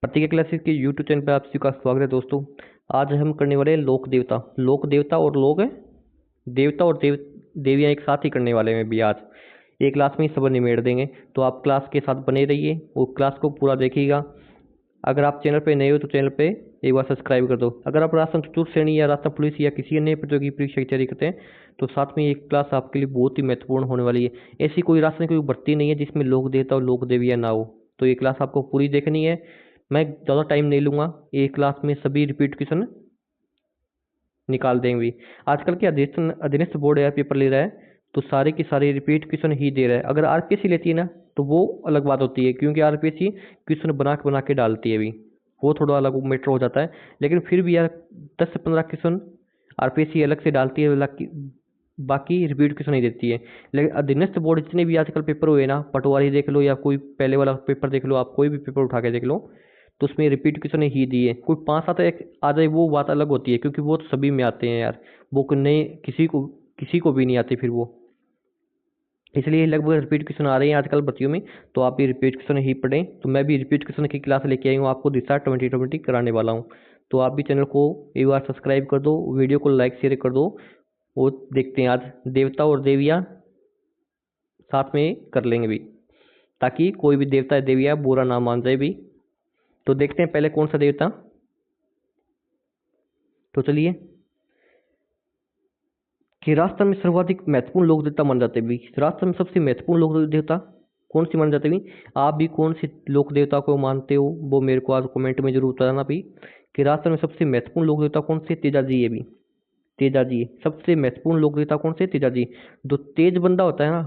प्रतिज्ञा क्लासेस के YouTube channel पर आप सभी का स्वागत है दोस्तों। आज हम करने वाले हैं लोक देवता और लोग देवता और देवियाँ एक साथ ही करने वाले हैं भी। आज एक क्लास में ही सब निमेड़ देंगे, तो आप क्लास के साथ बने रहिए और क्लास को पूरा देखिएगा। अगर आप चैनल पे नए हो तो चैनल पे एक बार सब्सक्राइब कर दो। अगर आप राजस्थान चतुर्थ श्रेणी या राजस्थान पुलिस या किसी अन्य प्रतियोगी परीक्षा की तैयारी करते हैं तो साथ में एक क्लास आपके लिए बहुत ही महत्वपूर्ण होने वाली है। ऐसी कोई राजस्थान की कोई भर्ती नहीं है जिसमें लोक देवता और लोक देवियाँ ना हो, तो ये क्लास आपको पूरी देखनी है। मैं ज़्यादा टाइम नहीं लूँगा, एक क्लास में सभी रिपीट क्वेश्चन निकाल देंगे। आजकल के अधीनस्थ बोर्ड या पेपर ले रहा है तो सारे के सारे रिपीट क्वेश्चन ही दे रहा है। अगर आरपीएससी लेती है ना तो वो अलग बात होती है, क्योंकि आरपीएससी क्वेश्चन बना के डालती है भी, वो थोड़ा अलग मैटर हो जाता है। लेकिन फिर भी यार 10 से 15 क्वेश्चन आरपीएससी अलग से डालती है, बाकी रिपीट क्वेश्चन नहीं देती है। लेकिन अधीनस्थ बोर्ड जितने भी आजकल पेपर हुए ना, पटवारी देख लो या कोई पहले वाला पेपर देख लो, आप कोई भी पेपर उठा के देख लो, तो उसमें रिपीट क्वेश्चन ही दिए। कोई 5-7 एक आ जाए वो बात अलग होती है, क्योंकि वो तो सभी में आते हैं यार, वो नए किसी को भी नहीं आते फिर वो, इसलिए लगभग रिपीट क्वेश्चन आ रहे हैं आजकल भर्तियों में। तो आप भी रिपीट क्वेश्चन ही पढ़ें। तो मैं भी रिपीट क्वेश्चन की क्लास लेके आई हूँ, आपको दिशा 2020 कराने वाला हूँ। तो आप भी चैनल को एक बार सब्सक्राइब कर दो, वीडियो को लाइक शेयर कर दो। और देखते हैं आज देवता और देवियाँ साथ में कर लेंगे भी, ताकि कोई भी देवता या देवियाँ बुरा ना मान जाए भी। तो देखते हैं पहले कौन सा देवता। तो चलिए, कि राजस्थान में सर्वाधिक महत्वपूर्ण लोक देवता माने जाते भी, राजस्थान में सबसे महत्वपूर्ण लोक देवता कौन सी माने जाते भी। आप भी कौन सी लोक देवता को मानते हो वो मेरे को आज कमेंट में जरूर बताना भी, कि राजस्थान में सबसे महत्वपूर्ण लोक देवता कौन से। तेजा जी है भी, तेजा जी सबसे महत्वपूर्ण लोक देवता कौन से, तेजा जी। जो तेज बंदा होता है ना,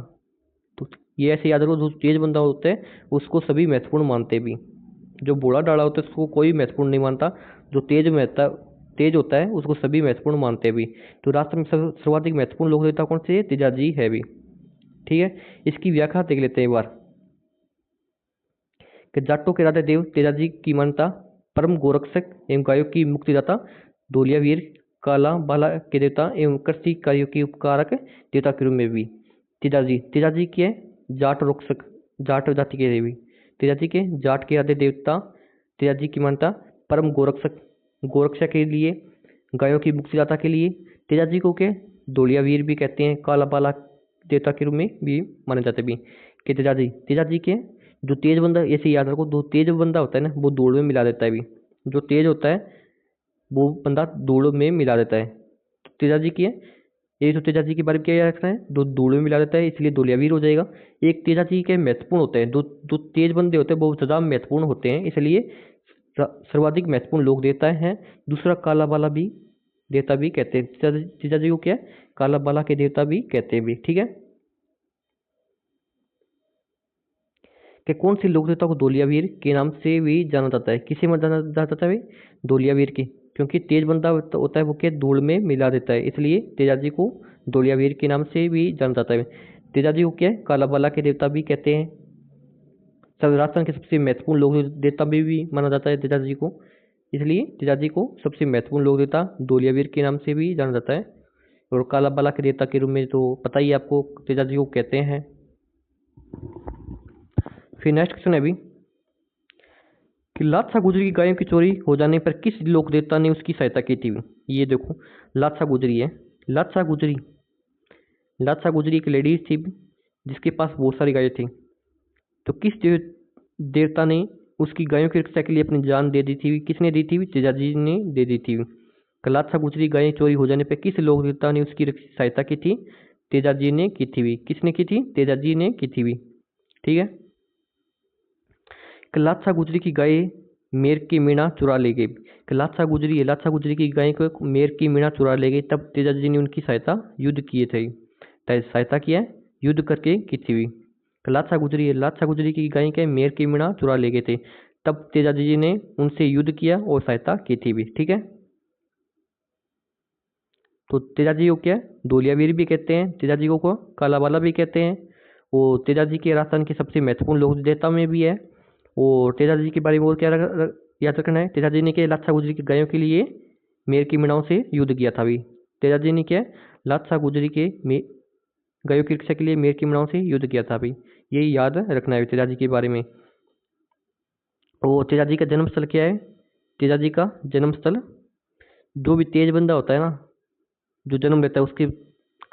तो ये ऐसे याद रखो, जो तेज बंदा होता है उसको सभी महत्वपूर्ण मानते भी। जो बूढ़ा डाला होता है उसको कोई महत्वपूर्ण नहीं मानता, जो तेज होता है उसको सभी महत्वपूर्ण मानते भी। तो राष्ट्र में सर्वाधिक महत्वपूर्ण लोक देवता कौन से है, तेजाजी है भी। ठीक है, इसकी व्याख्या देख लेते हैं एक बार। कि जाटों के राजा देव तेजाजी की मान्यता परम गोरक्षक एवं गायों की मुक्तिदाता, धोलिया वीर, काला बाला के देवता एवं कृषि कार्यों के उपकारक देवता के रूप में भी। तेजाजी के जाट रक्षक, जाट जाति के देवी, तेजाजी के जाट के आदि देवता। तेजाजी की मान्यता परम गोरक्षक, गोरक्षा के लिए, गायों की मुक्तिदाता के लिए। तेजाजी को के धोलिया वीर भी कहते हैं, काला बाला देवता के रूप में भी माने जाते भी। कि तेजाजी के जो तेज बंदा, ऐसे याद रखो, जो तेज बंदा होता है ना वो दौड़ में मिला देता है भी। जो तेज होता है वो बंदा दौड़ में मिला देता है। तो तेजाजी की है, ये तो तेजाजी के बारे में क्या याद रखना है, दो दौड़ में मिला देता है इसलिए धोलियावीर हो जाएगा। एक तेजाजी के महत्वपूर्ण होते हैं, दो तेज बंदे होते हैं बहुत ज़्यादा महत्वपूर्ण होते हैं, इसलिए सर्वाधिक महत्वपूर्ण लोग देता है। दूसरा काला बाला भी देवता भी कहते हैं, तेजाजी को क्या है, काला बाला के देवता भी कहते हैं भी। ठीक है, कि कौन सी लोक देवता को धोलियावीर के नाम से भी जाना जाता है, किसे में जाना जाता है, धोलियावीर की, क्योंकि तेज बंदा होता है वो क्या धूल में मिला देता है, इसलिए तेजाजी को धोलियावीर के नाम से भी जाना जाता है। तेजाजी को क्या है, काला बाला के देवता भी कहते हैं। राजस्थान के सबसे महत्वपूर्ण लोक देवता भी माना जाता है तेजाजी को, इसलिए तेजाजी को सबसे महत्वपूर्ण लोक देवता धोलियावीर के नाम से भी जाना जाता है। और काला बाला के देवता के रूप में तो पता ही आपको तेजाजी को कहते हैं। फिर नेक्स्ट क्वेश्चन है अभी, कि लादशा गुजरी की गायों की चोरी हो जाने पर किस लोक देवता ने उसकी सहायता की थी। ये देखो, लादशा गुजरी है, लादशा गुजरी एक लेडीज थी जिसके पास बहुत सारी गायें थी। तो किस देवता ने उसकी गायों की रक्षा के लिए अपनी जान दे दी थी, किसने दी थी, तेजाजी ने दे दी थी। लादशा गुजरी गायें चोरी हो जाने पर किस लोक देवता ने उसकी सहायता की थी, तेजाजी ने की थी। किसने की थी, तेजाजी ने की थी। ठीक है, लादशा गुजरी की गाय मेर की मीणा चुरा ले गई। लादशा गुजरी की गाय को मेर की मीणा चुरा ले गई, तब तेजाजी ने उनकी सहायता युद्ध किए थे, सहायता किया युद्ध करके की थी। लादशा गुजरी की गाय के मेर की मीणा चुरा ले गए थे, तब तेजाजी जी ने उनसे युद्ध किया और सहायता की थी भी। ठीक है, तो तेजाजी को क्या धोलियावीर भी कहते हैं, तेजाजी को कालाबाला भी कहते हैं। वो तेजाजी के राजस्थान के सबसे महत्वपूर्ण लोक देवता में भी है। और तेजाजी के बारे में और क्या याद रखना है, तेजाजी ने क्या लादशा गुजरी की गायों के लिए मेर की मीणाओं से युद्ध किया था अभी। तेजाजी ने क्या लादशा गुजरी के गायों की रक्षा के लिए मेर की मीणाओं से युद्ध किया था अभी, यही याद रखना है तेजाजी के बारे में। वो तेजा जी का जन्म स्थल क्या है? तेजा जी का जन्म स्थल, जो भी तेज बंदा होता है ना, जो जन्म लेता है, उसकी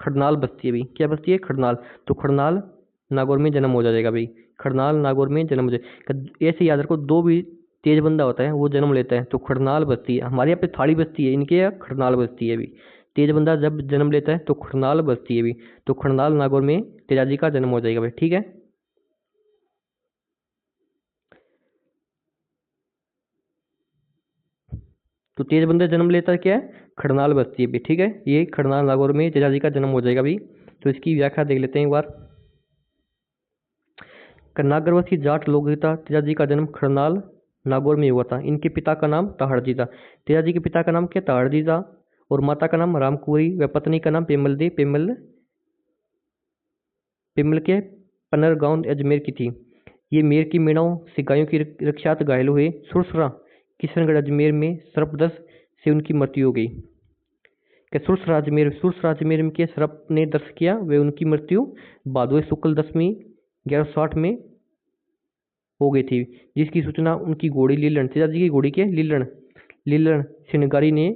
खड़नाल बस्ती है भाई। क्या बस्ती है? खड़नाल। तो खड़नाल नागौर में जन्म हो जाएगा भाई। खड़नाल नागौर में जन्म हो जाएगा। ऐसे याद रखो, दो भी तेज बंदा होता है वो जन्म लेता है तो खड़नाल बस्ती है। हमारे यहाँ पे थाड़ी बस्ती है, इनके यहाँ खड़नाल बस्ती है अभी। तेज बंदा जब जन्म लेता है तो खड़नाल बस्ती है अभी। तो खड़नाल नागौर में तेजाजी का जन्म हो जाएगा भाई। ठीक है। तो तेज बंदा जन्म लेता है क्या है? खड़नाल बस्ती है भाई। ठीक है, ये खड़नाल नागौर में तेजाजी का जन्म हो जाएगा भाई। तो इसकी व्याख्या देख लेते हैं एक बार। नागरवसी जाट लोकगीता तेजाजी का जन्म खड़नाल नागौर में हुआ था। इनके पिता का नाम ताहड़जी था। तेजाजी के पिता का नाम क्या? ताहड़जी था। और माता का नाम रामकुंवरी व पत्नी का नाम पेमल दी। पेमल के पनर गांव अजमेर की थी। ये मेर की मेड़ों से गायों की रक्षात घायल हुए सुरसरा किशनगढ़ अजमेर में सर्पदंश से उनकी मृत्यु हो गई। क्या सुरसरा अजमेर में के सर्प ने दंश किया वे उनकी मृत्यु भादोई शुक्ल दशमी 1160 में हो गई थी, जिसकी सूचना उनकी घोड़ी लीलन, तेजाजी की घोड़ी के लीलन लीलन श्रृंगारी ने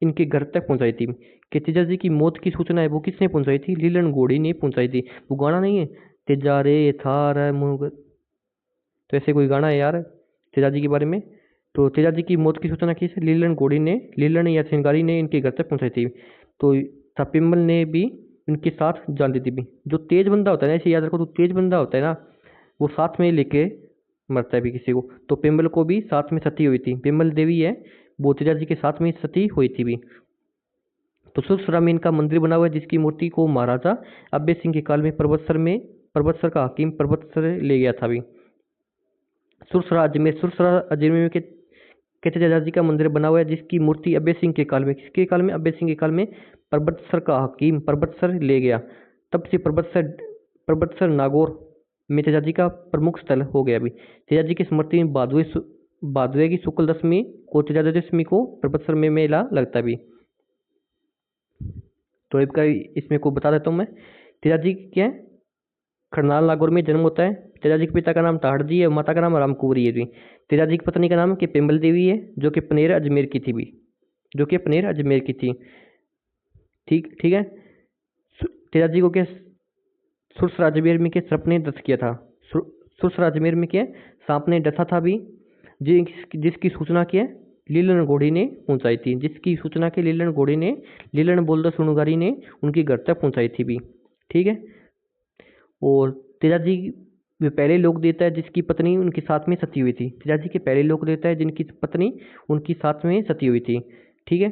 इनके घर तक पहुंचाई थी। कि तेजाजी की मौत की सूचना है वो किसने पहुंचाई थी? लीलन घोड़ी ने पहुंचाई थी। वो गाना नहीं है, तेजा रे थार है मुँह, तो ऐसे कोई गाना है यार तेजाजी के बारे में। तो तेजाजी की मौत की सूचना किस लीलन घोड़ी ने, लीलन या श्रृंगारी ने इनके घर तक पहुंचाई थी। तो तपिम्मल ने भी इनके साथ जान दी थी भी। जो तेज बंदा होता है ना, ऐसे याद रखो, तो तेज बंदा होता है ना, वो साथ में लेके मरता है भी किसी को। तो पिम्बल को भी साथ में सती हुई थी। पिम्बल देवी है वो तेजा जी के साथ में सती हुई थी भी। तो सुरसरा में इनका मंदिर बना हुआ है, जिसकी मूर्ति को महाराजा अब्बे सिंह के काल में पर्वतसर का हकीम पर्वतसर ले गया था भी। सुरसरा अजमेर में के तेजा जी का मंदिर बना हुआ है, जिसकी मूर्ति अब्बे सिंह के काल में, किसके काल में? अब्बे सिंह के काल में पर्वतसर का हकीम पर्वतसर ले गया। तब से पर्वतसर नागौर में तेजाजी का प्रमुख स्थल हो गया अभी। तेजाजी की स्मृति में भादवे की शुक्ल दशमी को तेजा दशमी को पर्वतसर में मेला लगता है अभी। तो इसका इसमें को बता देता हूँ मैं। तेजाजी क्या है? खरनाल नागौर में जन्म होता है। तेजाजी के पिता का नाम ताहड़जी है और माता का नाम रामकुंवरी है भी। तेजाजी की पत्नी का नाम कि पेम्बल देवी है, जो कि पनेर अजमेर की थी भी, जो कि पनेर अजमेर की थी। ठीक ठीक है। तेजाजी को क्या सुरसरा अजमेर में के सर्प ने दंश किया था। सुरसरा अजमेर में क्या सांप ने डसा था भी, जिसकी सूचना क्या लीलन घोड़ी ने पहुंचाई थी। जिसकी सूचना के लीलन घोड़ी ने, लीलन बोलदा सुनुगारी ने उनके घर तक पहुंचाई थी भी। ठीक है। और तेजाजी वे पहले लोक देवता है जिसकी पत्नी उनके साथ में सती हुई थी। तेजाजी के पहले लोक देवता है जिनकी पत्नी उनकी साथ में सती हुई थी। ठीक है।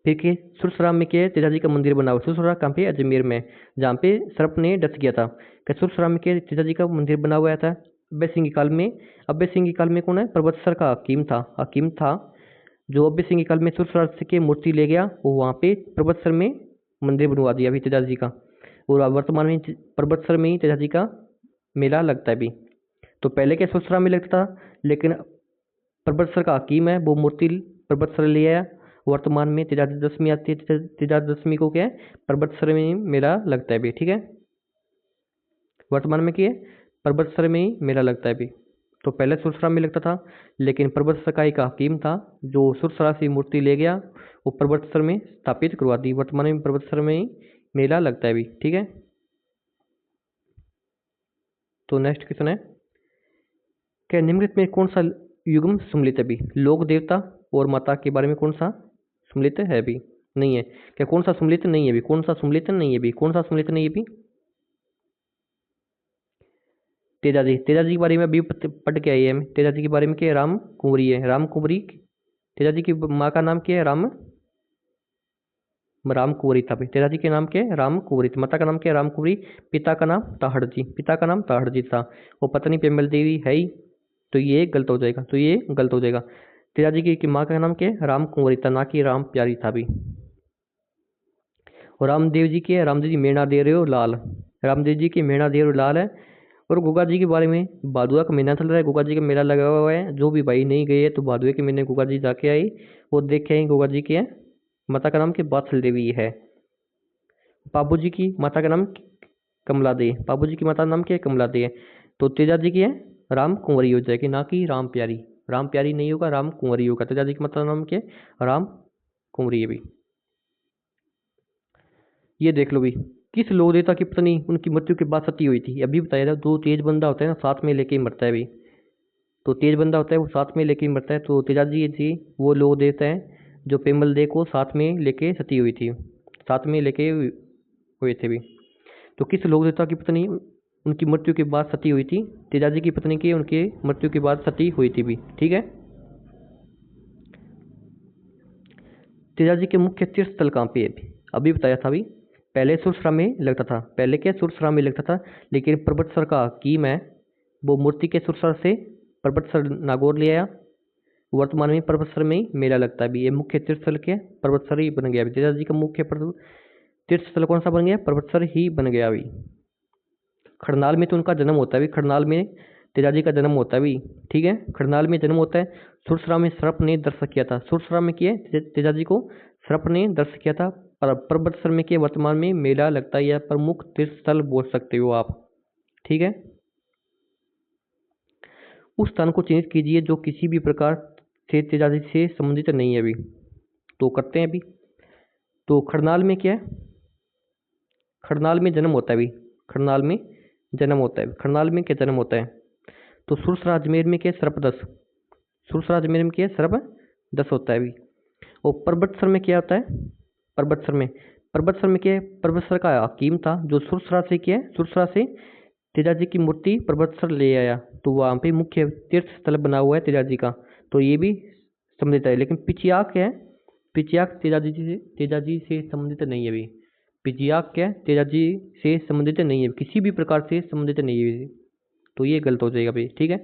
फिर के सुरसरा में के तेजाजी का मंदिर बना हुआ। सुरसरा कहाँ पे? अजमेर में, जहाँ पे सर्प ने डस गया था। सुरसरा में के तेजाजी का मंदिर बना हुआ था अब्बे सिंह के काल में। अब्बे सिंह के काल में कौन है? पर्वतसर का हकीम था जो अब्बे सिंह के काल में सुरसरा से के मूर्ति ले गया, वो वहाँ पे पर्वतसर में मंदिर बनवा दिया अभी तेजाजी का। और वर्तमान में पर्वतसर में ही तेजाजी का मेला लगता है अभी। तो पहले क्या सुरसरा में लगता था, लेकिन पर्वतसर का हकीम है वो मूर्ति पर्वतसर ले आया। वर्तमान में तेजाजी दशमी आती है। तेजाजी दशमी को क्या है? पर्वतसर में ही मेला लगता है अभी। ठीक है। वर्तमान में क्या है? पर्वतसर में ही मेला लगता है अभी। तो पहले सुरसरा में लगता था, लेकिन पर्वतसर का एक हकीम था जो सुरसरा से मूर्ति ले गया, वो पर्वतसर में स्थापित करवा दी। वर्तमान में पर्वतसर में ही मेला लगता है अभी। ठीक है। तो नेक्स्ट क्वेश्चन है, क्या निम्नलिखित में कौन सा युग्म सम्मिलित है अभी? लोक देवता और माता के बारे में कौन सा सम्मिलित है अभी? नहीं है। क्या कौन सा सम्मिलित नहीं है अभी? कौन सा सम्मिलित नहीं है अभी? कौन सा सम्मिलित नहीं है अभी? तेजाजी के बारे में अभी पढ़ के आई है। तेजाजी के बारे में क्या है? राम कुंवरी है। राम कुंवरी तेजाजी की माँ का नाम क्या है? राम कुंवरी था भाई। तेजाजी के नाम क्या है? राम कुंवरी। माता का नाम क्या है? राम कुंवरी। पिता का नाम ताहड़जी था। वो पत्नी पेमल देवी है ही, तो ये गलत हो जाएगा। तेजाजी की माँ का नाम क्या है? राम कुंवरी था, ना कि राम प्यारी था भी। और रामदेव जी के, रामदेव जी मेणा दे रहे हो लाल, रामदेव जी की मेणा दे रहे हो लाल है। और गोगा जी के बारे में, भादुआ का महीना चल रहा है, गोगा जी का मेला लगा हुआ है। जो भी भाई नहीं गए तो भादुए के महीने गोगा जी जाके आई और देख के आई। गोगा जी की है माता का नाम के बात्सल देवी है। बाबू जी की माता का नाम कमला दे, बाबू जी की माता का नाम क्या है? कमला दे। तो तेजा जी की है राम कुंवरी हो जाएगी, ना कि राम प्यारी। राम प्यारी नहीं होगा, राम कुंवरी होगा। तेजाजी का मतलब नाम क्या है? राम कुंवरी है भी। ये देख लो भी, किस लोक देवता की पत्नी उनकी मृत्यु के बाद सती हुई थी? अभी बताया था, दो तेज बंदा होता है ना, साथ में लेके ही मरता है भी। तो तेज बंदा होता है वो साथ में लेके ही मरता है। तो तेजाजी जी वो लोक देवता है जो पेमल दे को साथ में लेके सती हुई थी, साथ में लेके हुए थे भी। तो किस लोक देवता की पत्नी उनकी मृत्यु के बाद सती हुई थी? तेजाजी की पत्नी की उनके मृत्यु के बाद सती हुई थी भी। ठीक है। तेजाजी के मुख्य तीर्थ स्थल कहाँ पे है? अभी बताया था भी, पहले सुरसरा में लगता था। पहले क्या सुरसरा में लगता था, लेकिन पर्वतसर का हकीम है वो मूर्ति के सुरसर से पर्वतसर नागौर ले आया। वर्तमान में पर्वतसर में ही मेला लगता है भी। ये मुख्य तीर्थ स्थल क्या है? पर्वतसर ही बन गया अभी। तेजाजी का मुख्य तीर्थ स्थल कौन सा बन गया? पर्वतसर ही बन गया अभी। खरनाल में तो उनका जन्म होता है भी, खरनाल में तेजाजी का जन्म होता है भी। ठीक है, खरनाल में जन्म होता है। सुरसरा में सर्प ने दर्शन किया था। सुरसरा में किया तेजाजी को सर्प ने दर्शन किया था। पर पर्वतसर में के वर्तमान में मेला लगता है, या प्रमुख तीर्थ स्थल बोल सकते हो आप। ठीक है। उस स्थान को चिन्हित कीजिए जो किसी भी प्रकार से तेजाजी से संबंधित नहीं है अभी। तो करते हैं अभी। तो खरनाल में क्या है? खरनाल में जन्म होता है अभी। खरनाल में जन्म होता है। खरनाल में क्या जन्म होता है? तो सुरसरा अजमेर में क्या है? सर्पदस। सुरसरा अजमेर में क्या है? सर्पदस होता है अभी। और पर्वतसर में क्या होता है? पर्वतसर में, पर्वतसर में क्या है? पर्वतसर का हकीम था जो सुरसरा से क्या है? सुरसरा से तेजाजी की मूर्ति पर्वतसर ले आया। तो वहाँ पे मुख्य तीर्थ स्थल बना हुआ है तेजाजी का। तो ये भी संबंधित है। लेकिन पिचियाक क्या है? पिचियाक तेजाजी से संबंधित नहीं है अभी। पिचियाक क्या है? तेजाजी से संबंधित नहीं है, किसी भी प्रकार से संबंधित नहीं है। तो ये गलत हो जाएगा भाई। ठीक है।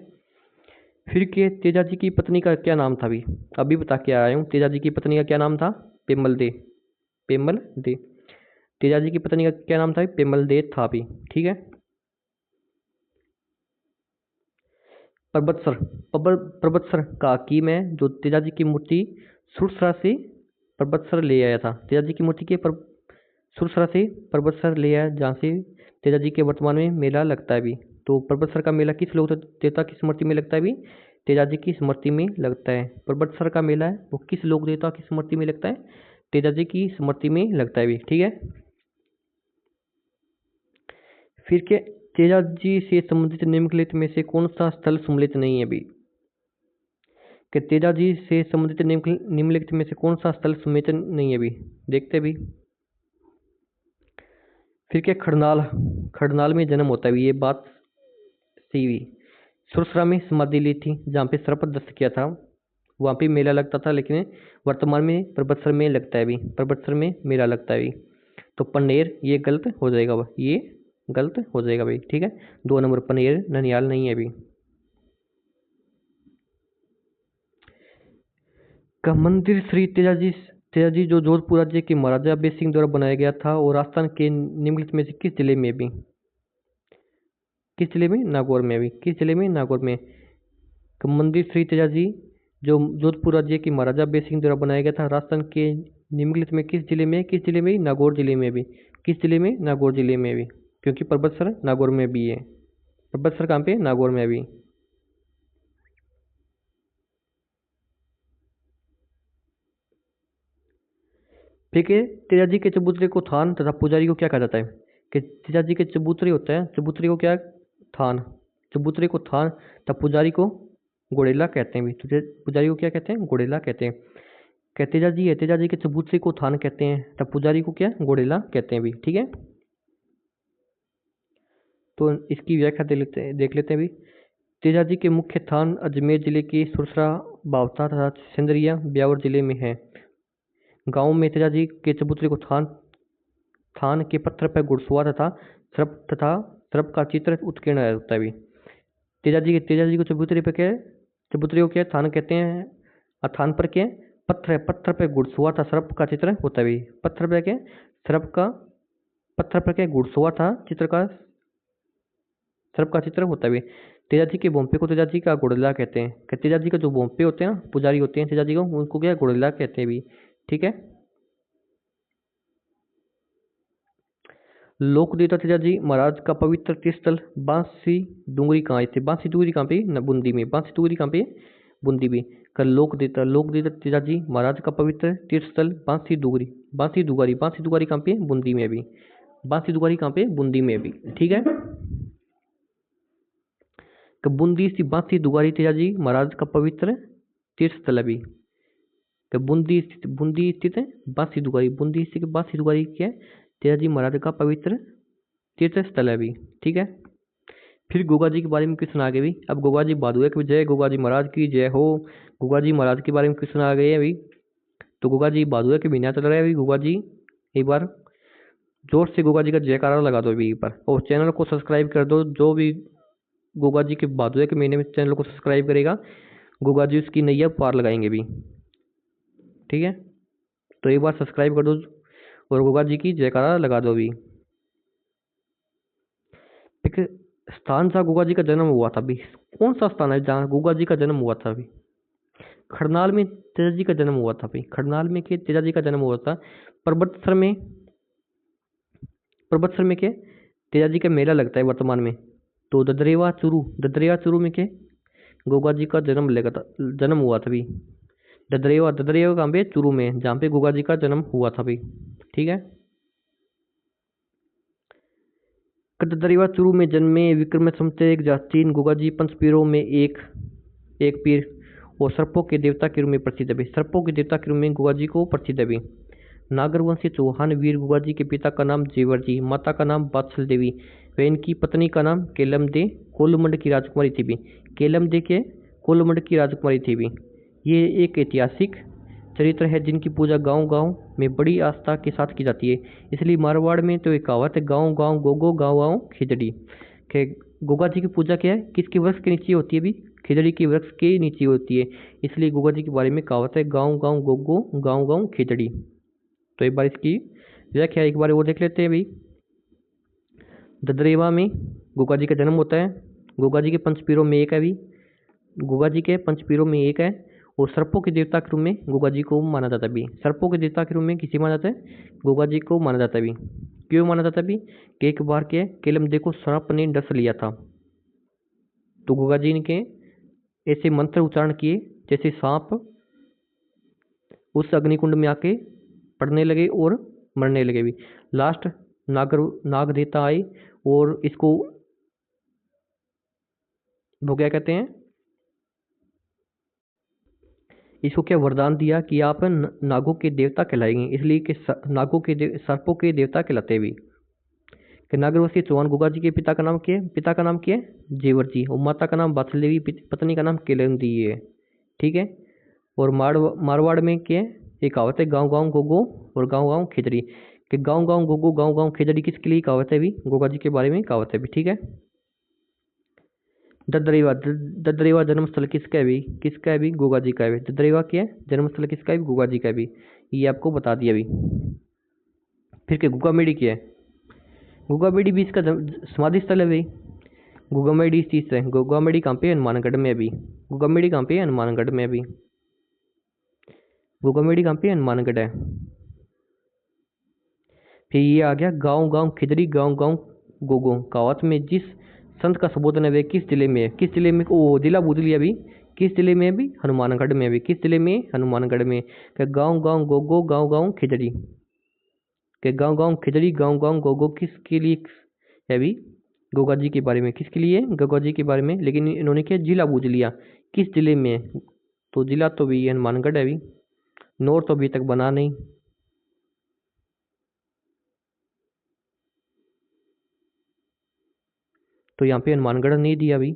फिर के तेजाजी की पत्नी का क्या नाम था अभी? अभी बता के आया हूँ। तेजाजी की पत्नी का क्या नाम था? पेमल दे। पेमल दे। तेजाजी की पत्नी का क्या नाम था? पेमल दे था अभी। ठीक है। पर्वतसर, पर्वतसर का हकीम है जो तेजाजी की मूर्ति सुरसरा से पर्वतसर ले आया था। तेजाजी की मूर्ति के सुरसरा से पर्वतसर ले आया, जहाँ से तेजाजी के वर्तमान में मेला लगता है भी। तो पर्वतसर का मेला किस लोक देवता की स्मृति में लगता है भी? तेजाजी की स्मृति में लगता है। पर्वतसर का मेला है वो किस लोक देवता की स्मृति में लगता है? तेजाजी की स्मृति में लगता है भी। ठीक है। फिर के तेजाजी से संबंधित निम्नलिखित में से कौन सा स्थल सम्मिलित नहीं है अभी? कि तेजाजी से संबंधित निम्नलिखित में से कौन सा स्थल सम्मिलित नहीं है अभी? देखते भी। फिर क्या खरनाल, खरनाल में जन्म होता है अभी। ये बात सही हुई। सुरसरा में समाधि ली थी जहाँ पे सर्पदस्त किया था, वहाँ पे मेला लगता था। लेकिन वर्तमान में पर्वतसर में लगता है अभी। पर्वतसर में मेला लगता है अभी। तो पनेर ये गलत हो जाएगा भाई, ये गलत हो जाएगा भाई। ठीक है। 2 नंबर पनेर ननियाल नहीं है अभी। का मंदिर श्री तेजाजी, तेजाजी जो जोधपुर राज्य के महाराजा बेस सिंह द्वारा बनाया गया था और राजस्थान के निम्नलिखित में से किस जिले में भी? किस जिले में? नागौर में भी। किस जिले में? नागौर में। का मंदिर श्री तेजाजी जो जोधपुर राज्य के महाराजा बेस सिंह द्वारा बनाया गया था राजस्थान के निम्नलिखित में किस जिले में? किस जिले में? नागौर जिले में भी। किस जिले में? नागौर जिले में भी, क्योंकि पर्वतसर नागौर में भी है। पर्वतसर कहाँ पे? नागौर में भी। ठीक है। तेजाजी के चबूतरे को थान तथा पुजारी को क्या कहा जाता है? कि तेजाजी के चबूतरे होता है, चबूतरे को क्या? थान। चबूतरे को थान तथा पुजारी को गोड़ेला कहते हैं भी। पुजारी को क्या कहते हैं? गोड़ेला कहते हैं। क्या तेजाजी है, तेजाजी के चबूतरे को थान कहते हैं तथा पुजारी को क्या? गोड़ेला कहते हैं भी। ठीक है। तो इसकी व्याख्या देख लेते हैं भी। तेजाजी के मुख्य थान अजमेर जिले के सुरसरा, बावता तथा सिंदरिया ब्यावर जिले में है। गांव में तेजाजी के चबूतरे को थान, थान के पत्थर पर घुड़सवार तथा सर्प का चित्र उत्कीर्ण होता है भी। तेजाजी को चबूतरे पर क्या है? चबूतरे को क्या है? थान कहते हैं। और थान पर क्या है? पत्थर है, पत्थर पर घुड़सवार था सर्प का चित्र होता है भी। पत्थर पर क्या है? सर्प का, पत्थर पर क्या? घुड़सवार था चित्र का, सर्प का चित्र होता है भी। तेजाजी के भोंपे को तेजाजी का घोड़ला कहते हैं। तेजाजी का जो भोंपे होते हैं ना, पुजारी होते हैं तेजाजी को, उनको क्या? घोड़ला कहते हैं भी। ठीक है। लोक देवता तेजाजी महाराज का पवित्र तीर्थस्थल बांसी डूंगरी कहाँ स्थित? बांसी डूंगरी कहाँ पे? न बूंदी में। बांसी डूंगरी कहाँ पे? बूंदी में। कल लोक देवता तेजाजी महाराज का पवित्र तीर्थस्थल बांसी डूंगरी। बांसी दुगारी कहाँ पे? बूंदी में भी। बांसी दुगारी कहाँ पे? बूंदी में भी। ठीक है। बूंदी स्थित बांसी दुगारी तेजाजी महाराज का पवित्र तीर्थस्थल अभी। बूंदी स्थित है बांसी दुगारी। बूंदी स्थित बांसी दुगारी क्या है? तेजाजी महाराज का पवित्र तीर्थ स्थल है अभी। ठीक है। फिर गोगा जी के बारे में क्वेश्चन आ गए भी। अब गोगा जी बहादुर की जय, गोगा जी महाराज की जय हो। गोगा जी महाराज के बारे में क्वेश्चन आ गए अभी। तो गोगा जी बहादुर के महीना चल रहा है अभी। गोगा जी एक बार जोर से गोगा जी का जयकारा लगा दो अभी एक बार, और चैनल को सब्सक्राइब कर दो। जो भी गोगा जी के बहादुर के महीने में चैनल को सब्सक्राइब करेगा, गोगा जी उसकी नैया पार लगाएंगे भी। ठीक है। तो एक बार सब्सक्राइब कर दो और गोगा जी की जयकारा लगा दो अभी। एक स्थान जहाँ गोगा जी का जन्म हुआ था अभी, कौन सा स्थान है जहाँ गोगा जी का जन्म हुआ था अभी? खरनाल में तेजा जी का जन्म हुआ था अभी। खरनाल में के तेजा जी का जन्म हुआ था। पर्वतसर में के तेजा जी का मेला लगता है वर्तमान में। तो ददरेवा चूरू में के गोगा जी का जन्म हुआ था अभी। ददरेवा कहाँ पे? चूरू में, जहाँ पे गोगा जी का जन्म हुआ था अभी। ठीक है। ददरेवा चूरू में जन्मे विक्रम संवत 1003 गोगा जी पंचपीरों में एक पीर और सर्पों के देवता के रूप में प्रसिद्ध है। सर्पों के देवता के रूप में गोगा जी को प्रसिद्ध है। नागरवंशी चौहान वीर गोगा जी के पिता का नाम जेवर जी, माता का नाम बात्सल देवी व इनकी पत्नी का नाम केलम दे कोलमंड की राजकुमारी थी भी। केलम दे के कोलमंड की राजकुमारी थी भी। ये एक ऐतिहासिक चरित्र है जिनकी पूजा गांव-गांव में बड़ी आस्था के साथ की जाती है। इसलिए मारवाड़ में तो एक कहावत है, गांव-गांव गोगो गांव-गांव खिचड़ी। के गोगा जी की पूजा क्या है? किसके वृक्ष के नीचे होती है भी? खिचड़ी के वृक्ष के नीचे होती है। इसलिए गोगा जी के बारे में कहावत है, गांव-गांव गोगो गांव-गांव खिचड़ी। तो एक बार इसकी व्याख्या एक बार वो देख लेते हैं अभी। ददरेवा में गोगा जी का जन्म होता है। गोगा जी के पंचपीरों में एक है अभी। गोगा जी के पंचपीरों में एक है और सर्पों के देवता के रूप में गोगा जी को माना जाता है भी। सर्पों के देवता के रूप में किसे माना जाता है? गोगा जी को माना जाता है भी। क्यों माना जाता है भी? कि एक बार के केलम दे को सांप ने डस लिया था, तो गोगा जी ने ऐसे मंत्र उच्चारण किए जैसे सांप उस अग्निकुंड में आके पड़ने लगे और मरने लगे भी। लास्ट नाग देवता आए और इसको वो क्या कहते हैं, इसको क्या वरदान दिया कि आप नागों के देवता कहलाएंगे। इसलिए कि सर्पों के देवता कहलाते भी। कि नागरवंशी चौहान गोगा जी के पिता का नाम क्या है? पिता का नाम क्या है? जेवर जी, और माता का नाम बात्सल देवी, पत्नी का नाम केलंदी है। ठीक है। और मारवाड़ में क्या है? एक कहावत है, गाँव गाँव गोगो और गाँव गाँव खिचड़ी। कि गाँव गाँव गोगो गाँव गाँव खिचड़ी किसके लिए कहावत है भी? गोगा जी के बारे में कहावत है भी। ठीक है। ददरेवा जन्मस्थल किसका है भी? किसका है भी? गोगा जी का है भी। ददरेवा क्या है? जन्मस्थल किसका है? गोगा जी का है भी। ये आपको बता दिया अभी। फिर क्या गुगामेड़ी क्या है? गुगामेड़ी भी इसका समाधि स्थल है भाई। गुगामेड़ी स्थित है। गुगामेड़ी कहाँ पे? हनुमानगढ़ में अभी। गुगामेड़ी कहाँ पे? हनुमानगढ़ में अभी। गुगामेड़ी कहाँ पे? हनुमानगढ़ है। फिर ये आ गया गाँव गाँव खिचड़ी गाँव गाँव गोगो। कहावत में जिस संत का संबोधन है वे किस जिले में है? किस जिले में? ओ जिला पूछ लिया अभी। किस जिले में अभी? हनुमानगढ़ में अभी। किस जिले में? हनुमानगढ़ में। गाँव गाँव गोगो गाँव गाँव खिचड़ी। के गाँव गाँव खिचड़ी गाँव गाँव गोगो किसके लिए है अभी? गोगा जी के बारे में। किसके लिए? गोगा जी के बारे में। लेकिन इन्होंने क्या जिला पूछ लिया, किस जिले में है? तो जिला तो भी हनुमानगढ़ है अभी। नोट तो अभी तक बना नहीं। तो यहाँ पे हनुमानगढ़ नहीं दिया अभी,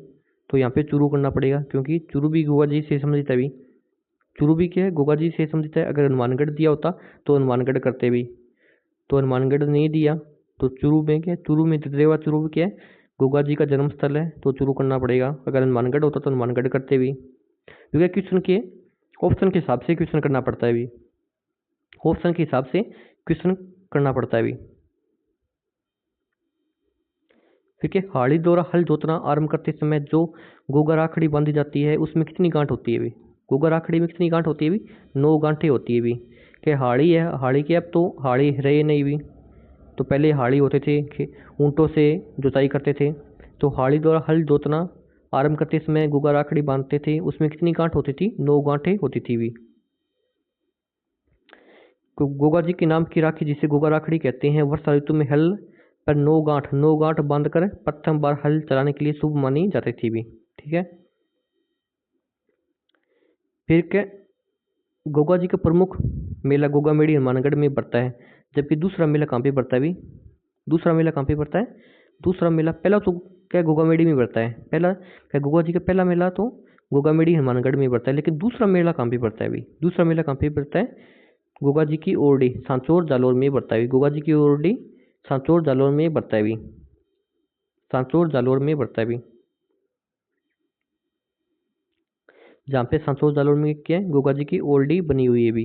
तो यहाँ पे चूरू करना पड़ेगा, क्योंकि चूरू भी गोगा जी से संबंधित है अभी। चूरू भी क्या है? गोगा जी से संबंधित है। अगर हनुमानगढ़ दिया होता तो हनुमानगढ़ करते भी, तो हनुमानगढ़ नहीं दिया। तो चूरू में क्या है? चूरू में ददरेवा चूरू में क्या है? गोगा जी का जन्म स्थल है, तो चूरू करना पड़ेगा। अगर हनुमानगढ़ होता तो हनुमानगढ़ करते भी, क्योंकि क्वेश्चन के ऑप्शन के हिसाब से क्वेश्चन करना पड़ता है भी। ऑप्शन के हिसाब से क्वेश्चन करना पड़ता है भी। ठीक है। हाड़ी द्वारा हल जोतना आरंभ करते समय जो गोगा राखड़ी बांधी जाती है उसमें कितनी गांठ होती है भी? गोगा राखड़ी में कितनी गांठ होती है भी? 9 गांठें होती है भी। क्या हाड़ी है? हाड़ी के अब तो हाड़ी रहे नहीं भी, तो पहले हाड़ी होते थे, ऊँटों से जुताई करते थे। तो हाड़ी द्वारा हल जोतना आरंभ करते समय गुगा राखड़ी बांधते थे। उसमें कितनी गांठ होती थी? 9 गांठें होती थी भी। तो गोगा जी के नाम की राखी जिसे गोगा राखड़ी कहते हैं, वर्षा ऋतु में हल पर 9 गांठ बांधकर प्रथम बार हल चलाने के लिए शुभ मानी जाती थी भी। ठीक है। फिर क्या, गोगा जी का प्रमुख मेला गोगा मेड़ी हनुमानगढ़ में पड़ता है, जबकि दूसरा मेला कहाँ पे पड़ता है भी? दूसरा मेला कहाँ पे पड़ता है? दूसरा मेला, पहला तो क्या गोगा मेड़ी में पड़ता है, पहला क्या गोगा जी का पहला मेला तो गोगा मेड़ी हनुमानगढ़ में पड़ता है, लेकिन दूसरा मेला कहाँ पे पड़ता है भी? दूसरा मेला कहाँ पे पड़ता है? गोगा जी की ओरडी सांचौर जालौर में पड़ता है। गोगा जी की ओरडी सांचौर जालौर में पड़ता है भी, सांचौर जालौर में पड़ता है भी। जहाँ पे सांचौर जालौर में क्या है, गोगा जी की ओरडी बनी हुई है भी।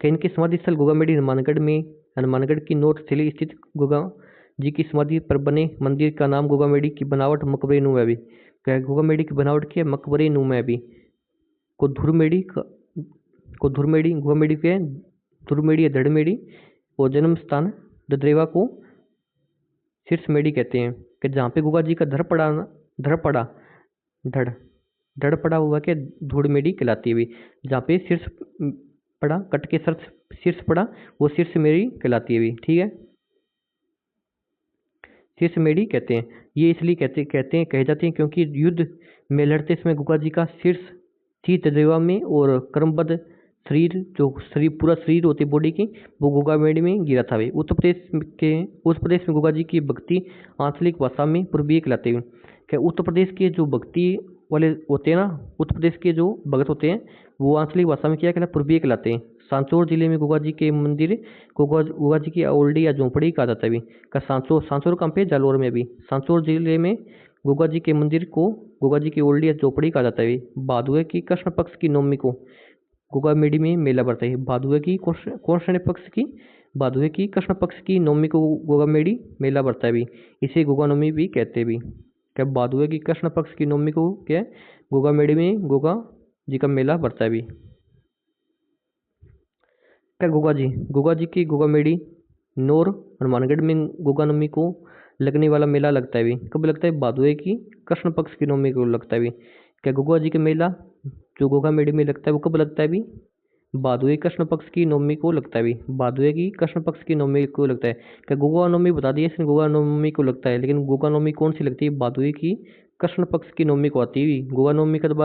इनकी समाधि स्थल गोगामेडी हनुमानगढ़ में, हनुमानगढ़ की नोट शिली स्थित गोगा जी की समाधि पर बने मंदिर का नाम गोगामेडी की बनावट मकबरे नुमा है भी। क्या है? गोगामेडी की बनावट की मकबरे नुमा है भी। को धुरमेड़ी गोगामेडी के धुरमेड़ी या धड़मेड़ी और जन्म स्थान ददरेवा को शीर्षमेड़ी कहते हैं। कि जहाँ पे गोगा जी का धड़ पड़ा हुआ के धूड़मेड़ी कहलाती है भी। जहाँ पे शीर्ष पड़ा कट के शीर्ष पड़ा वो शीर्ष मेड़ी कहलाती है भी। ठीक है, शीर्ष मेड़ी कहते हैं। ये इसलिए कहे जाते हैं क्योंकि युद्ध में लड़ते समय गुगा जी का शीर्ष थी तदेवा में और क्रमबद्ध शरीर, जो पूरा शरीर होती बॉडी की, वो गोगा मेड़ी में गिरा था। वे उत्तर प्रदेश में गोगा जी की भक्ति आंचलिक भाषा में पूर्वीय कहलाते हैं। क्या उत्तर प्रदेश के जो भक्ति वाले होते हैं ना, उत्तर प्रदेश के जो भगत होते हैं वो आंचलिक भाषा में क्या कहलाते? पूर्वीय कहलाते हैं। सांचौर जिले में गोगा जी के मंदिर गोगा जी की ओल्डी या झोंपड़ी कहा जाता है भी। का सांचौर कहाँ पे? जालौर में भी। सांचौर जिले में गोगा जी के मंदिर को गोगा जी की ओल्डी या झोंपड़ी कहा जाता है। भादुए की कृष्ण पक्ष की नवमी को गोगा मेड़ी में मेला पड़ता है। भादुए की भादुए की कृष्ण पक्ष की नवमी को गोगा मेड़ी मेला पड़ता है भी। इसे गोगा नवमी भी कहते हैं भी। क्या भादुए की कृष्ण पक्ष की नवमी को क्या गोगा मेड़ी में गोगा जी का मेला पड़ता है भी। क्या गोगा जी की गोगा मेड़ी नौर हनुमानगढ़ में गोगा नवमी को लगने वाला मेला लगता है भी। कब लगता है? भादुए की कृष्ण पक्ष की नवमी को लगता है भी। क्या गोगा जी का मेला जो गोगा मेड़ी में लगता है वो कब लगता है भी? भादुए कृष्ण पक्ष की नवमी को लगता है भी। भादुए की कृष्ण पक्ष की नवमी को लगता है। क्या गोगा नवमी बता दिए इसने, गोगा नवमी को लगता है, लेकिन गोगा नवमी कौन सी लगती है? भादुए की कृष्ण पक्ष की नवमी को आती है। गोगा नवमी कब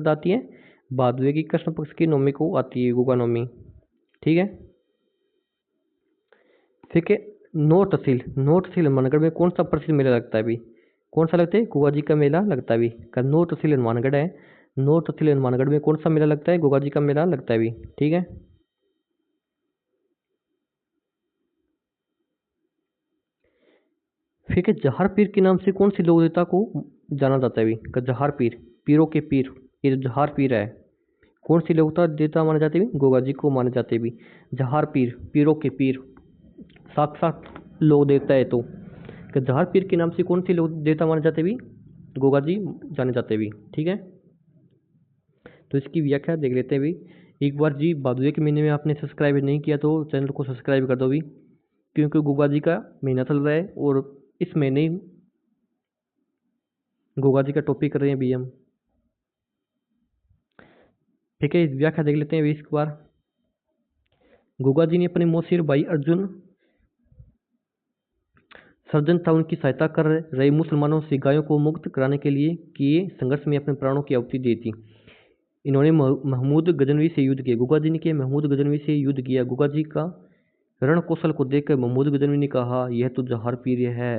आती है? भादुए की कृष्ण पक्ष की नवमी को आती है गोगा नवमी। ठीक है। ठीक है, नौ तहसील हनुमानगढ़ में कौन सा प्रसिद्ध मेला लगता है भी? कौन सा लगता है? गोगा जी का मेला लगता है भी। नौ तहसील हनुमानगढ़ है, नौ तहसील हनुमानगढ़ में कौन सा मेला लगता है? गोगा जी का मेला लगता है भी। ठीक है। ठीक है, जहार पीर के नाम से कौन सी लोक देवता को जाना जाता है भी? जहार पीर, पीरों के पीर, ये जो जहार पीर है कौन सी लोक देवता माने जाते भी? गोगा जी को माने जाते भी। जहार पीर, पीरों के पीर, साक्षात लोक देवता है। तो जहार पीर के नाम से कौन सी लोक देवता माने जाते भी? गोगा जी जाने जाते भी। ठीक है, तो इसकी व्याख्या देख लेते हैं भी एक बार जी। भादुए के महीने में आपने सब्सक्राइब नहीं किया तो चैनल को सब्सक्राइब कर दो भी, क्योंकि गोगा जी का महीना चल रहा है और इस महीने गोगा जी का टॉपिक कर रहे हैं भी हम। ठीक है, व्याख्या देख लेते हैं भी इस बार। गोगा जी ने अपने मौसीर भाई अर्जुन सर्जन था उनकी सहायता कर रहे मुसलमानों से गायों को मुक्त कराने के लिए किए संघर्ष में अपने प्राणों की आहुति दी थी। इन्होंने महमूद गजनवी से युद्ध किया। गोगा जी ने महमूद गजनवी से युद्ध किया। गोगा जी का रण कौशल को देखकर महमूद गजनवी ने कहा, यह तो जहार पीर है,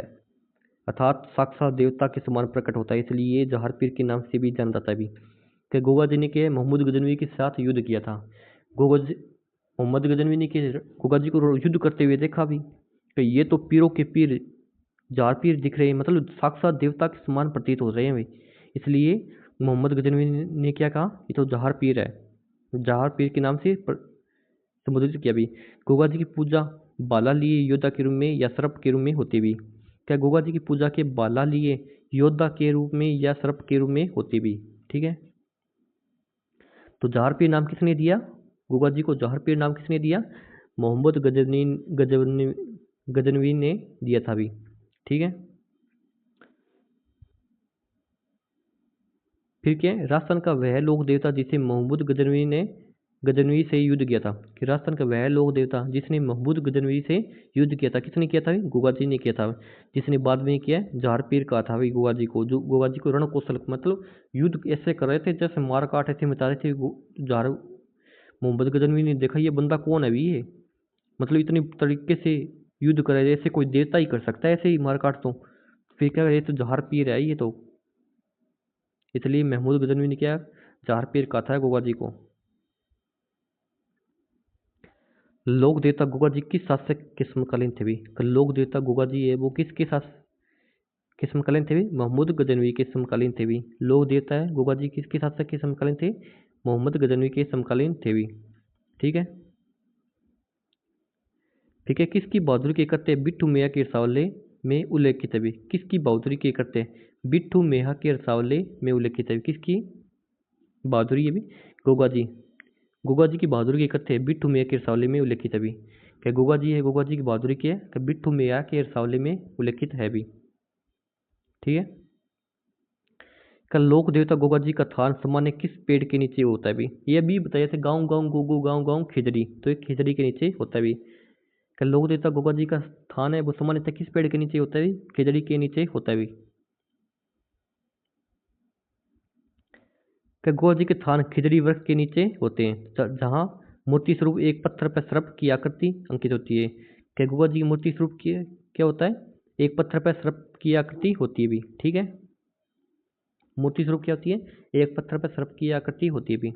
अर्थात साक्षात देवता के समान प्रकट होता है, इसलिए ये जहार पीर के नाम से भी जाना जाता है भी। कि गोगा जी ने महमूद गजनवी के साथ युद्ध किया था। मोहम्मद गजनवी ने गोगा जी को युद्ध करते हुए देखा भी कि ये तो पीरों के पीर जहार पीर दिख रहे हैं, मतलब साक्षात देवता के समान प्रतीत हो रहे हैं वे। इसलिए मोहम्मद गजनवी ने क्या कहा, ये तो जहार पीर है, जहार पीर के नाम से संबोधित किया भी। गोगा जी की पूजा बाला लिए योद्धा के रूप में या सर्प के रूप में होती भी। क्या गोगा जी की पूजा के बाला लिए योद्धा के रूप में या सर्प के रूप में होती भी। ठीक है, तो जहार पीर नाम किसने दिया? गोगा जी को जहार पीर नाम किसने दिया? मोहम्मद गजनवी ने दिया था अभी। ठीक है, फिर क्या है, राजस्थान का वह लोक देवता जिसे मोहम्मद गजनवी से युद्ध किया था। कि राजस्थान का वह लोक देवता जिसने मोहम्मद गजनवी से युद्ध किया था, किसने किया था भाई? गुगाजी ने किया था, जिसने बाद में किया जहार पीर कहा था भाई गुगाजी को। जो गुगाजी को रण कौशल मतलब युद्ध ऐसे कर रहे थे जैसे मार काट ऐसे मिटा रहे थे जहार। मोहम्मद गजनवी ने देखा ये बंदा कौन है भी, ये मतलब इतनी तरीके से युद्ध करे जैसे कोई देवता ही कर सकता है ऐसे ही मार काट। तो फिर क्या, ये तो जहार पीर है ये तो, इसलिए महमूद गजनवी ने क्या जहार पीर कहा था गुगाजी को। लोक देवता गुगाजी किस शासक के समकालीन थे भी? लोक देवता गुगाजी है वो किसके शासक के समकालीन थे भी? मोहम्मद गजनवी के समकालीन थे भी। लोक देवता है गुगाजी किसके शासक के समकालीन थे? मोहम्मद गजनवी के समकालीन थे भी। ठीक है, ठीक है, किसकी बहादुरी के करते बिट्ठू मियाँ के रसावले में उल्लेखित है भी? किसकी बहादुरी के करते बिट्ठू मियाँ के रसावले में उल्लेखित है? किसकी बहादुरी है भी? गुगाजी। गुगाजी की बहादुरी के कथ्य बिट्ठू मियाँ के रसावले में उल्लेखित है भी। क्या गुगाजी है, गुगाजी की बहादुरी की है कि बिट्ठू मियाँ के रसावले में उल्लेखित है भी। ठीक है, का लोक देवता गुगाजी का थान सामान्य किस पेड़ के नीचे होता है भी? ये भी बताया था, गाँव गाँव गुगु गाँव गाँव खिजड़ी, तो एक खिजड़ी के नीचे होता है भी। का लोक देवता गुगाजी का थान है वो सामान्यतः किस पेड़ के नीचे होता है? खिजड़ी के नीचे होता है भी। क्या गुगाजी के थान खिजड़ी वृक्ष के नीचे होते हैं जहाँ मूर्ति स्वरूप एक पत्थर पर सर्प की आकृति अंकित होती है? क्या गुगाजी की मूर्ति स्वरूप की क्या होता है? एक पत्थर पर सर्प की आकृति होती है भी। ठीक है, मूर्ति स्वरूप क्या होती है? एक पत्थर पर सर्प की आकृति होती है भी।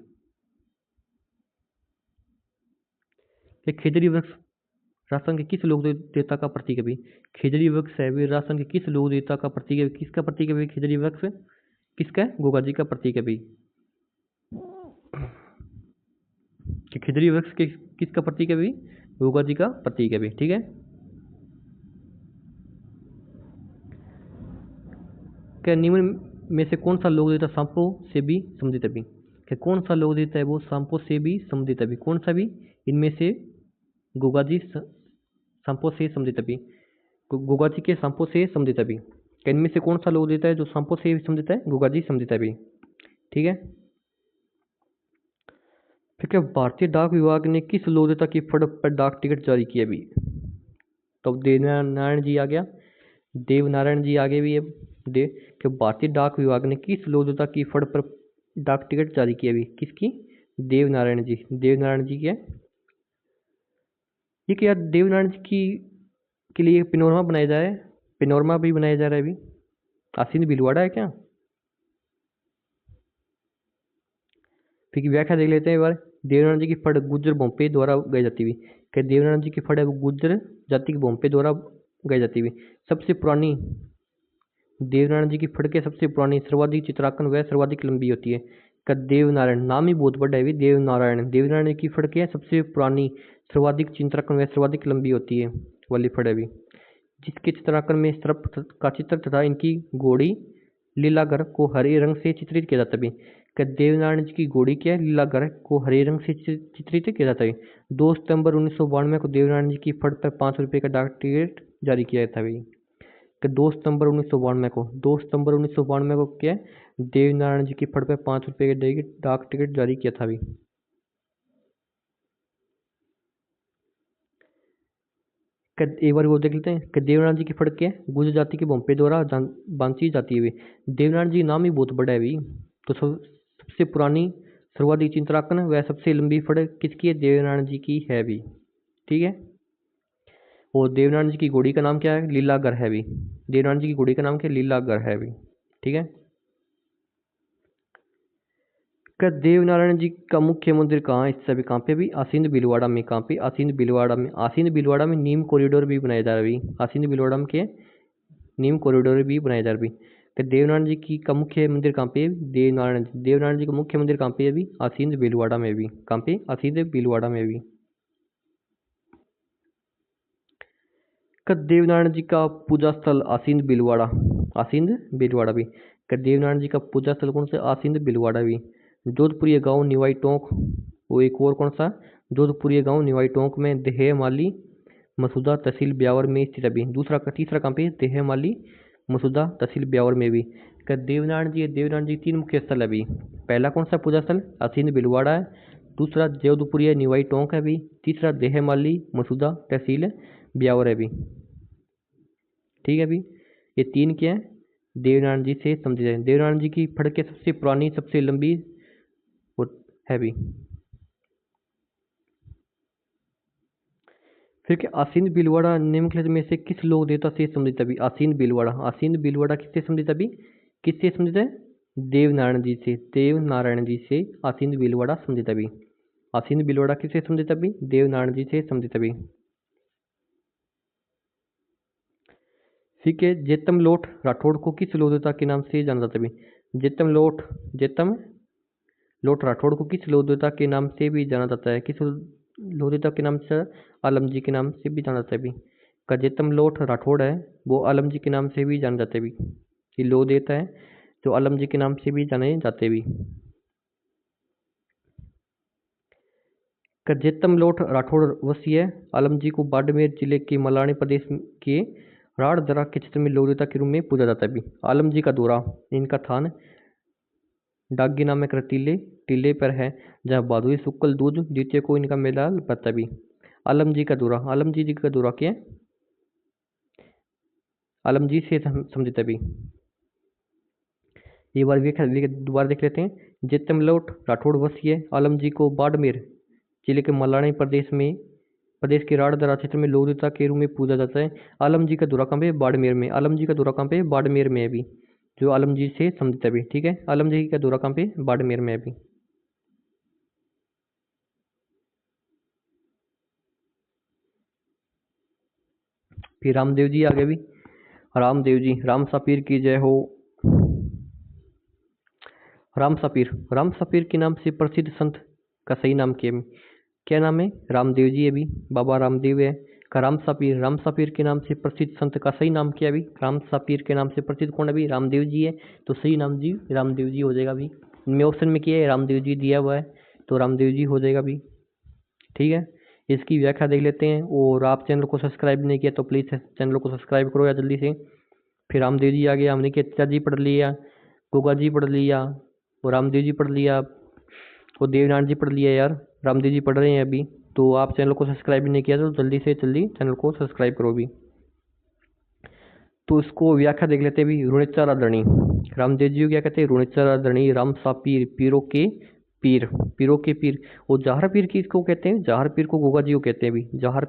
क्या खिजड़ी वृक्ष राजस्थान के किस लोक देवता का प्रतीक है भी? खिजड़ी वृक्ष है भी राजस्थान के किस लोक देवता का प्रतीक है? किसका प्रतीक है भी खिजड़ी वृक्ष? किसका है? गुगाजी का प्रतीक है भी। कि खिजड़ी वृक्ष के किसका प्रतीक है भी? गुगाजी का प्रतीक है भी। ठीक है, क्या निम्न में से कौन सा लोक देवता सांपों से भी संबंधित है भी? क्या कौन सा लोक देवता है वो सांपों से भी संबंधित है भी? कौन सा भी इनमें से गुगाजी सांपों से संबंधित है भी? गुगाजी के सांपों से संबंधित है भी। क्या इनमें से कौन सा लोक देवता है जो सांपों से संबंधित है? गुगाजी संबंधित है भी। ठीक है, फिर क्या भारतीय डाक विभाग ने किस लोक देवता की फड़ पर डाक टिकट जारी किया भी? तो देवनारायण जी आ गया, देवनारायण जी आगे भी है दे कि भारतीय डाक विभाग ने किस लोक देवता की फड़ पर डाक टिकट जारी किया भी? किसकी? देवनारायण जी। देवनारायण जी क्या ये क्या देवनारायण जी की के लिए पेनोरमा बनाया जा रहा है? पेनोरमा भी बनाया जा रहा है अभी। आसीन भीलवाड़ा है क्या? फिर व्याख्या देख लेते हैं एक बार। देवनारायण जी की फड़ गुज्जर भोंपे द्वारा गाई जाती हुई। क्या देवनारायण जी की फड़ है वो गुज्जर जाति के भोंपे द्वारा गाई जाती हुई। सबसे पुरानी देवनारायण जी की फड़ के सबसे पुरानी सर्वाधिक चित्रांकन व सर्वाधिक लंबी होती है। का देवनारायण नाम ही बहुत बड़ा है भी, देवनारायण। देवनारायण की फड़ के सबसे पुरानी सर्वाधिक चित्रांकन व सर्वाधिक लंबी होती है वाली फड़ है भी, जिसके चित्रांकन में सर्प का चित्र तथा इनकी घोड़ी लीलागर को हरे रंग से चित्रित किया जाता है। क्या देवनारायण जी की घोड़ी क्या है? लीलागर को हरे रंग से चित्रित किया जाता है। 2 सितंबर 1992 को देवनारायण जी की फड़ पर 5 रुपये का डाक टिकट जारी किया था भाई। कि 2 सितंबर 1992 को 2 सितंबर 1992 को क्या देवनारायण जी की फड़ पे 5 रुपये के डाक टिकट जारी किया था भी। एक बार वो देख लेते हैं कि देवनारायण जी की फड़ के गुर्जर जाति के भोंपे द्वारा बांसी जाती है भी। देवनारायण जी नाम ही बहुत बड़ा है भी, तो सबसे पुरानी सर्वाधिक चित्रांकन व सबसे लंबी फड़ किसकी है? देवनारायण जी की है भी। ठीक है, और देवनारायण जी की घोड़ी का नाम क्या है? लीलागर है भी। देवनारायण जी की घोड़ी का नाम क्या है? लीलागर है भी। ठीक है, क्या देवनारायण जी का मुख्य मंदिर कहाँ है? सभी कहाँ पे भी? आसीन भीलवाड़ा में। कहाँ पे? आसीन भीलवाड़ा में। आसीन भीलवाड़ा में नीम कॉरिडोर भी बनाया जा रहा है अभी। आसीन भीलवाड़ा में के नीम कॉरिडोर भी बनाया जा रहा है अभी। क्या देवनारायण जी की का मुख्य मंदिर कहाँ पे? देवनारायण जी का मुख्य मंदिर कहाँ पे है अभी? आसीन भीलवाड़ा में भी। कहाँ पे? आसीन भीलवाड़ा में भी। क्या देवनारायण जी का पूजा स्थल आसीन भीलवाड़ा? आसीन भीलवाड़ा भी। क्या देवनारायण जी का पूजा स्थल कौन सा? आसीन भीलवाड़ा भी। जोधपुरी गांव निवाई टोंक, वो एक और कौन सा? जोधपुरी गांव निवाई टोंक में, देहमाली मसूदा तहसील ब्यावर में स्थित अभी। तीसरा कहाँ पे, देहमाली मसूदा तहसील ब्यावर में भी। देवनारायण जी, देवनारायण जी 3 मुख्य स्थल है अभी। पहला कौन सा पूजा स्थल, आसीन बिलवाड़ा है। दूसरा जोधपुरी है, निवाई टोंक है अभी। तीसरा देहमाली मसूदा तहसील ब्यावर है अभी। ठीक है अभी, ये 3 क्या है, देवनारायण जी से समझे जाए। देवनारायण जी की फड़कें सबसे पुरानी, सबसे लंबी है भी। फिर क्या, आसीन बिलवाड़ा निम्नलिखित में से किस लोक देवता से संबंधित अभी। आसीन बिलवाड़ा किससे संबंधित अभी, किससे संबंधित है, देवनारायण जी से। देवनारायण जी से आसीन बिलवाड़ा संबंधित अभी। आसीन बिलवाड़ा किससे संबंधित अभी, देवनारायण जी से संबंधित अभी। ठीक है, जेतम लोट राठौड़ को किस लोक देवता के नाम से जाना जाता है अभी। जेतम लोट राठौड़ को किस लोक देवता के नाम से भी जाना जाता है, किस लोक देवता के नाम से, आलम जी के नाम से भी जाना जाता है अभी। का जेतम लोट राठौड़ है वो आलम जी के नाम से भी जाना जाता है अभी। ये लोक देवता है जो आलम जी के नाम से भी जाने जाते भी। का जेतम लोट राठौड़ वसीय आलम जी को बाड़मेर जिले के मलानी प्रदेश के राढ़दरा के क्षेत्र में लोक देवता के रूप में पूजा जाता है अभी। आलम जी का दौरा, इनका थान डागी नामक टीले टीले पर है, जहाँ भादुई शुक्ल दूज द्वितीय को इनका मेला लगता है अभी। आलम जी का दौरा, आलम जी का दौरा क्या है, आलम जी से संबंधित अभी। ये बार दोबारा देख लेते हैं। जेतमलोट राठौड़ वसीय आलम जी को बाड़मेर जिले के मलानी प्रदेश के राढ़दरा क्षेत्र में लोक देवता के रूप में पूजा जाता है। आलम जी का दौरा कहाँ पे, बाड़मेर में। आलम जी का दौरा कहाँ पे, बाड़मेर में अभी, जो आलम जी से संबंधित अभी। ठीक है, आलम जी का दौरा कहाँ पे, बाड़मेर में अभी। फिर रामदेव जी आगे भी। रामदेव जी, राम सापीर की जय हो। राम सापीर के नाम से प्रसिद्ध संत का सही नाम क्या नाम है, रामदेव जी अभी, बाबा रामदेव है। का राम सापीर के नाम से प्रसिद्ध संत का सही नाम क्या अभी, राम सापीर के नाम से प्रसिद्ध कौन अभी, रामदेव जी है। तो सही नाम जी रामदेव जी हो जाएगा अभी। इनमें ऑप्शन में क्या है, रामदेव जी दिया हुआ है, तो रामदेव जी हो जाएगा अभी। ठीक है, इसकी व्याख्या देख लेते हैं। और आप चैनल को सब्सक्राइब नहीं किया तो प्लीज़ चैनल को सब्सक्राइब करो या जल्दी से। फिर रामदेव जी आ गया, हमने क्या जी पढ़ लिया, गोगा जी पढ़ लिया, और रामदेव जी पढ़ लिया, और देवनारायण जी पढ़ लिया यार। रामदेव जी पढ़ रहे हैं अभी, तो आप चैनल को सब्सक्राइब नहीं किया तो जल्दी से जल्दी चैनल को सब्सक्राइब करो अभी। तो इसको व्याख्या देख लेते हैं अभी। रुणेचर आदरणी, रामदेव जी को क्या कहते हैं, रुणेचर आदरणी, राम सापीर, पीरों के पीर। और जहर पीर किसको कहते हैं, जहर पीर को गोगा जी को कहते हैं अभी। जहर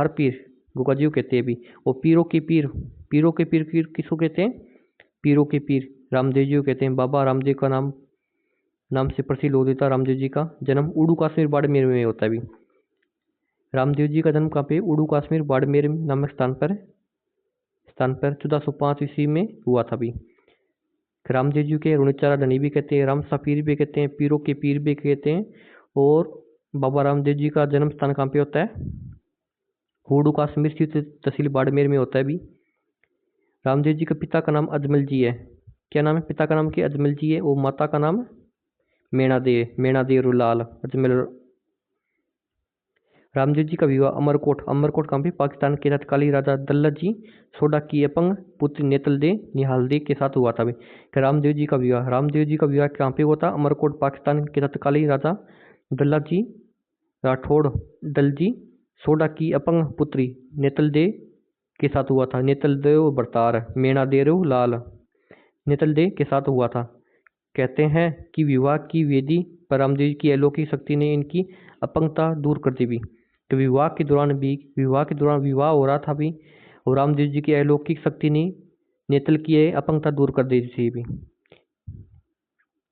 पीर गोगा जी को कहते हैं अभी। और पीरों के पीर किसको कहते हैं, पीरों के पीर रामदेव जी को कहते हैं। बाबा रामदेव का नाम से प्रसिद्ध लोक देवता रामदेव जी का जन्म उड़ू कश्मीर बाड़मेर में होता है अभी। रामदेव जी का जन्म कहाँ पे, उड़ू कश्मीर बाड़मेर नामक स्थान पर 1405 ईस्वी में हुआ था अभी। रामदेव जी के रुणेचारा धनी भी कहते हैं, राम सापीर भी कहते हैं, पीरों के पीर भी कहते हैं। और बाबा रामदेव जी का जन्म स्थान कहाँ पे होता है, उड़ू कश्मीर स्थित तहसील बाड़मेर में होता है अभी। रामदेव जी के पिता का नाम अजमल जी है। क्या नाम है, पिता का नाम क्या, अजमल जी है। और माता का नाम मेणादेव लाल अजमल। रामदेव जी का विवाह अमरकोट कहाँ पे, पाकिस्तान के तत्कालीन राजा दल्लत जी सोडा की अपंग पुत्र निहाल दे के साथ हुआ था अभी। रामदेव जी का विवाह कहाँ पे हुआ था, अमरकोट, पाकिस्तान के तत्कालीन राजा दल्लत जी राठौड़ दलजी सोडा की अपंग पुत्री नेतल दे के साथ हुआ था। नेतल देव बरतार मेणादेव लाल नेतल दे के साथ हुआ था। कहते हैं कि विवाह की वेदी पर रामदेव की अलौकिक शक्ति ने इनकी अपंगता दूर कर दी भी। तो विवाह के दौरान विवाह हो रहा था भी, और रामदेव जी की अलौकिक शक्ति ने नेतल की अपंगता दूर कर दी थी भी।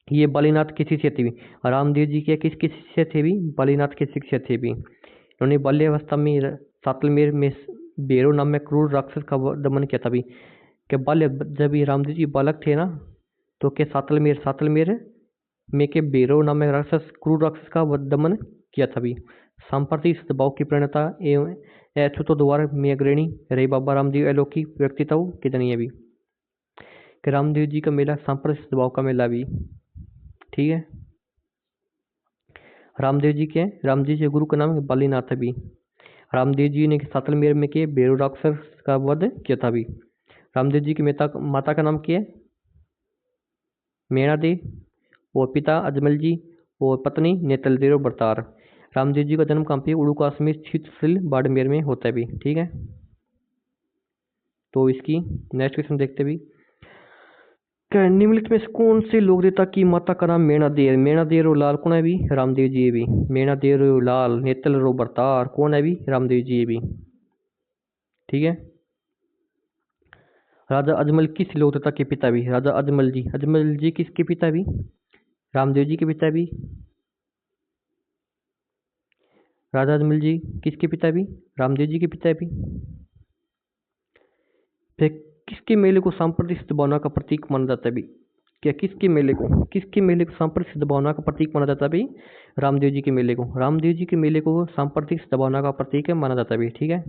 ये बालीनाथ के शिष्य थे भी। रामदेव जी के किसके शिष्य थे भी, बालीनाथ के शिष्य थे भी। उन्होंने बाल्यावस्था में सातलमेर में बेरो नामक क्रूर राक्षस का दमन किया था भी। क्या जब ये रामदेव जी बालक थे ना, तो क्या सातलमेर में के बेरो नामक क्रूर राक्षस का दमन किया था भी। सांप्रदायिक सद्भाव की प्रणेता एवं अछूत द्वार में अग्रणी रहे बाबा रामदेव अलौकिक व्यक्तित्व के धनी भी। कि रामदेव जी का मेला सांप्रदायिक सद्भाव का मेला भी। ठीक है, रामदेव जी के हैं, रामदेव जी के गुरु का नाम है बालीनाथ अभी। रामदेव जी ने सातलमेर में के बेरू राक्षस का वध किया था अभी। रामदेव जी की माता का नाम क्या है? मेणा देव, और पिता अजमल जी, और पत्नी नेतल देव बरतार। रामदेव जी का जन्म कहाँ पे? उड़ूकास में स्थित बाड़मेर में होता है भी। ठीक है, तो इसकी नेक्स्ट क्वेश्चन देखते भी। क्या निम्नलिखित में से कौन से लोक देवता की माता का नाम मेणा देव? मेणा देव लाल कौन है भी? रामदेव जी है भी। मेणा देव लाल नेतल रो बरतार कौन है भी? रामदेव जी है भी। ठीक है, राजा अजमल किस लोक देवता के पिता भी? राजा अजमल जी, अजमल जी किसके पिता भी? रामदेव जी के पिता भी। राजा अजमल जी किसके पिता भी? रामदेव जी के पिता भी। फिर किसके मेले को सांप्रदायिक सद्भावना का प्रतीक माना जाता है भी? क्या किसके मेले को सांप्रदायिक सद्भावना का प्रतीक माना जाता है भी? रामदेव जी के मेले को। रामदेव जी के मेले को सांप्रदायिक सद्भावना का प्रतीक माना जाता है भी। ठीक है,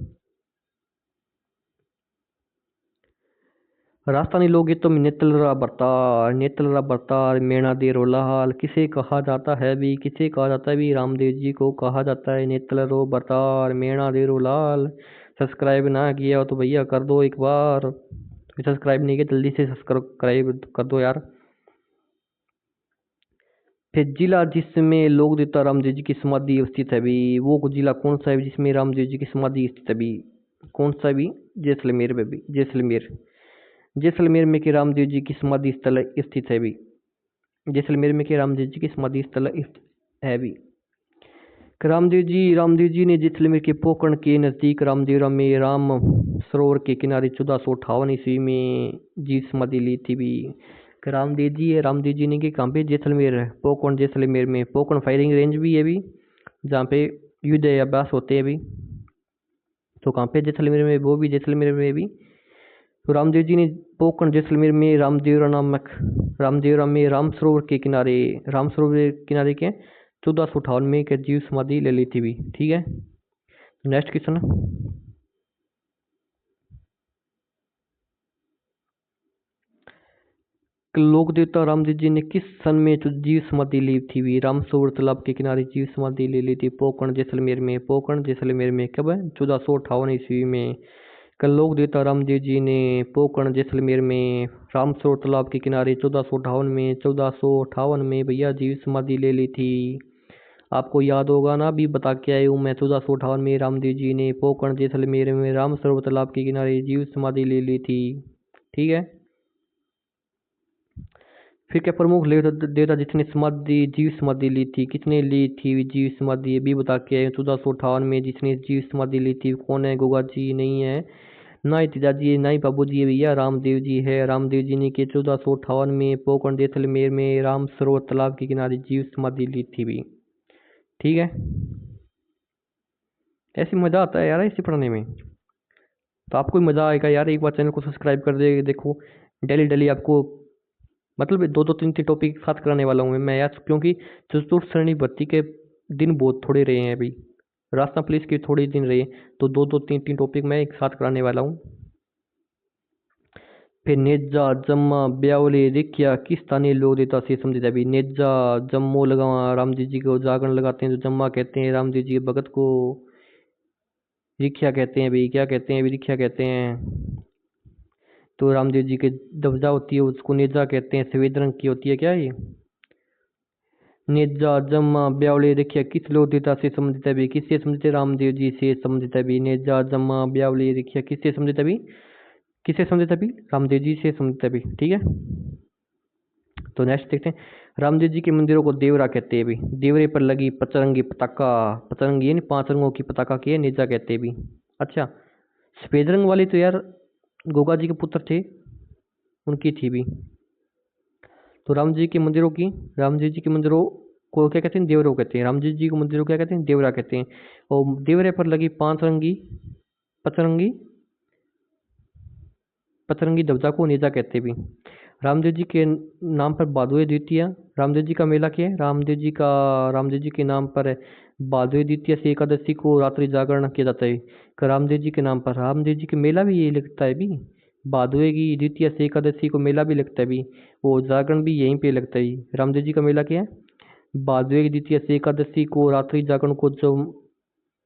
राजस्थानी लोकगीतों में नेतलरा बरतार, मेणा दे रोलाहाल किसे कहा जाता है भी? किसे कहा जाता है भी? रामदेव जी को कहा जाता है नेतलरो बरतार, मेणा दे रोलाल। सब्सक्राइब ना किया हो तो भैया कर दो एक बार, सब्सक्राइब नहीं किया जल्दी से सब्सक्राइब कर दो यार। फिर जिला जिसमें लोक देवता रामदेव जी की समाधि स्थित है भी, वो जिला कौन सा है जिसमें रामदेव जी की समाधि स्थित है भी? कौन सा भी? जैसलमेर में भी। जैसलमेर में के रामदेव जी की समाधि स्थल स्थित है भी। जैसलमेर में के रामदेव जी की समाधि स्थल है भी। रामदेव जी ने जैसलमेर के पोकरण के नजदीक रामदेवरा में राम सरोवर के किनारे 1458 ईस्वी में जी समाधि ली थी भी। रामदेव जी ने के कहाँ पे? जैसलमेर है, पोकरण जैसलमेर में। पोकरण फायरिंग रेंज भी है भी, जहाँ पे युद्ध अभ्यास होते हैं भी। तो कहाँ पे? जैसलमेर में, वो भी जैसलमेर में भी। तो रामदेव जी ने पोकरण जैसलमेर में रामदेवरा में राम सरोवर के किनारे के 1458 में के जीव समाधि ले ली थी भी। ठीक है, नेक्स्ट क्वेश्चन। लोक देवता रामदेव जी ने किस सन में जीव समाधि ली थी भी? राम सरोवर तालाब के किनारे जीव समाधि ले ली थी पोकरण जैसलमेर में। कब है? 1458 ईस्वी में। कल लोक देवता रामदेव जी ने पोकरण जैसलमेर में राम सरोवर तालाब के किनारे 1458 में भैया जीव समाधि ले ली थी। आपको याद होगा ना, अभी बता के आए हूँ मैं। 1458 में रामदेव जी ने पोकरण जैसलमेर में राम सरोवर तालाब के किनारे जीव समाधि ले ली थी। ठीक है, फिर क्या प्रमुख देवता जिसने जीव समाधि ली थी? किसने ली थी जीव समाधि? ये भी बता के आए 1458 में जिसने जीव समाधि ली थी कौन है? गोगा जी नहीं है, ना ही पिताजी है, ना ही बाबू जी है भैया, रामदेव जी है। रामदेव जी ने के 1458 में पोकरण जैसलमेर में राम सरोवर तालाब के किनारे जीव समाधि ली थी भी। ठीक है, ऐसे मज़ा आता है यार इसे पढ़ने में, तो आपको भी मज़ा आएगा यार। एक बार चैनल को सब्सक्राइब कर दे, देखो डेली डेली आपको मतलब दो दो तीन तीन टॉपिक साथ कराने वाला हूँ मैं यार, क्योंकि चतुर्थ श्रेणी भर्ती के दिन बहुत थोड़े रहे हैं अभी, राजस्थान पुलिस के थोड़े दिन रहे, तो दो दो तीन तीन टॉपिक मैं एक साथ कराने वाला हूँ। फिर नेजा जम्मा ब्यावले रिक्या किस स्थानीय लोक देवता से संबंधित है? अभी नेजा जम्मो लगावा रामदेव जी को जागरण लगाते हैं, जो जम्मा कहते हैं रामदेव जी के भगत को। रिक्या कहते हैं भाई, क्या कहते हैं? रिक्या कहते हैं। तो रामदेव जी के ध्वजा होती है उसको नेजा कहते हैं, सफेद रंग की होती है। क्या ये नेजा जम्मा ब्यावले रिक्या किस लोक देवता से संबंधित है? भी किससे संबंधित है? रामदेव जी से संबंधित है। भी नेजा जम्मा ब्यावले रिक्या किससे संबंधित है? भी किससे संबंधित है? भी रामदेव जी से संबंधित है। भी ठीक है, तो नेक्स्ट देखते हैं। रामदेव जी के मंदिरों को देवरा कहते हैं भी। देवरे पर लगी पचरंगी पताका, पचरंगी यानी 5 रंगों की पताका की नेजा कहते हैं भी। अच्छा, सफेद रंग वाली तो यार गोगा जी के पुत्र थे, उनकी थी भी। तो राम जी के मंदिरों को क्या कहते हैं? देवरों कहते हैं। राम जी को मंदिरों को क्या कहते हैं? देवरा कहते हैं। और देवरे पर लगी 5 रंगी पचरंगी पचरंगी ध्वजा को नेजा कहते भी। रामदेव जी के नाम पर भादोई द्वितीया, रामदेव जी का मेला क्या है? रामदेव जी के नाम पर भादोई द्वितीया से एकादशी को रात्रि जागरण किया जाता है। रामदेव जी के नाम पर रामदेव जी के मेला भी ये लगता है भी, भादोई की द्वितीया से एकादशी को मेला भी लगता है भी, वो जागरण भी यहीं पे लगता है। रामदेव जी का मेला क्या है? भादवे की द्वितीय से एकादशी को रात्रि जागरण को जो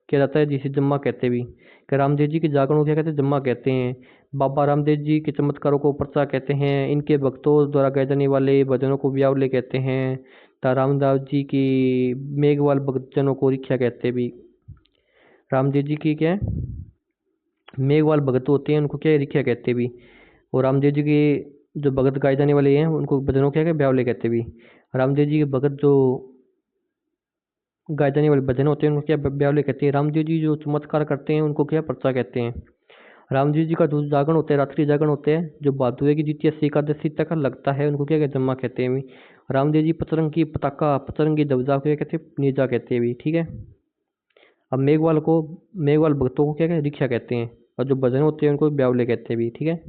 किया जाता है, जिसे जम्मा कहते भी। कि रामदेव जी के जागरण को क्या कहते हैं? जम्मा कहते हैं। बाबा रामदेव जी के चमत्कारों को पर्चा कहते हैं। इनके भक्तों द्वारा गाए जाने वाले भजनों को ब्यावले कहते हैं। तथा रामदास जी की मेघवाल भक्तजनों को रिख्या कहते भी। रामदेव जी की क्या है? मेघवाल भगत होते हैं, उनको क्या है? रिख्या कहते भी। और रामदेव जी के जो भगत गाए जाने वाले हैं उनको भजनों क्या है? ब्यावले कहते भी। रामदेव जी के भगत जो गाए जाने वाले भजन होते हैं उनको क्या? ब्यावले कहते हैं। रामदेव जी जो चमत्कार करते हैं उनको क्या? पर्चा कहते हैं। रामदेव जी का जो जागरण होता है, रात्रि जागरण होते हैं, जो भादवे की द्वितीय से एकादशी तक लगता है, उनको क्या कहते हैं? जम्मा कहते हैं भी। रामदेव जी पतरंग की पताका, पतरंग की ध्वजा को क्या कहते हैं? नेजा कहते हैं भी। ठीक है। अब मेघवाल भक्तों को क्या कहते हैं? रिक्शा कहते हैं। और जो भजन होते हैं उनको ब्यावले कहते हैं भी। ठीक है।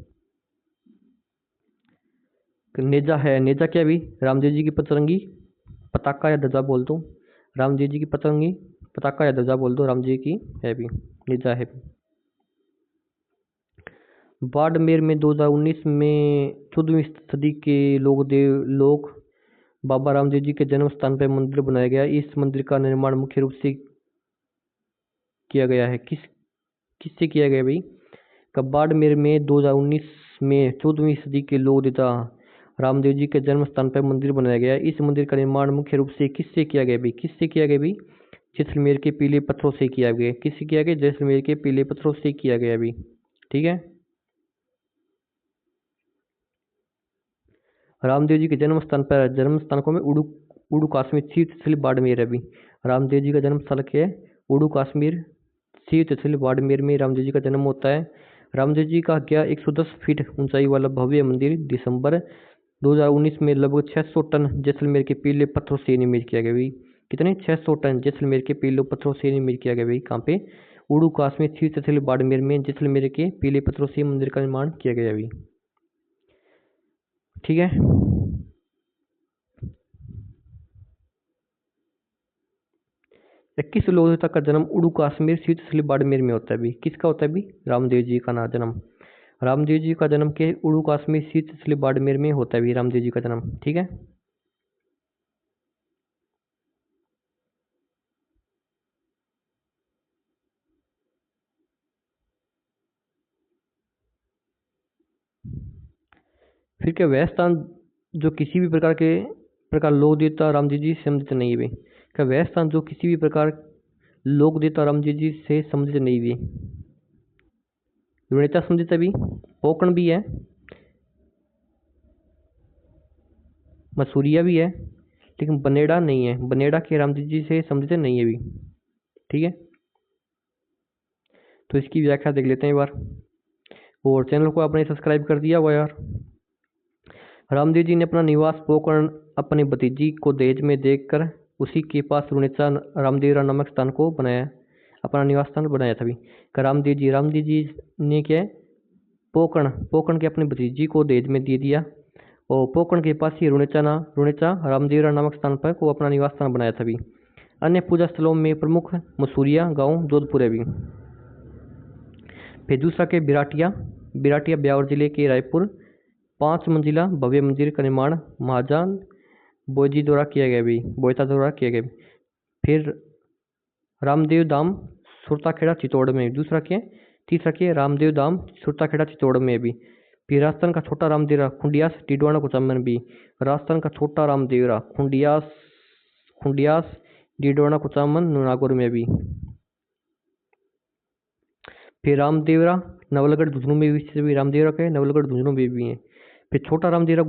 नेजा है, नेजा क्या भी? रामदेव जी की पतरंगी पताका या ध्वजा बोल दो। रामदेव जी की पतंगी पताका या ध्वजा बोल दो, राम जी की है भी, निजा है भी। बाड़मेर में 2019 में 14वीं सदी के लोग बाबा रामदेव जी के जन्म स्थान पर मंदिर बनाया गया। इस मंदिर का निर्माण मुख्य रूप से किया गया है। किससे किया गया भाई? बाड़मेर में 2019 में 14वीं सदी के लोग देवता रामदेव जी के जन्म स्थान पर मंदिर बनाया गया। इस मंदिर का निर्माण मुख्य रूप से किससे किया गया भाई? किससे किया गया भाई? जैसलमेर के पीले पत्थरों से किया गया। किससे किया गया? जैसलमेर के पीले पत्थरों से किया गया भी। ठीक है। रामदेव जी के जन्म स्थान को में उड़ू कश्मीर सी तहसील बाड़मेर है भी। रामदेव जी का जन्म स्थल क्या है? उड़ू कश्मीर सी तहसील बाड़मेर में रामदेव जी का जन्म होता है। रामदेव जी का क्या 110 फीट ऊंचाई वाला भव्य मंदिर दिसंबर 2019 में लगभग 600 टन जैसलमेर के पीले पत्थरों से निर्मित किया गया भाई। कितने? 600 टन जैसलमेर के पीले पत्थरों से निर्मित किया गया भाई। कहाँ पे? उड़ू कश्मीर सी तहसील बाड़मेर में जैसलमेर के पीले पत्थरों से मंदिर का निर्माण किया गया भाई। ठीक है। 21 लोग तक का जन्म उड़ू कश्मीर सी तहसील बाड़मेर में होता है भी। किसका होता है भी? रामदेव जी का ना जन्म। रामदेव जी का जन्म के उड़ू कश्मीर सी तहसील बाड़मेर में होता है भी रामदेव जी का जन्म। ठीक है। फिर क्या वह स्थान जो किसी भी प्रकार लोक देवता रामदेव जी से संबंधित नहीं हुए? क्या वह स्थान जो किसी भी प्रकार लोक देवता रामदेव जी से संबंधित नहीं हुए? रुणेता संबंधित है भी, पोकण भी है, मसूरिया भी है, लेकिन बनेड़ा नहीं है। बनेड़ा के रामदेव जी से संबंधित नहीं है भी। ठीक है। तो इसकी व्याख्या देख लेते हैं एक बार। और चैनल को आपने सब्सक्राइब कर दिया हुआ यार। रामदेव जी ने अपना निवास पोकरण अपनी भतीजी को दहेज में देखकर उसी के पास रुणेचा रामदेवरा नामक स्थान को बनाया, अपना निवास स्थान बनाया था भी। रामदेव जी ने क्या है? पोकरण के अपनी भतीजी को दहेज में दे दिया और पोकरण के पास ही रुणेचा रामदेवरा नामक स्थान पर को अपना निवास स्थान बनाया था भी। अन्य पूजा स्थलों में प्रमुख मसूरिया गांव जोधपुर है भी। फिर दूसरा के बिराटिया ब्यावर जिले के रायपुर 5 मंजिला भव्य मंदिर का निर्माण महाजान बोयता द्वारा किया गया भी। फिर रामदेव धाम सुरताखेड़ा चित्तौड़ में। तीसरा के रामदेव धाम सुरताखेड़ा चित्तौड़ में भी। फिर राजस्थान का छोटा रामदेवरा खुंडियास डिडवाना कुचामन भी। राजस्थान का छोटा रामदेवरा खुंडियास डिडवाना कुचामन नागौर में भी। फिर रामदेवरा नवलगढ़ झुंझुनू में भी। रामदेवरा के नवलगढ़ झुंझुनू में भी है। फिर छोटा रामदेवरा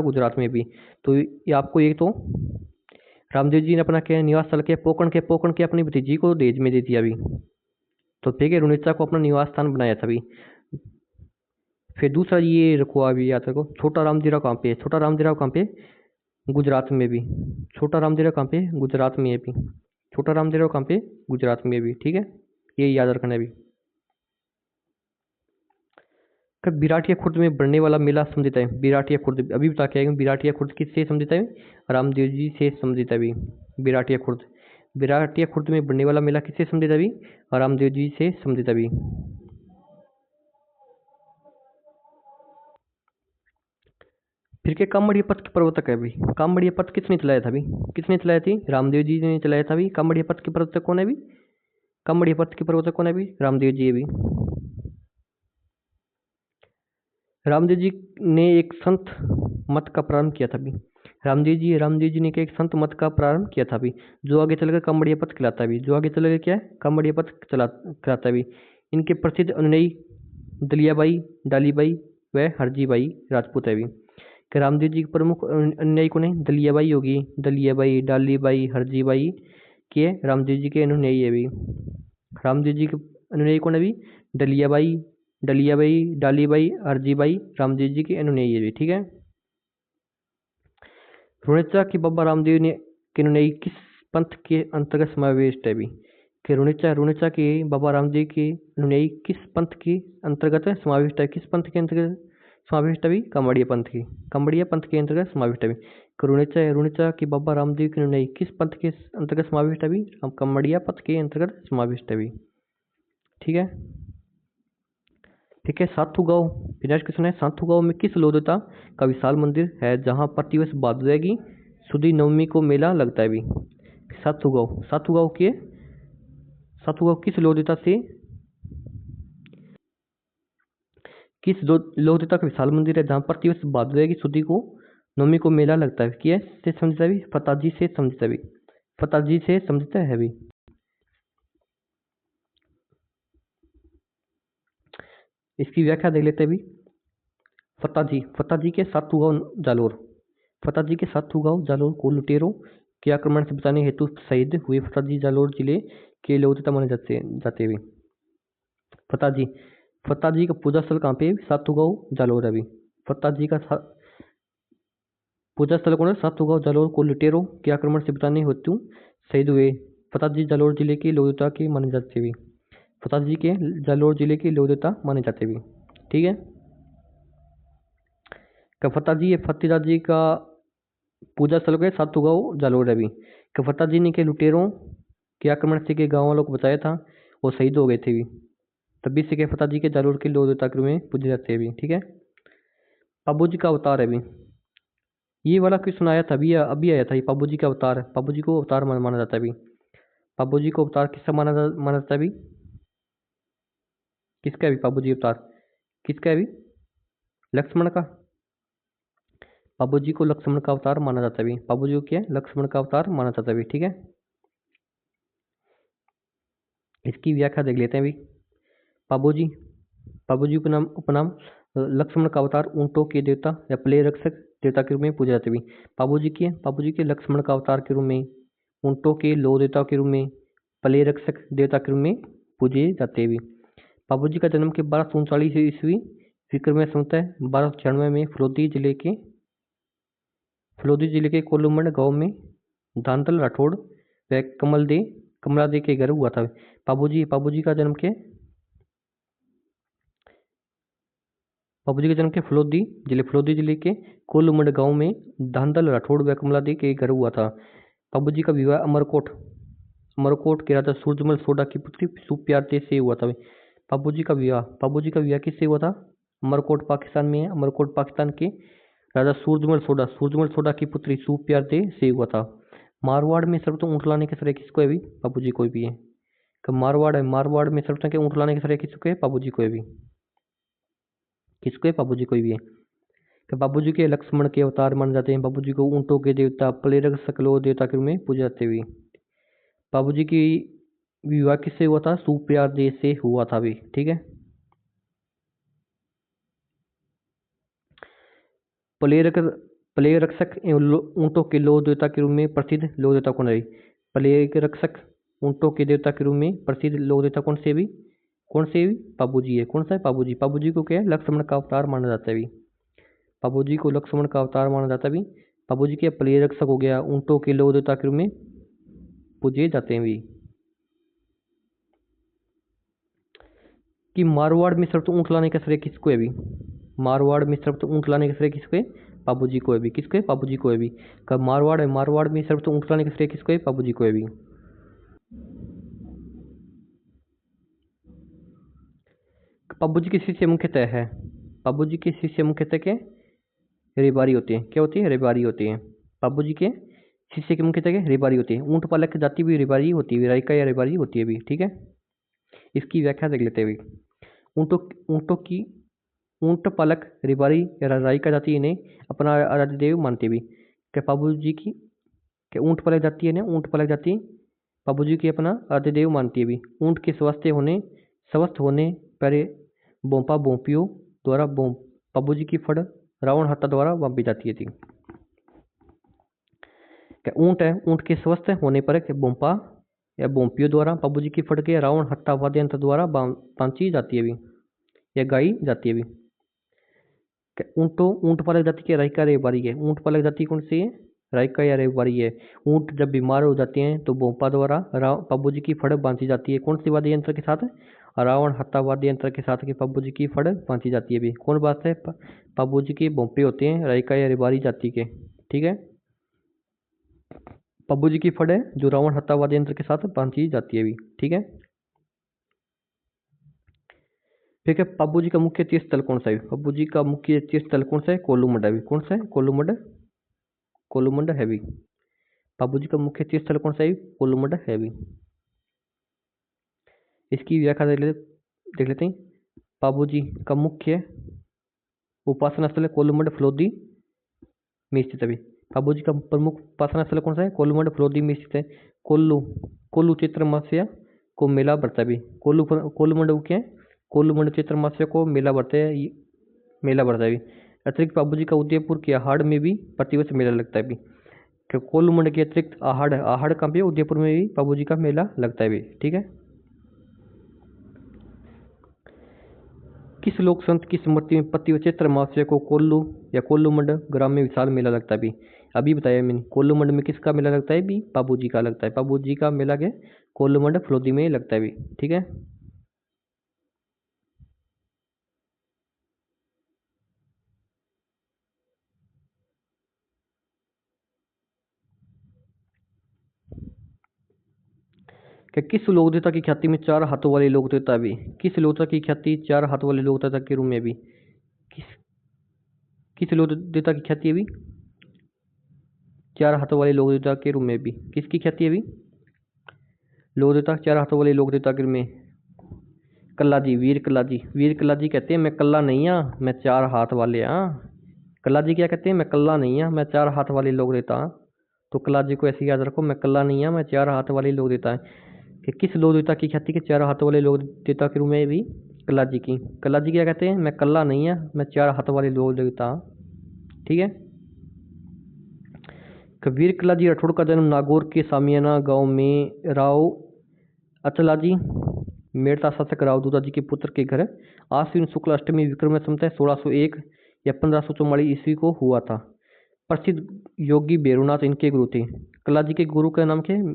गुजरात में भी। तो ये आपको एक तो रामदेव जी ने अपना क्या निवास स्थल के पोकरण के अपनी भतीजी को दहेज में दे दिया भी। तो फिर रुणेचा को अपना निवास स्थान बनाया था भी। फिर दूसरा ये रखो अभी याद रखो, छोटा रामदेवरा कहाँ पे? गुजरात में भी। छोटा रामदेवरा कहाँ पे? गुजरात में है भी। छोटा रामदेवरा कहाँ पे? गुजरात में भी। ठीक है, ये याद रखना है भी। कब बिराटिया खुर्द में बढ़ने वाला मेला संबंधित है? बिराटिया खुर्द अभी बता के आएंगे। बिराटिया खुर्द किससे संबंधित है? रामदेव जी से संबंधित है भी। बिराटिया खुर्द में बढ़ने वाला मेला किससे संबंधित है भी? रामदेव जी से संबंधित है भी। फिर क्या कामड़िया पथ के प्रवर्तक है अभी? कामड़िया पथ किसने चलाया था अभी? किसने चलाया थी? रामदेव जी ने चलाया था अभी। कामड़िया पथ के प्रवर्तक कौन है अभी? कामड़िया पथ के प्रवर्तक कौन है अभी? रामदेव जी अभी। रामदेव जी ने एक संत मत का प्रारंभ किया था अभी। रामदेव जी ने क्या एक संत मत का प्रारंभ किया था अभी, जो आगे चलकर कामड़िया पथ कहलाता है अभी। जो आगे चलकर क्या है? कामड़िया पथ कहलाता है अभी। इनके प्रसिद्ध अनुयायी दलियाबाई, डालीबाई व हरजीबाई राजपूत है अभी। कि रामदेव जी के प्रमुख अनुयायी कौन है? दलियाबाई होगी, दलियाबाई, डालीबाई, हरजीबाई के रामदेव जी के अनुयायी है अभी। रामदेव जी के अनुयायी कौन है अभी? डलियाबाई, डलियाबाई, डालीबाई, हरजीबाई रामदेव जी के अनुयायी है अभी। ठीक है। रुणेचा कि बाबा रामदेव ने के अनुयायी किस पंथ के अंतर्गत समाविष्ट है अभी? कि रुणेचा के बाबा रामदेव के अनुयायी किस पंथ के अंतर्गत समाविष्ट है? किस पंथ के अंतर्गत समाविष्ट है अभी? कामड़िया पंथ की, कामड़िया पंथ के अंतर्गत समाविष्ट है अभी। रुणेचा कि बाबा रामदेव के अनुयायी किस पंथ के अंतर्गत समाविष्ट है अभी? कामड़िया पंथ के अंतर्गत समाविष्ट है अभी। ठीक है। ठीक है। साथू गांव, नेक्स्ट क्वेश्चन है, साथू गांव में किस लोकदेवता का विशाल मंदिर है जहां प्रतिवर्ष भादरवे की सुदी नवमी को मेला लगता है अभी? साथू गांव के साथू गांव किस लोकदेवता से लोकदेवता का विशाल मंदिर है जहां प्रतिवर्ष भादरवे की सुदी को नवमी को मेला लगता है? क्या से समझता है अभी? फताजी से समझता है अभी। फताजी से समझता है अभी। इसकी व्याख्या देख लेते हैं अभी। फताजी के साथू गांव जालोर। फताजी के साथू गांव जालोर को लुटेरों के आक्रमण से बचाने हेतु शहीद हुए फताजी जालोर जिले के लोकदेवता माने जाते हुए। फताजी फताजी का पूजा स्थल कहाँ पे? साथू गांव जालोर अभी। फताजी का पूजा स्थल कौन है? साथू गांव जालोर को लुटेरों के आक्रमण से बचाने हेतु शहीद हुए फताजी जालोर जिले के लोकदेवता के माने जाते हुए। फताजी के जालोर जिले के लोकदेवता माने जाते हुए। ठीक है। फतेहदार जी का पूजा स्थल के साथू गांव जालोर अभी। फतेहदार जी ने के लुटेरों के आक्रमण से के गांव वालों को बचाया था, वो शहीद हो गए थे भी, तभी से के फतेहदार जी के जालोर के लोक देवता के रूप में पूजे जाते हैं अभी। ठीक है। पाबू जी का अवतार है अभी। ये वाला क्वेश्चन आया था अभी आया था। ये पाबू जी का अवतार, पाबू जी को अवतार माना जाता है अभी। पाबू जी को अवतार किसका माना जाता है अभी? किसका है अभी पाबू जी अवतार? किसका है अभी? लक्ष्मण का। पाबू जी को लक्ष्मण का अवतार माना जाता है अभी। पाबू जी को क्या है? लक्ष्मण का अवतार माना जाता है अभी। ठीक है। इसकी व्याख्या देख लेते हैं अभी। पाबूजी पाबूजी उपनाम लक्ष्मण का अवतार ऊंटों के देवता या प्ले रक्षक देवता के रूप में पूजे जाते भी। पाबूजी के लक्ष्मण का अवतार के रूप में, ऊंटों के लो देवता के रूप में, प्ले रक्षक देवता के रूप में पूजे जाते भी। पाबूजी का जन्म के 1239 ईस्वी विक्रम संवत है 1296 में फलोदी जिले के कोलुमंड गांव में धांधल राठौड़ व कमलादे के घर हुआ था। पाबूजी का जन्म के फलोदी जिले के कोलुमंड गांव में धांधल राठौड़ व कमलादे के घर हुआ था। पाबूजी का विवाह अमरकोट के राजा सूरजमल सोडा की पुत्री सुप्यारते से हुआ था। पाबूजी का विवाह किससे हुआ था? अमरकोट पाकिस्तान में है। अमरकोट पाकिस्तान के राजा सूरजमल सोडा की पुत्री सुप्यारते से हुआ था। मारवाड़ में सर्वप्रथम ऊँट लाने के श्रेय किसको है अभी? पाबूजी को भी है। मारवाड़ में सर्वप्रथम ऊँट लाने के श्रेय किसको है? पाबूजी को भी। किसको है? पाबूजी को भी है। कि बाबूजी के लक्ष्मण के अवतार माने जाते हैं। बाबूजी को ऊँटों के देवता, प्रेरक सकलो देवता के रूप में पूजे जाते हुए। बाबूजी की विवाह किससे हुआ था? सुप्रिया दे से हुआ था भी। ठीक है। प्लेग रक्षक ऊँटों के लो देवता के रूप में प्रसिद्ध लो देवता कौन है? प्लेग रक्षक ऊँटों के देवता के रूप में प्रसिद्ध लो देवता कौन से भी? पाबूजी है। कौन सा है? पाबूजी को क्या है? लक्ष्मण का अवतार माना जाता है भी। पाबूजी को लक्ष्मण का अवतार माना जाता है भी। पाबूजी के प्लेग रक्षक हो गया, ऊँटों के लो देवता के रूप में पूजे जाते हैं भी। कि मारवाड़ में सर्वप्रथम ऊँट लाने का श्रेय किसको है अभी? मारवाड़ में सर्वप्रथम ऊँट लाने का श्रेय किसको है? पाबूजी को है भी। किसको है? पाबूजी को है भी। कब मारवाड़ में सर्वप्रथम ऊँट लाने का श्रेय किसको है? पाबूजी को है भी। पाबूजी के शिष्य मुख्यतः है। पाबूजी के शिष्य मुख्यतः के रेबारी होती है। क्या होती है? रेबारी होती है। बाबू जी के शिष्य की मुख्य जगह रेबारी होती है। ऊंट पालक जाति भी रेबारी होती है, राइका या रेबारी होती है भी। ठीक है, इसकी व्याख्या देख लेते हैं अभी। ऊँटों ऊँटों की ऊंट पालक रेबारी या राइका जाति इन्हें अपना आराध्य देव मानते भी। क्या बाबू जी की क्या ऊंट पालक जाति है ना, ऊंट पालक जाति बाबू जी की अपना आराध्य देव मानती है भी। ऊंट के स्वस्थ होने पर बोंपा बोंपियों द्वारा बाबू जी की फड़ रावण हत्या द्वारा बांपी जाती थी। क्या ऊंट है, ऊंट के स्वस्थ होने पर बोंपा या बोंपियों द्वारा बाबू जी की फड़ के रावण हत्या वाद्य यंत्र द्वारा बांची जाती है भी या गाई जाती है भी। ऊंट पालक जाति की राइका रेबारी है। ऊंट पालक जाति कौन सी है? राइका या रेबारी है। ऊंट जब बीमार हो जाते हैं तो बोंपा द्वारा बाबू जी की फड़ बांधी जाती है। कौन सी वाद्य यंत्र के साथ? रावण हत्या वाद्य यंत्र के साथ के बाबू जी की फड़ बांधी जाती है भी। कौन बात है? बाबू जी के बोंपे होते हैं राइका या रेबारी जाति के। ठीक है, बाबू जी की फड़ है जो रावण हत्या वाद्य यंत्र के साथ बांधी जाती है भी। ठीक है, ठीक है। बाबू जी का मुख्य तीर्थ स्थल कौन सा है? बाबू जी का मुख्य तीर्थ स्थल कौन सा है? कोल्लूमंड है भी। कौन सा है? कोल्लूमंड है भी। बाबू जी का मुख्य तीर्थ स्थल कौन सा है? कोल्लूमंड है भी। इसकी व्याख्या देख लेते हैं। बाबू जी का मुख्य उपासना स्थल है कोल्लूमंड फ्लोदी में स्थित है भी। बाबू जी का प्रमुख उपासना स्थल कौन सा है? कोल्लूमंड फ्लोदी में स्थित है। कोल्लू चैत्र मास्य को मेला बढ़ता है भी। कोल्लूमंड क्या है? कोल्लूमंड चैत्र मास्य को मेला बढ़ता है भी। अतिरिक्त बाबू जी का उदयपुर के आहड़ में भी प्रतिवर्ष मेला लगता है भी। कोल्लूमंड के अतिरिक्त आहड़ का भी उदयपुर में भी बाबू जी का मेला लगता है भी। ठीक है, किस लोक संत की स्मृति में प्रति चैत्र अमावस्या को कोल्लू या कोल्लूमंड ग्राम में विशाल मेला लगता है भी? अभी बताया मैंने। कोल्लूमंड में किसका मेला लगता है भी? बाबू जी का लगता है। बाबू जी का मेला क्या? कोल्लूमंड फ्लोदी में लगता है भी। ठीक है, क्या किस लोक देवता की ख्याति में 4 हाथों वाले लोक देवता भी? किस लोक देवता की ख्याति 4 हाथों वाले लोक देवता के रूप में भी? किस किस लोक देवता की ख्याति है भी 4 हाथों वाले लोक देवता के रूप में भी? किसकी ख्याति है भी लोक देवता 4 हाथों वाले लोक देवता के रूप में? कल्ला जी, वीर कल्ला जी कहते हैं मैं कल्ला नहीं हाँ, मैं 4 हाथ वाले हाँ। कल्ला जी क्या कहते हैं? मैं कल्ला नहीं हाँ, मैं 4 हाथ वाले लोग देता हाँ। तो कल्ला जी को ऐसे याद रखो, मैं कल्ला नहीं हाँ, मैं 4 हाथ वाले लोग देता है। कि किस लोक देवता की ख्याति के 4 हाथ वाले लोक देवता के रूप में भी? कल्ला जी की। कल्ला जी क्या कहते हैं? मैं कल्ला नहीं है, मैं 4 हाथ वाले लोक देवता हाँ। ठीक है, वीर कल्ला जी राठौड़ का जन्म नागौर के सामियाना गांव में राव अचलाजी मेड़ता शासक राव दूधाजी के पुत्र के घर आश्विन शुक्ल अष्टमी विक्रम संवत 1601 या 1544 ईस्वी को हुआ था। प्रसिद्ध योगी भैरवनाथ इनके गुरु थे। कल्ला जी के गुरु का नाम क्या है?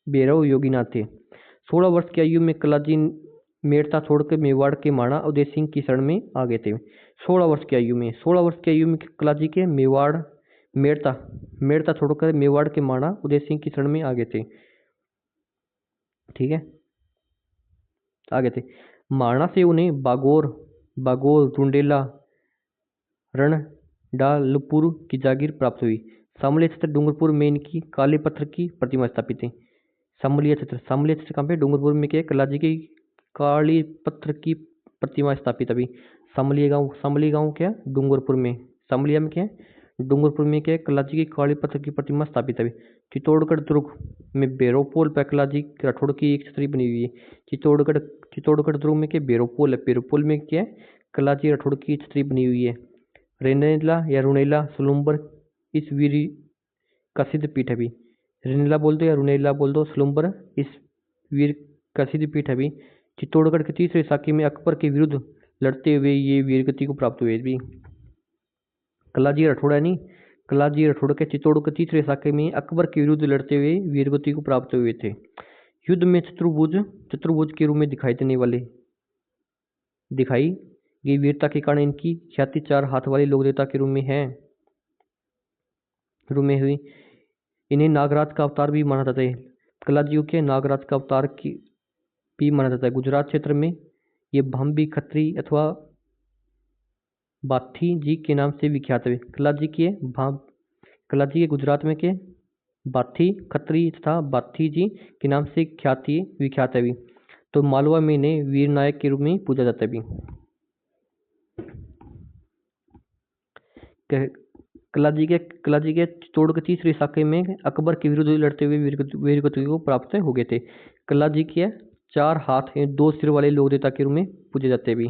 भैरव योगीनाथ थे। 16 वर्ष की आयु में कल्ला जी मेड़ता छोड़कर मेवाड़ के माणा उदय सिंह की शरण में आ गए थे। 16 वर्ष की आयु में कल्ला जी के मेड़ता छोड़कर मेवाड़ के माणा उदय सिंह की शरण में आ गए थे। ठीक है, आगे थे। माणा से उन्हें बागोर रुंडेला रणडालपुर की जागीर प्राप्त हुई। सामलिया क्षेत्र डूंगरपुर में इनकी काले पत्थर की प्रतिमा स्थापित है। सामलिया क्षेत्र कहाँ पे? डूंगरपुर में क्या है? कल्ला जी की काली पत्थर की प्रतिमा स्थापित अभी। सामली गांव क्या? डूंगरपुर में। सामलिया में क्या है? डूंगरपुर में क्या है? कल्ला जी की काली पत्थर की प्रतिमा स्थापित अभी। चित्तौड़गढ़ दुर्ग में बेरोपोल पर कल्ला जी राठौड़ की एक छतरी बनी हुई है। चित्तौड़गढ़ दुर्ग में क्या? बेरोपोल है। बेरोपोल में क्या है? कल्ला जी राठौड़ की छतरी बनी हुई है। रेनेला या रुनेला सुलुम्बर इस वीर का सिद्ध पीठ है भी। रेनेला बोल दो या रुनेला बोल दो, सुलुम्बर इस वीर का सिद्ध पीठ है भी। चित्तौड़गढ़ के तीसरे साकी में अकबर के विरुद्ध लड़ते हुए ये वीरगति को प्राप्त हुए भी। कल्ला जी राठौड़ है नहीं, कल्ला जी राठौड़ के चित्तौड़ के तीसरे साके में अकबर के विरुद्ध लड़ते हुए वीरगति को प्राप्त हुए थे। युद्ध में चतुर्भुज के रूप में दिखाई गई वीरता के कारण इनकी ख्याति 4 हाथ वाले लोक देवता के रूप में हुई। इन्हें नागराज का अवतार भी माना जाता है। कल्ला जी के नागराज का अवतार की भी माना जाता है। गुजरात क्षेत्र में ये भांबी खत्री अथवा बाथी जी के नाम से विख्यात है। कलाजी के कलाजी के गुजरात में के बाथी खत्री तथा बाथी जी के नाम से विख्यात है भी। तो मालवा में इन्हें वीर नायक के रूप में पूजा जाता है भी। कलाजी के चित्तौड़ के तीसरी शाखा में अकबर के विरुद्ध लड़ते हुए वीरगति को प्राप्त हो गए थे। कलाजी के 4 हाथ 2 सिर वाले लोक देवता के रूप में पूजे जाते भी।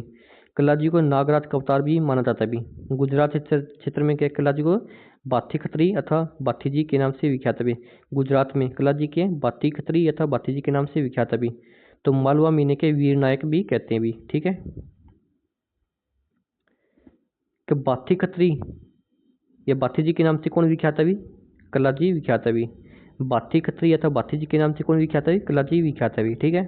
कलाजी को नागराज का अवतार भी माना जाता भी। गुजरात क्षेत्र में क्या कलाजी को बाथी खत्री अथवा बाथी जी के नाम से विख्यात भी। गुजरात में कलाजी के बाथी खत्री अथवा बाथी जी के नाम से विख्यात भी। तो मालवा में के वीर नायक भी कहते हैं भी। ठीक है, कि बाथी खत्री या बाथी जी के नाम से कौन विख्यात है? कलाजी विख्यात है। बाथी खत्री अथवा बाथी जी के नाम से कौन विख्यात है? कलाजी विख्यात है। ठीक है,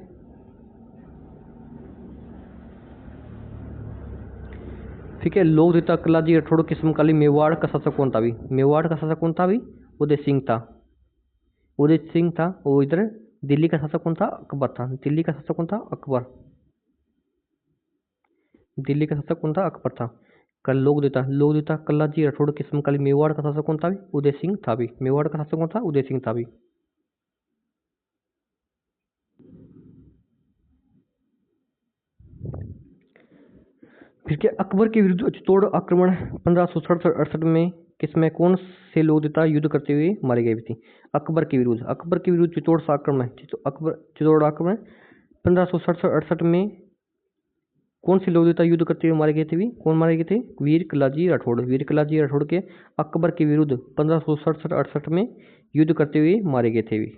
ठीक है। लोक देवता कलाजी राठौड़ के समकालीन मेवाड़ का शासक कौन था? मेवाड़ का शासक कौन था? उदय सिंह था। उदय सिंह था। और इधर दिल्ली का शासक कौन था? अकबर था। दिल्ली का शासक कौन था? अकबर। दिल्ली का शासक कौन था? अकबर था। कल लोक देवता कलाजी राठौड़ के समकालीन मेवाड़ का शासक कौन था? उदय सिंह था भी। मेवाड़ का शासक कौन था? उदय सिंह था भी। फिर क्या अकबर के विरुद्ध चित्तौड़ आक्रमण 1567-68 में किसमें कौन से लोक देवता युद्ध करते हुए मारे गए थे? अकबर के विरुद्ध चित्तौड़ आक्रमण 1567-68 में कौन से लोक देवता युद्ध करते हुए मारे गए थे? भी कौन मारे गए थे? वीर कलाजी राठौड़ के अकबर के विरुद्ध 1567-68 में युद्ध करते हुए मारे गए थे भी।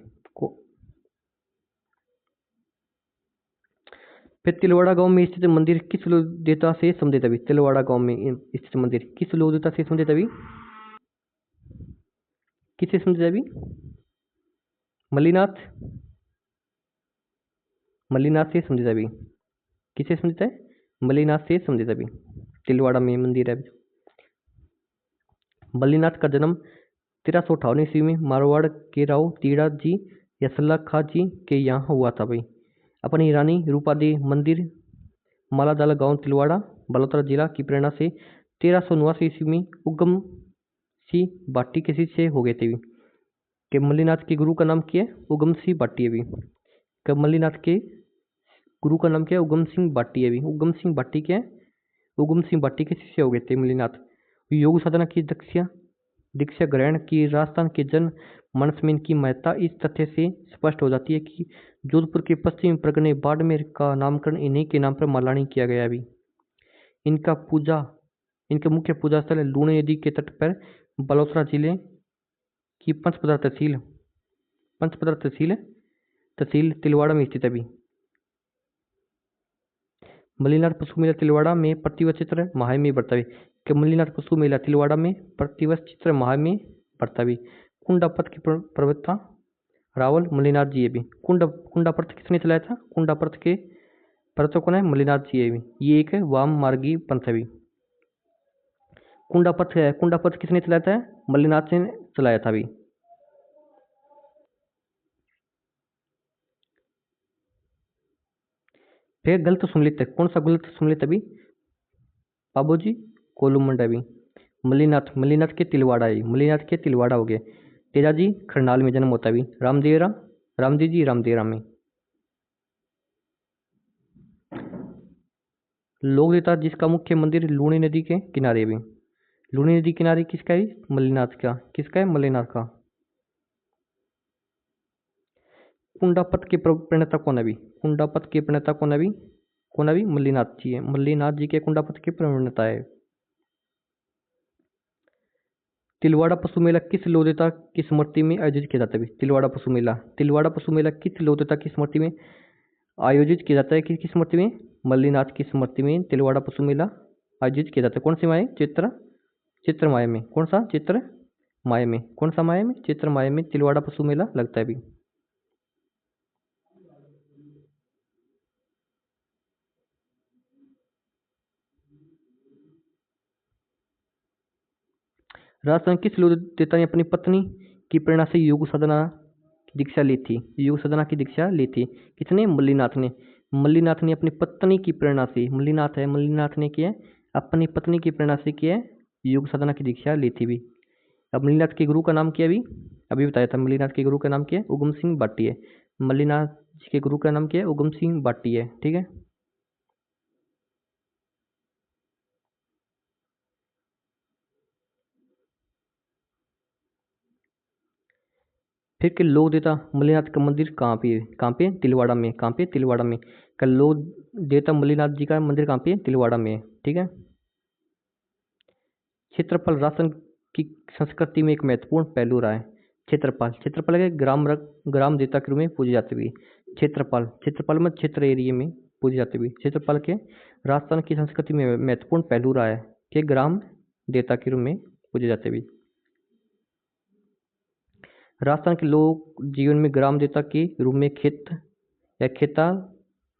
फिर तिलवाड़ा गांव में स्थित मंदिर किस लोक देवता से संबंधित है? तिलवाड़ा गांव में स्थित मंदिर किस लोक देवता से संबंधित है? किससे संबंधित है? मल्लीनाथ से संबंधित है। किससे संबंधित है? मल्लीनाथ से संबंधित है। तिलवाड़ा में मंदिर है। मल्लीनाथ का जन्म 1358 ईस्वी में मारवाड़ के राव तीड़ा जी या सल्लाखा जी के यहाँ हुआ था भाई। अपनी रानी रूपादेवी मंदिर मालादाला गांव तिलवाड़ा बलोत्रा जिला की प्रेरणा से 1389 ईस्वी में उगम सिंह बाटी के शिष्य हो गए थे कि मल्लीनाथ के गुरु का नाम क्या है? उगम सिंह बाटी है भी। कि मल्लीनाथ के गुरु का नाम क्या है? उगम सिंह बाटी है भी। उगम सिंह बाटी क्या है? उगम सिंह बाटी के शिष्य हो गए थे मल्लीनाथ। योग साधना की दीक्षा ग्रहण की राजस्थान के जन मानस में इनकी महत्ता इस तथ्य से स्पष्ट हो जाती है कि जोधपुर के पश्चिमी परगने बाड़मेर का नामकरण इन्हीं के नाम पर मालानी किया गया भी। इनका मुख्य पूजा स्थल लूणी नदी के तट पर बलोत्रा जिले की पंचपदर तहसील तिलवाड़ा में स्थित है भी। मल्लीनाथ पशु मेला तिलवाड़ा में प्रतिवर्ष चित्र माह में बढ़ता है कि मल्लीनाथ पशु मेला तिलवाड़ा में प्रतिवर्ष चित्र माह में बढ़ता है। कुंडापथ की प्रवक्ता रावल मल्लीनाथ जी है भी। कुंडापथ किसने चलाया था? कुंडापथ के प्रवर्तक कौन है? मल्लीनाथ जी है भी। ये एक वाम मार्गी पंथ है भी। कुंडापथ किसने चलाया था? मल्लीनाथ ने चलाया था भी। फिर गलत सुमलित है। कौन सा गलत सुमलित अभी? बाबूजी कोलुमंडा भी। मल्लीनाथ के तिलवाड़ा हो गए। तेजाजी खरनाल में जन्म होता भी। रामदेव में। लोक देवता जिसका मुख्य मंदिर लूणी नदी के किनारे भी। लूणी नदी किनारे किसका है? मल्लीनाथ का। किसका है? मल्लीनाथ का। कुंडापथ के प्रणेता कौन है? कुंडापथ के प्रणेता कौन है? मल्लीनाथ जी है। मल्लीनाथ जी के कुंडापथ के प्रणेता है। तिलवाड़ा पशु मेला किस लोक देवता की स्मृति में आयोजित किया जाता है? तिलवाड़ा पशु मेला किस लोक देवता की स्मृति में आयोजित किया जाता है? किसकी स्मृति में? मल्लीनाथ की स्मृति में तिलवाड़ा पशु मेला आयोजित किया जाता है। कौन सी माह? चित्र माह में। कौन सा? चित्र माह में। कौन सा माह में? चित्र माह में तिलवाड़ा पशु मेला लगता है भी। राजस्थान किस लोक देवता ने अपनी पत्नी की प्रेरणा से योग साधना की दीक्षा ली थी? किसने? मल्लीनाथ ने। मल्लीनाथ ने अपनी पत्नी की प्रेरणा से, मल्लीनाथ ने किया अपनी पत्नी की प्रेरणा से किया योग साधना की दीक्षा ली थी भी। अब मल्लीनाथ के गुरु का नाम क्या है? अभी बताया था, मल्लीनाथ के गुरु का नाम क्या है? उगम सिंह बाटी है। मल्लीनाथ जी के गुरु का नाम क्या है? उगम सिंह बाटी है। ठीक है। फिर के लोक देवता मल्लीनाथ का मंदिर कहाँ पे है? कहाँ पे? तिलवाड़ा में। कहाँ पे? तिलवाड़ा में। का लोक देवता मल्लीनाथ जी का मंदिर कहाँ पे है? तिलवाड़ा में है। ठीक है। क्षेत्रफल राजस्थान की संस्कृति में एक महत्वपूर्ण पहलू रहा है। क्षेत्रफल के ग्राम देवता के रूप में पूजे जाते हुए। क्षेत्रफल में क्षेत्र एरिया में पूजे जाते हुए क्षेत्रफल के राजस्थान की संस्कृति में महत्वपूर्ण पहलू रहा है कि ग्राम देवता के रूप में पूजे जाते हुए। राजस्थान के लोग जीवन में ग्राम देवता के रूप में खेत या खेता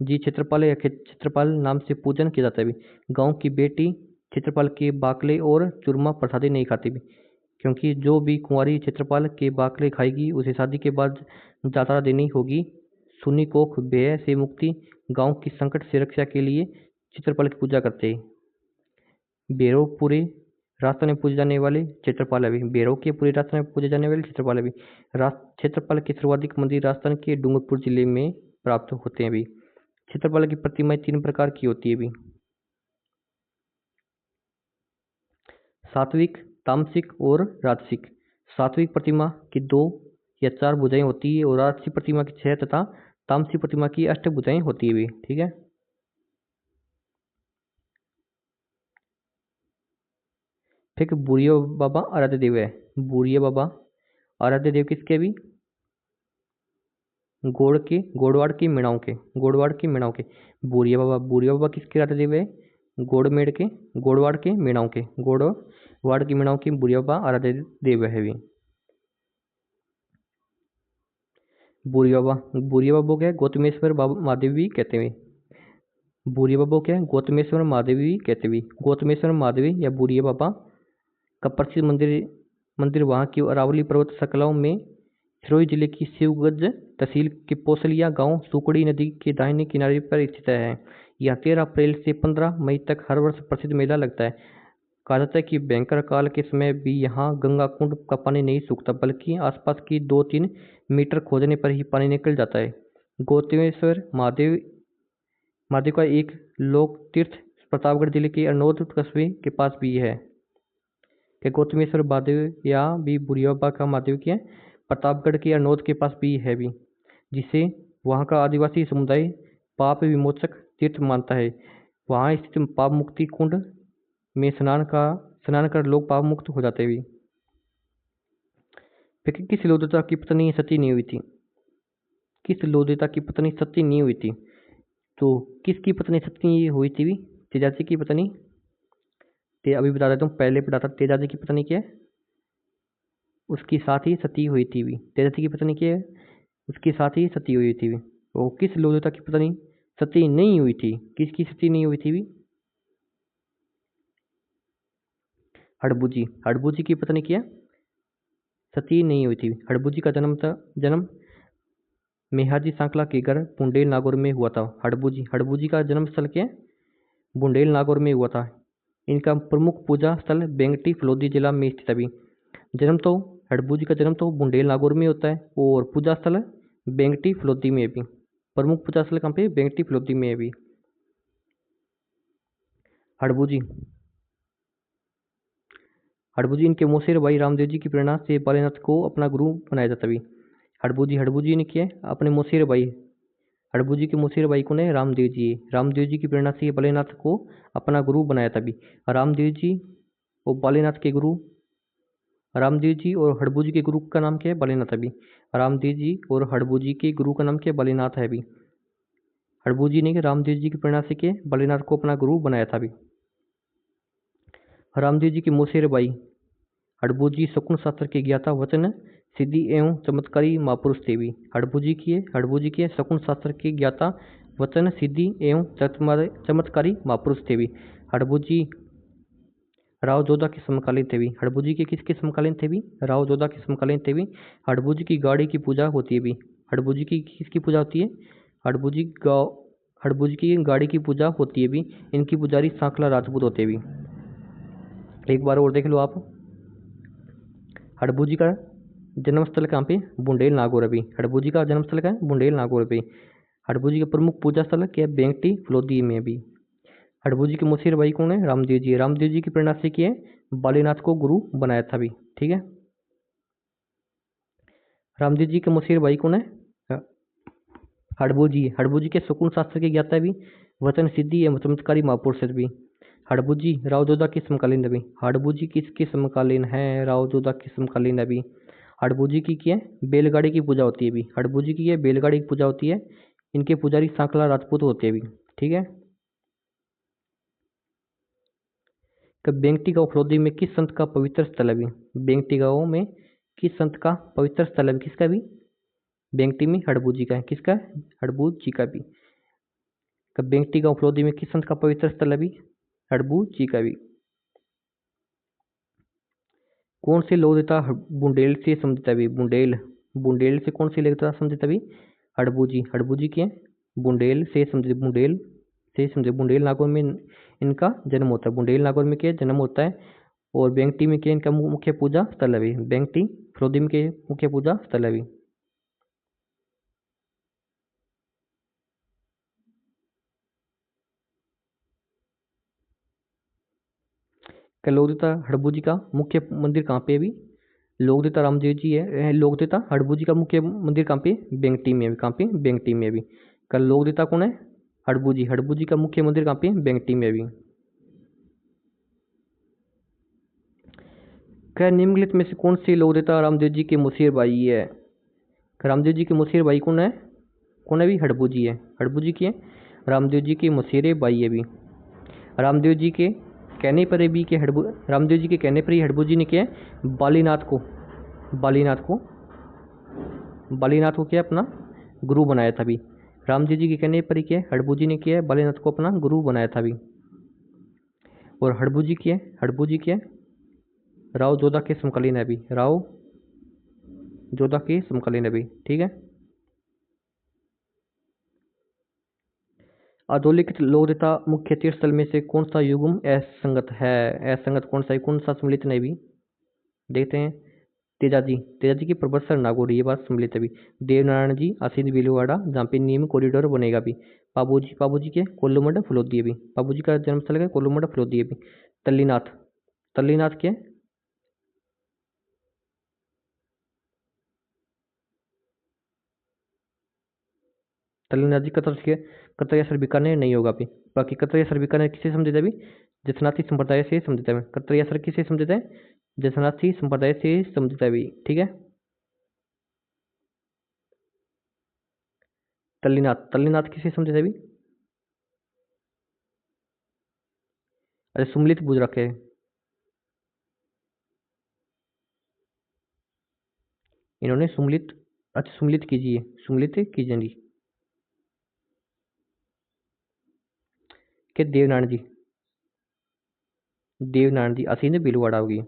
जी क्षेत्रपाल या क्षेत्रपाल नाम से पूजन किया जाता है। गांव की बेटी क्षेत्रपाल के बाकले और चूरमा प्रसादी नहीं खाती भी, क्योंकि जो भी कुंवारी क्षेत्रपाल के बाकले खाएगी उसे शादी के बाद जात्रा देनी होगी। सुनी कोख व्यय से मुक्ति, गांव की संकट से रक्षा के लिए क्षेत्रपाल की पूजा करते हैं। भैरव पूरे राजस्थान में पूजे जाने वाले क्षेत्रपाल अभी भैरव के पूरे राजस्थान में पूजे जाने वाले क्षेत्रपाल अभी क्षेत्रपाल के सर्वाधिक मंदिर राजस्थान के डूंगरपुर जिले में प्राप्त होते हैं। अभी क्षेत्रपाल की प्रतिमाएं 3 प्रकार की होती है। अभी सात्विक, तामसिक और राजसिक। सात्विक प्रतिमा की 2 या 4 भुजाएं होती है और राजसिक प्रतिमा की 6 तथा तामसिक प्रतिमा की 8 भुजाएं होती है। ठीक है। फिर बुरिया बाबा आराध्य देव है। बुरिया बाबा आराध्य देव किसके? भी गोड़वाड़ के मीणाओं के बुरिया बाबा किसके आराध्य देव है? गोड़वाड़ के मीणाओं के बुरिया बाबा आराध्य देव है। भी बुरिया बाबा क्या है? गौतमेश्वर बाबा महादेव भी कहते हैं। बुरिया बाबा क्या है? गौतमेश्वर महादेव भी कहते हैं। गौतमेश्वर महादेव या बुरिया बाबा का प्रसिद्ध मंदिर वहाँ की अरावली पर्वत श्रृंखलाओं में सिरोही जिले की शिवगंज तहसील के पोसलिया गांव सुकड़ी नदी के दाहिने किनारे पर स्थित है। यहाँ 13 अप्रैल से 15 मई तक हर वर्ष प्रसिद्ध मेला लगता है। कहा जाता है कि भयंकर काल के समय भी यहाँ गंगा कुंड का पानी नहीं सूखता, बल्कि आसपास की 2-3 मीटर खोदने पर ही पानी निकल जाता है। गौतमेश्वर महादेव का एक लोक तीर्थ प्रतापगढ़ जिले के अरनोद कस्बे के पास भी है। कि गौतमेश्वर महादेव या भी बुरिया बाबा का महादेव की है प्रतापगढ़ के अरनोद के पास भी है भी, जिसे वहाँ का आदिवासी समुदाय पाप विमोचक तीर्थ मानता है। वहाँ स्थित पाप मुक्ति कुंड में स्नान कर लोग पाप मुक्त हो जाते हैं। फिर किस लोकदेवता की पत्नी सती नहीं हुई थी? किस लोकदेवता की पत्नी सती नहीं हुई थी? तो किसकी पत्नी सती हुई थी? भी तेजाजी की पत्नी। अभी बता देता हूँ, पहले पढ़ा था। तेजाजी की पत्नी क्या है? उसकी साथ ही सती हुई थी। भी तेजाजी की पत्नी क्या है? उसके साथ ही सती हुई थी। भी वो किस लोकदेवता की पत्नी सती नहीं हुई थी? किसकी सती नहीं हुई थी? भी हड़बूजी की पत्नी क्या सती नहीं हुई थी? हड़बूजी का जन्म मेहाजी सांकला के घर बुंडेल नागौर में हुआ था। हड़बूजी का जन्म स्थल क्या है? बुंडेल नागौर में हुआ था। इनका प्रमुख पूजा स्थल बेंगटी फलोदी जिला में स्थित है। हड़बूजी का जन्म तो बुंडेल नागौर में होता है और पूजा स्थल बेंगटी फलोदी में भी। प्रमुख पूजा स्थल कहाँ पे? बेंगटी फलोदी में भी। हड़बूजी इनके मौसेर भाई रामदेव जी की प्रेरणा से बालीनाथ को अपना गुरु बनाया जाता भी। हड़बूजी ने किया अपने मौसेर भाई हड़बूजी के मौसेर भाई को ने रामदेव जी की प्रेरणा से बालीनाथ को अपना गुरु बनाया था भी। रामदेव जी और बालीनाथ के गुरु रामदेव जी और हड़बूजी के गुरु का नाम क्या है? बालीनाथ है भी। रामदेव जी और हड़बूजी के गुरु का नाम क्या है? बालीनाथ है भी। हड़बूजी ने रामदेव जी की प्रेरणा से के बालीनाथ को अपना गुरु बनाया था भी। रामदेव जी के मौसेर भाई हड़बूजी शकुन शास्त्र के ज्ञाता, वचन सिद्धि एवं चमत्कारी महापुरुष थे भी। हड़बूजी के शकुन शास्त्र के ज्ञाता, वचन सिद्धि एवं चमत्कारी महापुरुष थे भी। हड़बूजी राव जोधा के समकालीन थे भी। हड़बूजी के किसके समकालीन थे भी? राव जोधा के समकालीन थे भी। हड़बूजी की गाड़ी की पूजा होती है भी। हड़बूजी की किसकी पूजा होती है? हड़बूजी की गाड़ी की पूजा होती है भी। इनकी पुजारी सांखला राजपूत होते भी। एक बार और देख लो आप। हड़बूजी का जन्मस्थल कहाँ पे? बुंडेल नागौर अभी। हड़बूजी का जन्मस्थल कहाँ है? बुंडेल नागौर अभी। हड़बूजी का प्रमुख पूजा स्थल क्या है? बेंगटी फलोदी में अभी। हड़बूजी के मुसीर भाई कौन है? रामदेव जी। रामदेव जी की प्रेरणा से किए बालीनाथ को गुरु बनाया था भी। ठीक है। रामदेव जी के मुसीर भाई कौन है? हड़बूजी। हड़बूजी के शकुन शास्त्र के ज्ञाता भी। वचन सिद्धि एवं चमत्कारी महापुरुष भी। हड़बूजी राव जोधा की समकालीन अभी। हड़बूजी किसकी समकालीन है? राव जोधा की समकालीन अभी। हड़बूजी की है बैलगाड़ी की पूजा होती है भी। हड़बूजी की है बैलगाड़ी की पूजा होती है। इनके पुजारी सांकला राजपूत होते हैं भी। ठीक है। बेंगटी गांव फलोदी में किस संत का पवित्र स्थल है भी? बेंगटी गांव में किस संत का पवित्र स्थल है? किसका भी? बेंगटी में हड़बूजी का है। किसका? हड़बूज जी का भी। बेंगटी गांव फलोदी में किस संत का पवित्र स्थल है भी? हड़बूज जी का भी। कौन से लोक देवता बुंडेल से संबंधित है भी? बुंडेल। बुंडेल से कौन से लोक देवता संबंधित है भी? हड़बूजी। हड़बूजी के बुंडेल से संबंधित। बुंडेल से संबंधित। बुंडेल नागौर में इनका जन्म होता है। बुंडेल नागौर में क्या जन्म होता है? और बेंगटी में क्या इनका मुख्य पूजा स्थल है भी। बेंगटी फलोदी में के मुख्य पूजा स्थल है भी। क्या लोक देवता हड़बूजी का मुख्य मंदिर कहाँ पे है भी? लोक देवता रामदेव जी है। लोक देवता हड़बूजी का मुख्य मंदिर कहाँ पे? बेंगटी में। कहाँ पे? बेंगटी में भी। कल लोक देवता कौन है? हड़बूजी। हड़बूजी का मुख्य मंदिर कहाँ पे? बेंगटी में भी। क्या निम्नलिखित में से कौन से लोक देवता रामदेव जी के मुसीर भाई है? रामदेव जी के मुसीर भाई कौन है? कौन है भी? हड़बूजी है। हड़बूजी की है रामदेव जी के मुसीरे भाई है भी। रामदेव जी के कहने पर भी के रामदेव जी के कहने पर ही हड़बूजी ने किया बालीनाथ को बालीनाथ को बालीनाथ को क्या अपना गुरु बनाया था भी। रामदेव जी के कहने पर ही क्या हड़बूजी ने किया बालीनाथ को अपना गुरु बनाया था भी। और हड़बूजी की है हड़बूजी की है राव जोधा के समकालीन है भी। राव जोधा के समकालीन है भी। ठीक है। अधोलिखित लोक देवता मुख्य तीर्थ स्थल में से कौन सा युग्म असंगत है? असंगत कौन सा है? कौन सा सम्मिलित नहीं भी? देखते हैं। तेजाजी। तेजाजी की प्रबत्सर नागौर। ये बात सम्मिलित है भी। देवनारायण जी असिंध बिलवाड़ा जहाँ पे नीम कॉरिडोर बनेगा भी। पाबूजी के कोल्लूमठ फलोदी भी। पाबूजी का जन्मस्थल है कोल्लूमठ फलोदी भी। तल्लीनाथ। तल्लीनाथ के तल्लीनाथ जी कतरिया सर बीकानेर नहीं होगा भी। बाकी कतरिया सर बीकानेर किसे समझते हैं भी? जसनाथी संप्रदाय से समझते हैं। कतरिया सर किसे समझते हैं? जसनाथी संप्रदाय से समझते हैं भी। ठीक है। तल्लीनाथ। तल्लीनाथ किसे समझते हैं भी? अरे सुमलित पूछ रखे हैं इन्होंने। सुमलित। अच्छा सुमलित कीजिए। सुमलित कीजिए जी। के देवनारायण जी। देवनारायण जी असीम भीलवाड़ा होगी।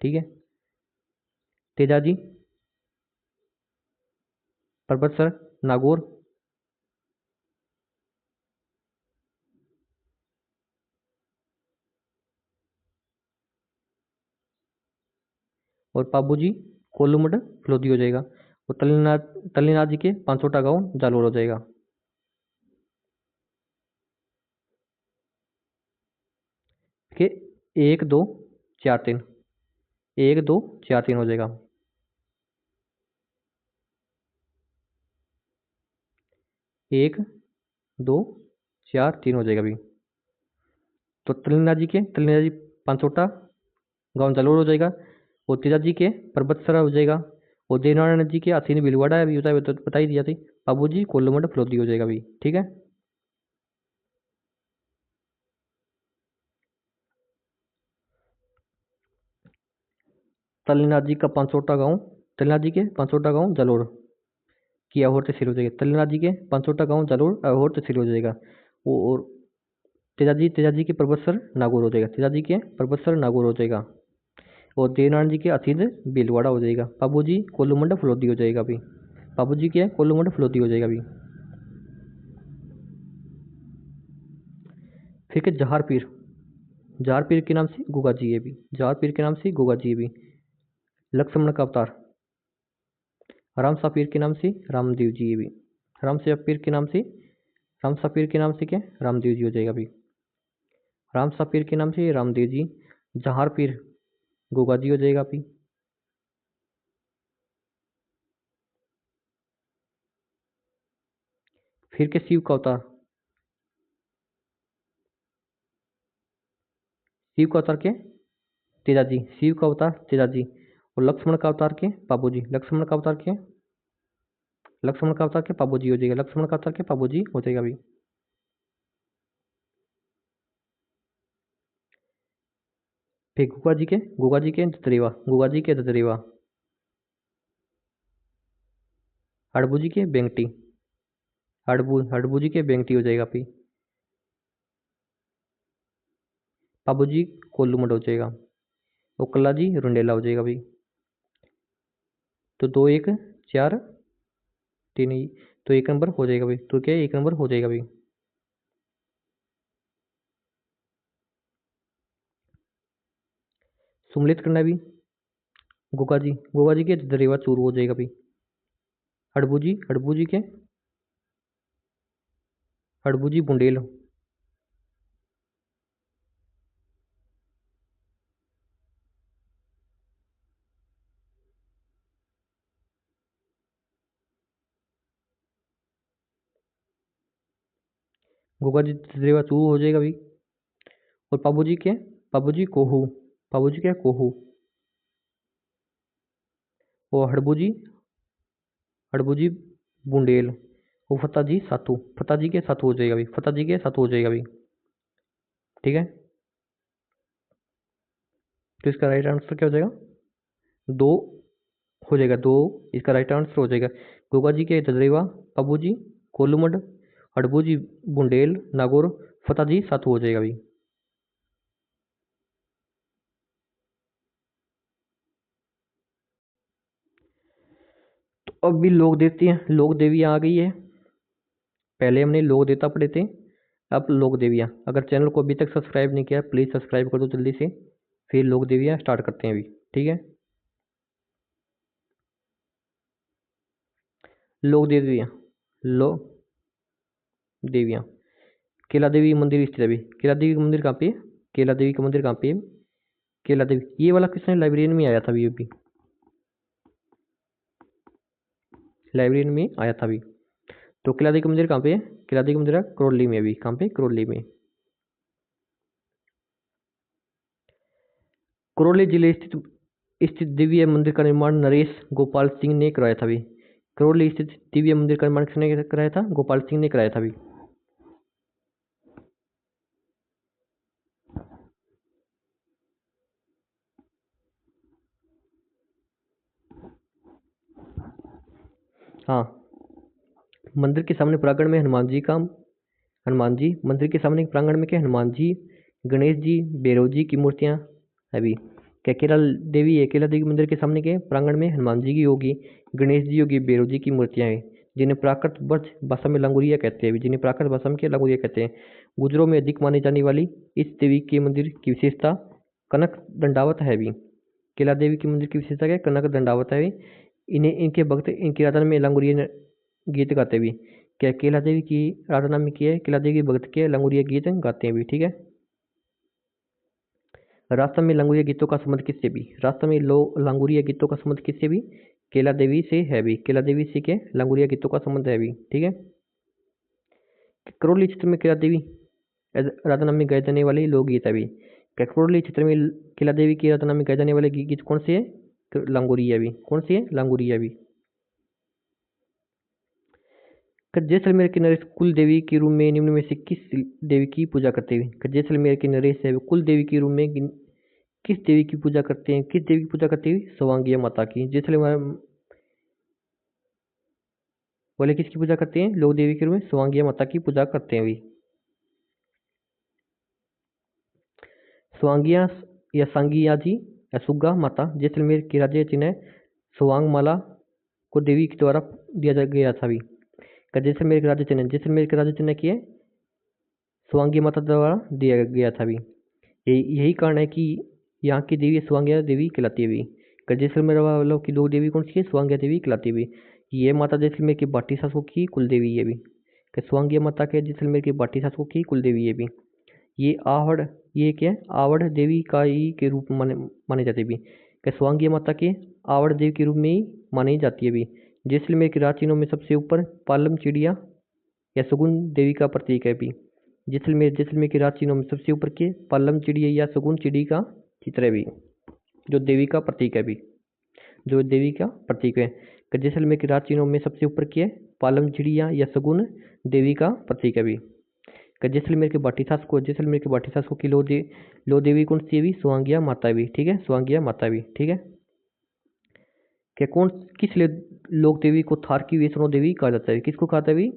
ठीक है। तेजाजी पर्वत सर नागौर। और पाबूजी कोल्लूमठ फलोदी हो जाएगा। और तल्लीनाथ जी के पांचोटा गांव जालोर हो जाएगा। के एक दो चार तीन। एक दो चार तीन हो जाएगा। एक दो चार तीन हो जाएगा अभी। तो तल्लीनाथ जी पांचोटा गांव जालोर हो जाएगा। और तेजा जी के परबतसरा हो जाएगा। और देवनारायण जी के असीन भीलवाड़ा अभी होता है तो बता ही दिया थी। बाबूजी कोल्लूमठ फलोदी हो जाएगा अभी। ठीक है। तल्लीनाथ जी का पांचोटा गांव तल्लीनाथ जी के पांचोटा गांव जालोर की अहोर तहसील हो जाएगी। तल्लीनाथ जी के पांचोटा गांव जालोर अहोर तहसील हो जाएगा। और तेजा जी के परबतसर नागौर हो जाएगा। तेजा जी के परबतसर नागौर हो जाएगा। और देवनारायण जी के असीध भीलवाड़ा हो जाएगा। बाबूजी कोल्लूमंडा फलोदी हो जाएगा अभी। बाबूजी क्या है? कोल्लूमंडा फलोदी हो जाएगा अभी। फिर के जहार पीर, जहार पीर के नाम से गोगा जी है भी, जहार पीर के नाम से गोगा जी है भी। लक्ष्मण का अवतार, राम सा पीर के नाम से रामदेव जी है भी, राम सा पीर के नाम से, राम सा पीर के नाम से क्या, रामदेव जी हो जाएगा भी, राम सा पीर के नाम से रामदेव जी। जहार पीर गोगा जी हो जाएगा भी। फिर के शिव का अवतार, शिव का अवतार के तेजा जी, शिव का अवतार तेजा जी। और लक्ष्मण का अवतार के पापू जी, लक्ष्मण का अवतार के, लक्ष्मण का अवतार के पापू जी हो जाएगा, लक्ष्मण का अवतार के पापू जी हो जाएगा भी। फिर गोगा जी के ददरेवा, गोगा जी के ददरेवा। हड़बू जी के बेंगटी, हड़बू जी के बेंगटी हो जाएगा भी। पापू जी कोल्लूमठ हो जाएगा। और कल्ला जी रुंडेला हो जाएगा भी। तो 2 1 4 3 ही, तो 1 नंबर हो जाएगा भी, तो क्या 1 नंबर हो जाएगा भी। सुमलित करना भी, गोगा जी के ददरेवा चूरू हो जाएगा भी। हड़बू जी के, हड़बू जी बुंडेल, गोगा जी ददरेवा चूरू हो जाएगा भी। और पापू जी कोहू, पापू जी क्या कोहू। और हड़बू जी बुंडेल। और फता जी के सातू हो जाएगा भी, फता जी के सातू हो जाएगा भी। ठीक है, तो इसका राइट आंसर क्या हो जाएगा, 2 हो जाएगा, 2 इसका राइट आंसर हो जाएगा। गोगा जी के ददरेवा, पापू जी कोल्लूमठ, हड़बू जी बुंडेल नागौर, फता जी सातू हो जाएगा भी। तो अब भी लोक देवियाँ आ गई है। पहले हमने लोक देवता पढ़े थे, अब लोक देवियाँ। अगर चैनल को अभी तक सब्सक्राइब नहीं किया प्लीज़ सब्सक्राइब कर दो जल्दी से। फिर लोक देवियाँ स्टार्ट करते हैं अभी। ठीक है, लोक देवियाँ, लोक देवियाँ। केला देवी मंदिर स्थित है अभी। केला देवी का मंदिर कहाँ पे है, केला देवी का मंदिर कहाँ पे है, केला देवी। ये वाला क्वेश्चन लाइब्रेरियन में आया था अभी, लाइब्रेरियन में आया था अभी। तो केला देवी का मंदिर कहाँ पे है, केला देवी का मंदिर है करौली में अभी। कहाँ पे, करौली में। करौली जिले स्थित दिव्य मंदिर का निर्माण नरेश गोपाल सिंह ने कराया था अभी। करौली स्थित दिव्य मंदिर का निर्माण किसने कराया था, गोपाल सिंह ने कराया था अभी। हाँ, मंदिर के सामने प्रांगण में हनुमान जी मंदिर के सामने प्रांगण में क्या, हनुमान जी, गणेश जी, भैरव जी की मूर्तियां अभी। क्या केला देवी मंदिर के सामने के प्रांगण में हनुमान जी की होगी, गणेश जी होगी, भैरव जी की मूर्तियां हैं, जिन्हें प्राकृत ब्रज भाषा में लंगुरिया कहते हैं, जिन्हें प्राकृत भाषा में क्या, लंगुरिया कहते हैं। गुजरों में अधिक मानी जाने वाली इस देवी के मंदिर की विशेषता कनक दंडावत है भी। केला देवी के मंदिर की विशेषता क्या है, कनक दंडावत है भी। इन्हें इनके भक्त इनकी आराधना में लंगुरिया गीत गाते भी। क्या केला देवी की आराधना में किया है, केला देवी के भक्त के लंगुरिया गीत गाते हैं भी। ठीक है, रास्ता में लंगुरिया गीतों का संबंध किससे भी, रास्ता में लंगुरिया गीतों का संबंध किससे भी, केला देवी से है भी। केला देवी से के लंगुरिया गीतों का संबंध है भी। ठीक है, करौली क्षेत्र में केला देवी आराधना में गाए जाने वाले लोकगीत है भी। क्या करौली क्षेत्र में केला देवी की आराधना में गाए जाने वाले गीत कौन से है, लंगुरिया भी। कौन सी है, लंगुरिया भी। जैसलमेर के नरेश कुल देवी के रूप में निम्न में से किस देवी की पूजा करते हैं। जैसलमेर के नरेश है कुल देवी के रूप में किस देवी की पूजा करते हैं, किस देवी की पूजा करते हैं, सवांगिया माता की। जैसलमेर बोले किसकी पूजा करते हैं, लोक देवी के रूप में सवांगिया माता की पूजा करते हैं भी। स्वांगिया या सांगिया जी या सुग्गा माता जैसलमेर के राज्य चिन्ह स्वांग माला को देवी के द्वारा दिया गया था भी। जैसलमेर के राज्य चिन्ह, जैसलमेर के राज्य चिन्ह की है स्वांगी माता द्वारा दिया गया था अभी। यही कारण है कि यहाँ की देवी स्वांग्या देवी कहलाती है अभी। जैसलमेर वालों की 2 देवी कौन सी है? स्वांग्या देवी कहलाती है अभी। ये माता जैसलमेर की बाटी सासू की कुल देवी है अभी। स्वांग्या माता के जैसलमेर की बाटी सासू की कुल देवी है अभी। ये आवड़, ये क्या है? आवड़ देवी का ही के रूप में माने जाते भी। स्वांगी माता के आवड़ देवी के रूप में ही मानी जाती है भी। जैसलमेर के प्राचीनों में सबसे ऊपर पालम चिड़िया या सगुन देवी का प्रतीक है भी। जैसलमेर के प्राचीनों में सबसे ऊपर के पालम चिड़िया या सगुन चिड़ी का चित्र है भी, जो देवी का प्रतीक है भी, जो देवी का प्रतीक है। जैसलमेर के प्राचीनों में सबसे ऊपर की है पालम चिड़िया या सगुन देवी का प्रतीक है भी। जैसलमेर के बाटी सास को की लो देवी कौन सी भी? स्वांगिया माता भी। ठीक है, स्वांगिया माता भी। ठीक है, किस लोक देवी को थार की वैष्णो देवी कहा जाता है? किसको कहा जाता है भी?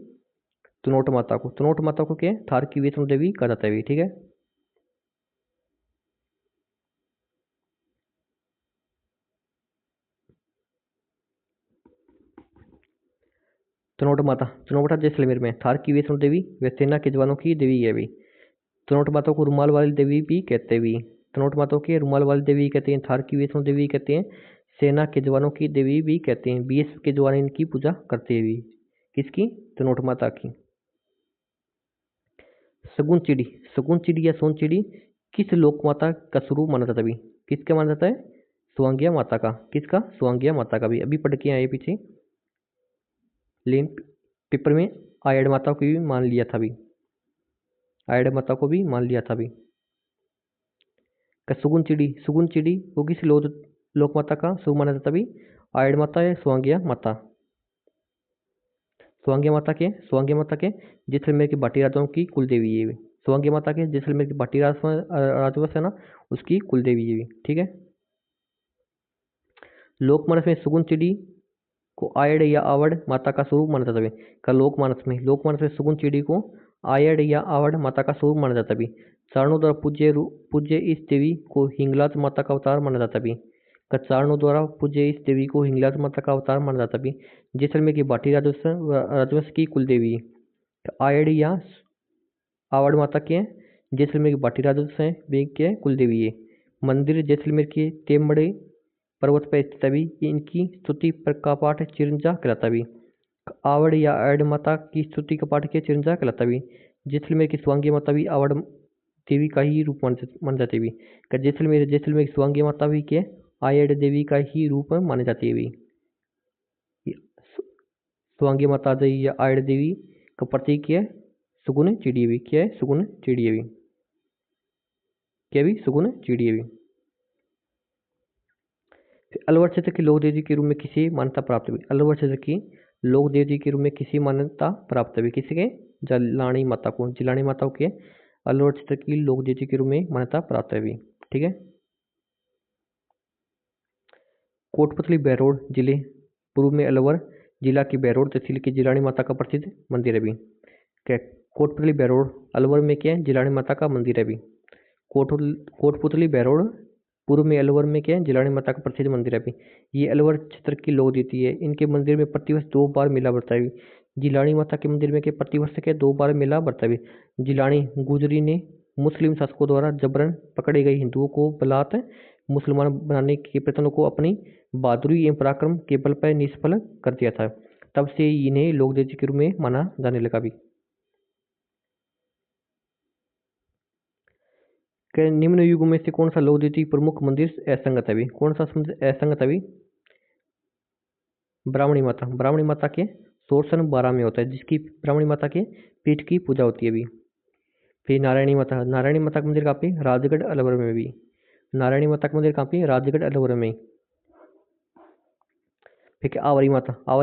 तनोट माता को। तनोट माता को क्या? थार की वैष्णो देवी कहा जाता है भी। ठीक है, तनोट माता जैसलमेर में थार की वैष्णो देवी व सेना के जवानों की देवी है भी। तनोट माता को रुमाल वाली देवी भी कहते हैं भी। तनोट माता के रुमाल वाली देवी कहते हैं, थार की वैष्णो देवी कहते हैं, सेना के जवानों की देवी भी कहते हैं। बीएसएफ के जवान इनकी पूजा करते हैं भी। किसकी? तनोट माता की। सगुन चिड़ी या सोन चिड़ी किस लोक माता का स्वरूप माना जाता है भी? किसका माना जाता है? स्वांगिया माता का। किसका? स्वांगिया माता का भी। अभी पढ़ के आए पीछे लेन पेपर में आयड माता को भी मान लिया था भी। आयड माता को भी मान लिया था भी। सुगुन चिड़ी वो किस लोक माता का स्वरूप माना जाता भी? आयड माता है स्वांगिया माता। स्वांगिया माता के जैसलमेर के बाटी राजाओं की कुल देवी है। स्वांगिया माता के जैसलमेर की बाटी राजवंश है ना, उसकी कुल देवी है। ठीक है, लोकमानस में सुगुन चिड़ी को आयड या आवड़ माता का स्वरूप माना जाता है। लोकमानस में सुगुन चिड़ी को आयड या आवड़ माता का स्वरूप माना जाता है। चारणों द्वारा पूज्य इस देवी को हिंगलाज माता का अवतार माना जाता है। चारणों द्वारा पूज्य इस देवी को हिंगलाज माता का अवतार माना जाता है। जैसलमेर की बाटी राजवंश की कुल देवी आयड या आवड़ माता के जैसलमेर की बाटी राजवंश के कुल देवी है। मंदिर जैसलमेर के तेमड़े पर्वत पर स्थित भी। इनकी स्तुति का पाठ चिरंजा कहलाता भी। आवड़ या आयड माता की स्तुति का पाठ के चिरंजा कहलाता भी। जैसलमेर की स्वांगी माता भी आवड़ देवी का ही रूप मान जाती भी। जैसलमेर की स्वांगी माता भी के आयड देवी का ही रूप माने जाती है भी। स्वांगी माता देवी या आयड देवी का प्रतीक है सुगुन चिड़ी भी। क्या है? सुगुन चिड़ी भी। क्या भी? सुगुन चिड़ी भी। अलवर क्षेत्र की लोक देवी के रूप में किसी मान्यता प्राप्त हुई? अलवर क्षेत्र की लोक देवी के रूप में किसी मान्यता प्राप्त हुई? किसके? जिलानी माता को। जिलानी माता के अलवर क्षेत्र की लोक देवी के रूप में मान्यता प्राप्त हुई। ठीक है, कोटपुतली बहरोड जिले पूर्व में अलवर जिला की बहरोड तहसील की जिलानी माता का प्रसिद्ध मंदिर है भी। क्या? कोटपुतली बहरोड अलवर में क्या है? जिलानी माता का मंदिर है भी। कोटपुतली बहरोड पूर्व में अलवर में क्या है? जिलानी माता का प्रसिद्ध मंदिर है भी। ये अलवर क्षेत्र की लोक देवी है। इनके मंदिर में प्रतिवर्ष 2 बार मेला बढ़ता है। जिलानी माता के मंदिर में के प्रतिवर्ष के 2 बार मेला बढ़ता है। जिलानी गुजरी ने मुस्लिम शासकों द्वारा जबरन पकड़े गए हिंदुओं को बलात् मुसलमान बनाने के प्रयत्नों को अपनी बहादुरी एवं पराक्रम के बल पर निष्फल कर दिया था। तब से इन्हें लोक देवी के रूप में माना जाने लगा भी। निम्न युगों में से कौन सा लोक देवी प्रमुख मंदिर असंगत है भी? कौन सा असंगत है भी? ब्राह्मणी माता के सोरसन 12 में होता है, जिसकी ब्राह्मणी माता के पीठ की पूजा होती है भी। फिर नारायणी माता का मंदिर कहाँ पे? राजगढ़ अलवर में भी। नारायणी माता का मंदिर कहाँ पे? राजगढ़ अलवर में। फिर आवरी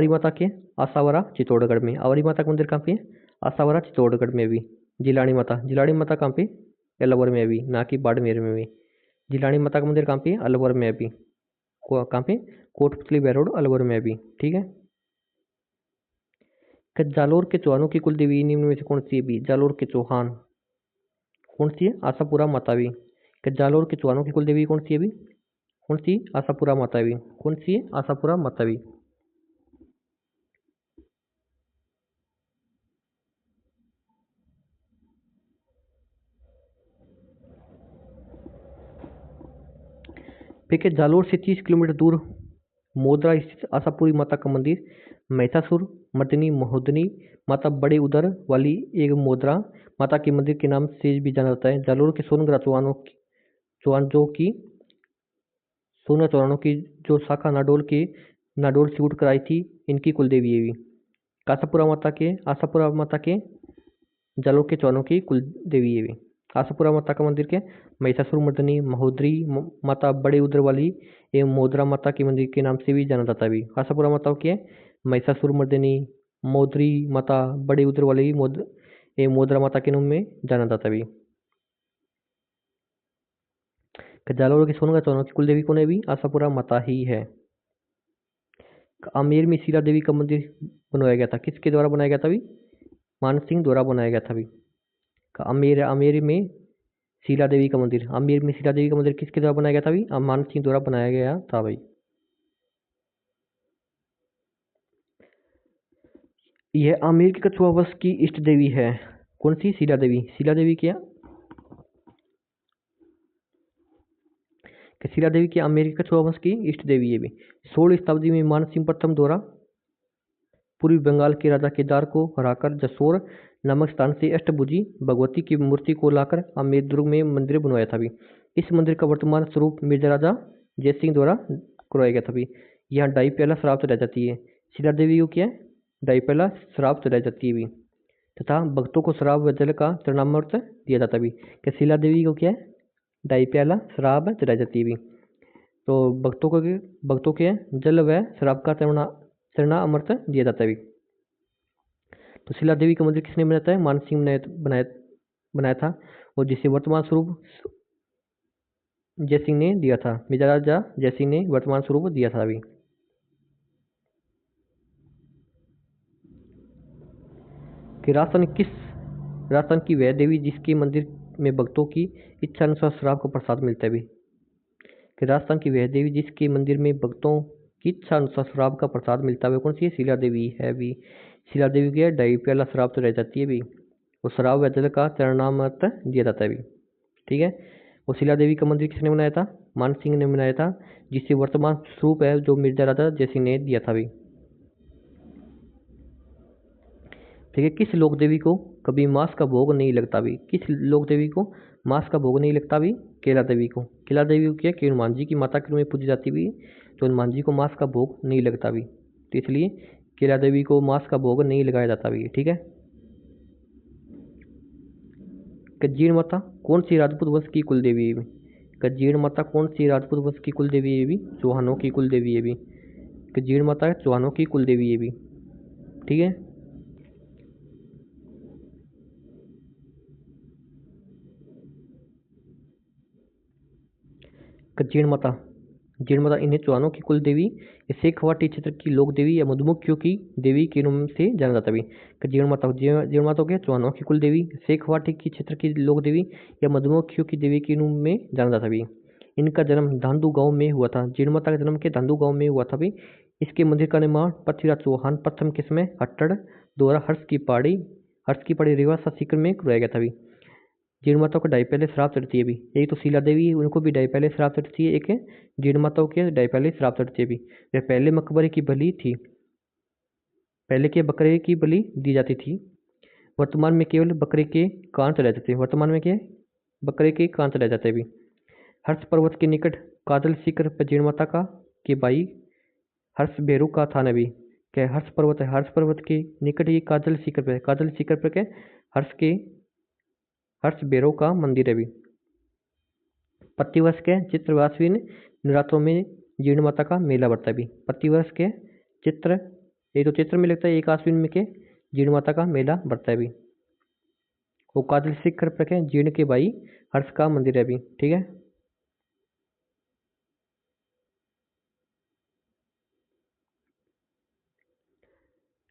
माता के आसावरा चित्तौड़गढ़ में। आवरी माता का मंदिर कहाँ पे? आसावरा चित्तौड़गढ़ में भी। जिलानी माता कहाँ पे? अलवर में भी, ना कि बाड़मेर में भी। जिलानी माता का मंदिर कहाँ पे? अलवर में भी। कहाँ पे? कोटपुतली बहरोड अलवर में भी। ठीक है, जालोर के चौहानों की कुल देवी निम्न में से कौन सी है भी? जालोर के चौहान कौन सी है? आशापुरा माता भी। जालोर के चौहानों की कुल देवी कौन सी है भी? कौन सी? आशापुरा माता भी। कौन सी है? आशापुरा माता भी। फिर के जालोर से 30 किलोमीटर दूर मोदरा स्थित आशापुरी माता का मंदिर, महिषासुर मर्दिनी महोदनी माता बड़े उदर वाली एक मोदरा माता के मंदिर के नाम से भी जाना जाता है। जालोर के सोनग्रा चौहानों की जो शाखा नाडोल से उठ कर आई थी, इनकी कुलदेवी है भी। आशापुरा माता के जालोर के चौहानों की कुल देवी है भी। आशापुरा माता का मंदिर के महिषासुर मर्दिनी महोदरी माता बड़े उदर वाली एवं मोदरा माता के मंदिर के नाम से भी जाना जाता है भी। आशापुरा माता के महिषासुर मर्दिनी मोदरी माता बड़े उदर वाली एवं मोदरा माता के नाम में जाना जाता है भी। जालोर के सोनगा चौहानों की कुलदेवी कौन है भी? आशापुरा माता ही है। आमेर में शीला देवी का मंदिर बनवाया गया था, किसके द्वारा बनाया गया था भी? मान सिंह द्वारा बनाया गया था भी। आमेर में शीला देवी का मंदिर किसके द्वारा बनाया गया था भी? मान सिंह द्वारा बनाया गया था भाई। यह आमेर के कछुआ वंश की इष्ट देवी है। कौन सी? शीला देवी। शीला देवी की आमेर के कछुआ वंश की इष्ट देवी है भी। 16वीं शताब्दी में मानसिंह प्रथम द्वारा पूर्वी बंगाल के राजा केदार को हराकर जसोर नामक स्थान से अष्टभुजी भगवती की मूर्ति को लाकर आमेर दुर्ग में मंदिर बनवाया था भी। इस मंदिर का वर्तमान स्वरूप मिर्जा राजा जयसिंह द्वारा करवाया गया था भी। यहाँ डाई प्याला शराब चढ़ाई जाती है। शीला देवी को क्या है? डाई प्याला शराब चढ़ाई जाती है भी, तथा भक्तों को शराब व जल का चरणामृत दिया जाता भी। क्या शीला देवी को क्या है? डाई प्याला शराब चढ़ाई जाती है भी। तो भक्तों के जल व शराब का चरणा अमृत दिया जाता है भी। तो शीला देवी का मंदिर किसने बनाया था? मानसिंह ने बनाया था, और जिसे वर्तमान स्वरूप जयसिंह ने दिया था। मिर्जा राजा जयसिंह ने वर्तमान स्वरूप दिया था अभी। कि राजस्थान की वह देवी जिसके मंदिर में भक्तों की इच्छा अनुसार शराब का प्रसाद मिलता है भी। कि राजस्थान की वह देवी जिसके मंदिर में भक्तों की इच्छा अनुसार शराब का प्रसाद मिलता है, कौन सी है? शीला देवी है भी। शीला देवी की डाई प्याला शराब तो रह जाती है भी, और शराब व जल का चरणामृत दिया जाता है भी। ठीक है। और शीला देवी का मंदिर किसने बनाया था? मान सिंह ने बनाया था, जिससे वर्तमान स्वरूप है जो मिर्जा राजा जयसिंह ने दिया था भी। ठीक है। किस लोक देवी को कभी मांस का भोग नहीं लगता भी? किस लोक देवी को मांस का भोग नहीं लगता भी? केला देवी को। केला देवी को क्या? कि हनुमान जी की माता के रूप में पूजी जाती भी, तो हनुमान जी को मांस का भोग नहीं लगता भी, तो इसलिए केला देवी को मांस का भोग नहीं लगाया जाता भी। ठीक है। कज्जीण माता कौन सी राजपूत वंश की कुल देवी है? कज्जीण माता कौन सी राजपूत वंश की कुल देवी है भी? चौहानों की कुल देवी है भी। कज्जीण माता चौहानों की कुल देवी है भी। ठीक है। जीण माता इन्हें चौहानों की कुल देवी, शेखवाटी क्षेत्र की लोक देवी या मधुमक्खियों की देवी के नाम से जाना जाता है। जीण माता क्या? चौहानों की कुल देवी, शेखवाटी की क्षेत्र की लोक देवी या मधुमक्खियों की देवी के रूप में जाना जाता है। इनका जन्म धांधु गांव में हुआ था। जीण माता का जन्म के धांधु गांव में हुआ था भी। इसके मंदिर का निर्माण पृथ्वीराज चौहान प्रथम के समय हट्टड़ द्वारा हर्ष की पहाड़ी रेवासा सीकर में करवाया गया था भी। जीण माता को डाई पहले शराब चढ़ती है भी। एक तो शीला देवी है, उनको भी डाई पहले शराब चढ़ती है। एक है जीण माता के डाई पहले शराब चढ़ती है भी। वह पहले मकबरे की बलि थी, पहले के बकरे की बलि दी जाती थी। वर्तमान में केवल बकरे के कान चढ़ाए जाते हैं। वर्तमान में क्या है? बकरे के कान चढ़ाए जाते हैं भी। हर्ष पर्वत के निकट काजल शिखर पर जीण माता का के भाई हर्ष भेरू का था नबी। क्या? हर्ष पर्वत है, हर्ष पर्वत के निकट ही काजल शिखर पर क्या? हर्ष भैरव का मंदिर है भी। प्रतिवर्ष के चित्रवासवीन नवरात्रों में जीर्ण माता का मेला बढ़ता है भी। प्रतिवर्ष के चित्र में लगता है, एक आश्विन में के जीर्ण माता का मेला बढ़ता है भी। वो काजल शिखर पर के जीर्ण के भाई हर्ष का मंदिर है भी। ठीक है।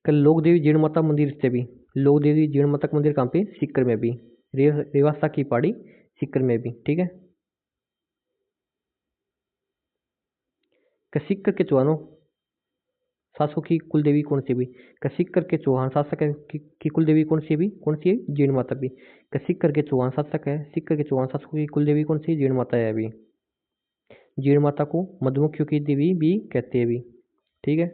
कल लोक देवी जीर्ण माता मंदिर से भी। लोक देवी जीर्ण माता का मंदिर कहाँ पे? सीकर में भी, रेवासा की पहाड़ी सीकर में भी। ठीक है। सीकर के चौहानों शासकों की कुल देवी कौन सी भी? सीकर के चौहान शासक की कुल देवी कौन सी भी? कौन सी है? जीर्ण माता भी। सीकर के चौहान शासक है, सीकर के चौहान शासकों की कुल देवी कौन सी? जीर्ण माता है अभी। जीण माता को मधुमक्खियों की देवी भी कहते हैं भी। ठीक है,